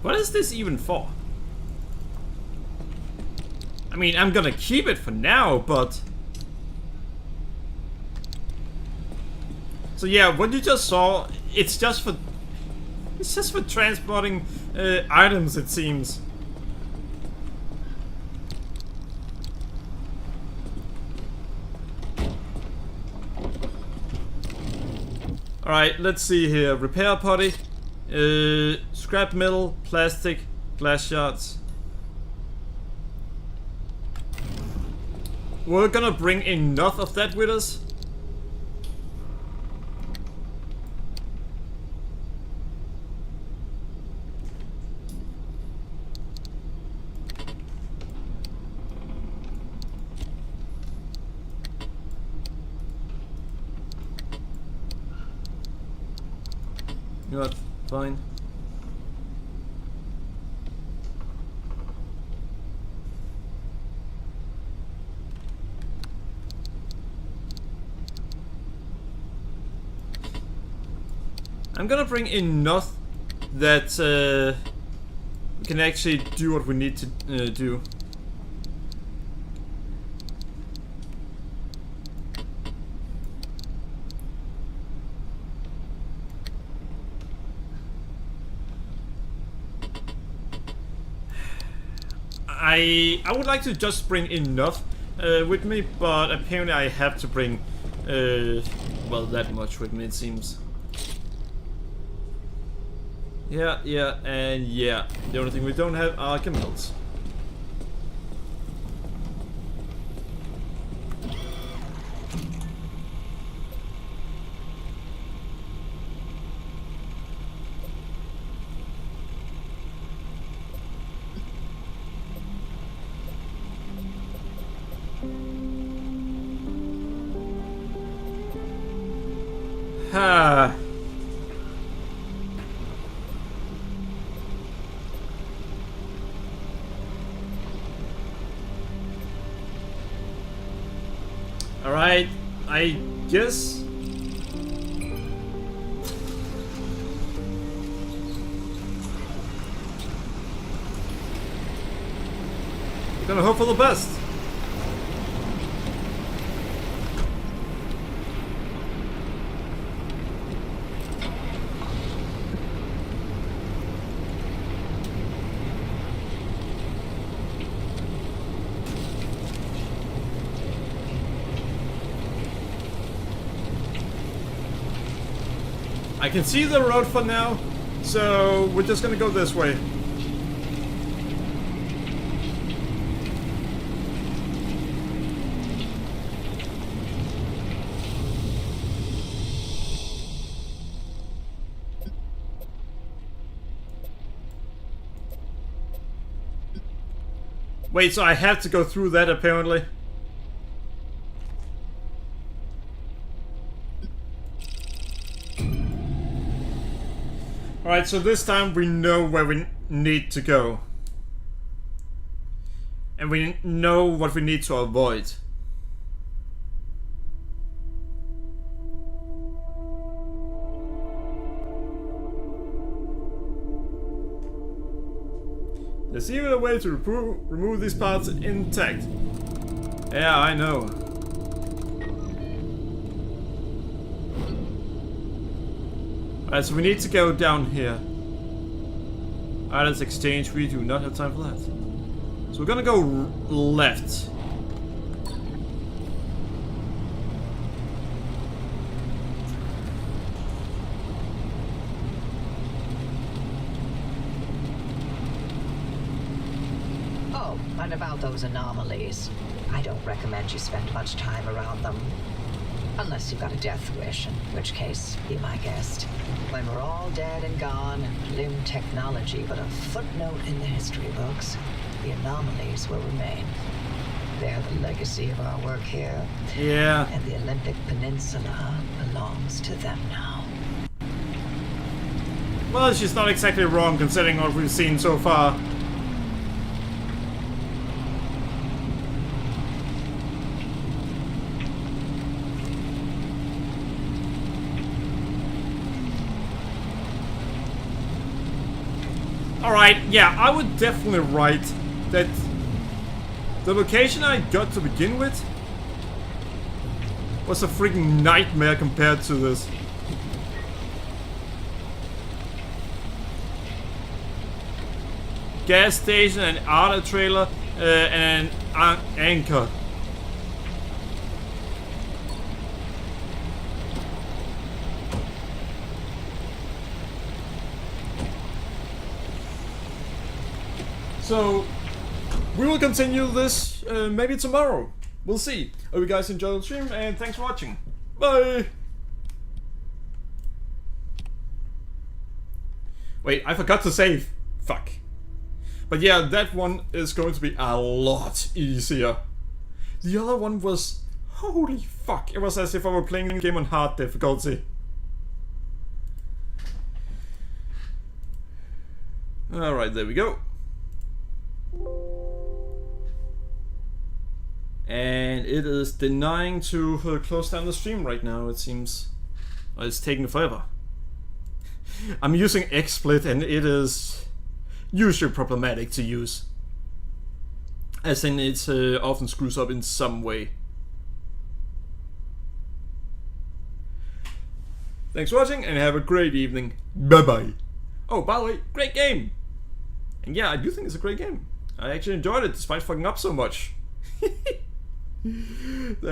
What is this even for? I mean, I'm gonna keep it for now, but... So yeah, what you just saw, it's just for transporting items, it seems. Alright, let's see here. Repair potty. Scrap metal, plastic, glass shards. We're gonna bring enough of that with us. You know what? Fine. I'm gonna bring enough that we can actually do what we need to do. I would like to just bring enough with me, but apparently I have to bring well, that much with me, it seems. Yeah, and yeah. The only thing we don't have are chemicals. Ha. Alright, I guess. We're gonna hope for the best. I can see the road for now, so we're just gonna go this way. Wait, so I have to go through that apparently? Alright, so this time we know where we need to go. And we know what we need to avoid. There's even a way to remove these parts intact. Yeah, I know. Alright, so we need to go down here. Alright, let's exchange. We do not have time for that. So we're gonna go left. Oh, and about those anomalies. I don't recommend you spend much time around them. Unless you've got a death wish, in which case, be my guest. When we're all dead and gone, limb technology but a footnote in the history books, the anomalies will remain. They're the legacy of our work here. Yeah. And the Olympic Peninsula belongs to them now. Well, she's not exactly wrong considering what we've seen so far. Alright, yeah, I would definitely write that the location I got to begin with was a freaking nightmare compared to this. Gas station, an auto trailer, and an anchor. So, we will continue this maybe tomorrow. We'll see. Hope you guys enjoyed the stream, and thanks for watching. Bye! Wait, I forgot to save. Fuck. But yeah, that one is going to be a lot easier. The other one was... holy fuck. It was as if I were playing the game on hard difficulty. Alright, there we go. And it is denying to close down the stream right now, it seems. Well, it's taking forever. I'm using XSplit and it is usually problematic to use. As in it often screws up in some way. Thanks for watching and have a great evening. Bye bye. Oh, by the way, great game! And yeah, I do think it's a great game. I actually enjoyed it despite fucking up so much.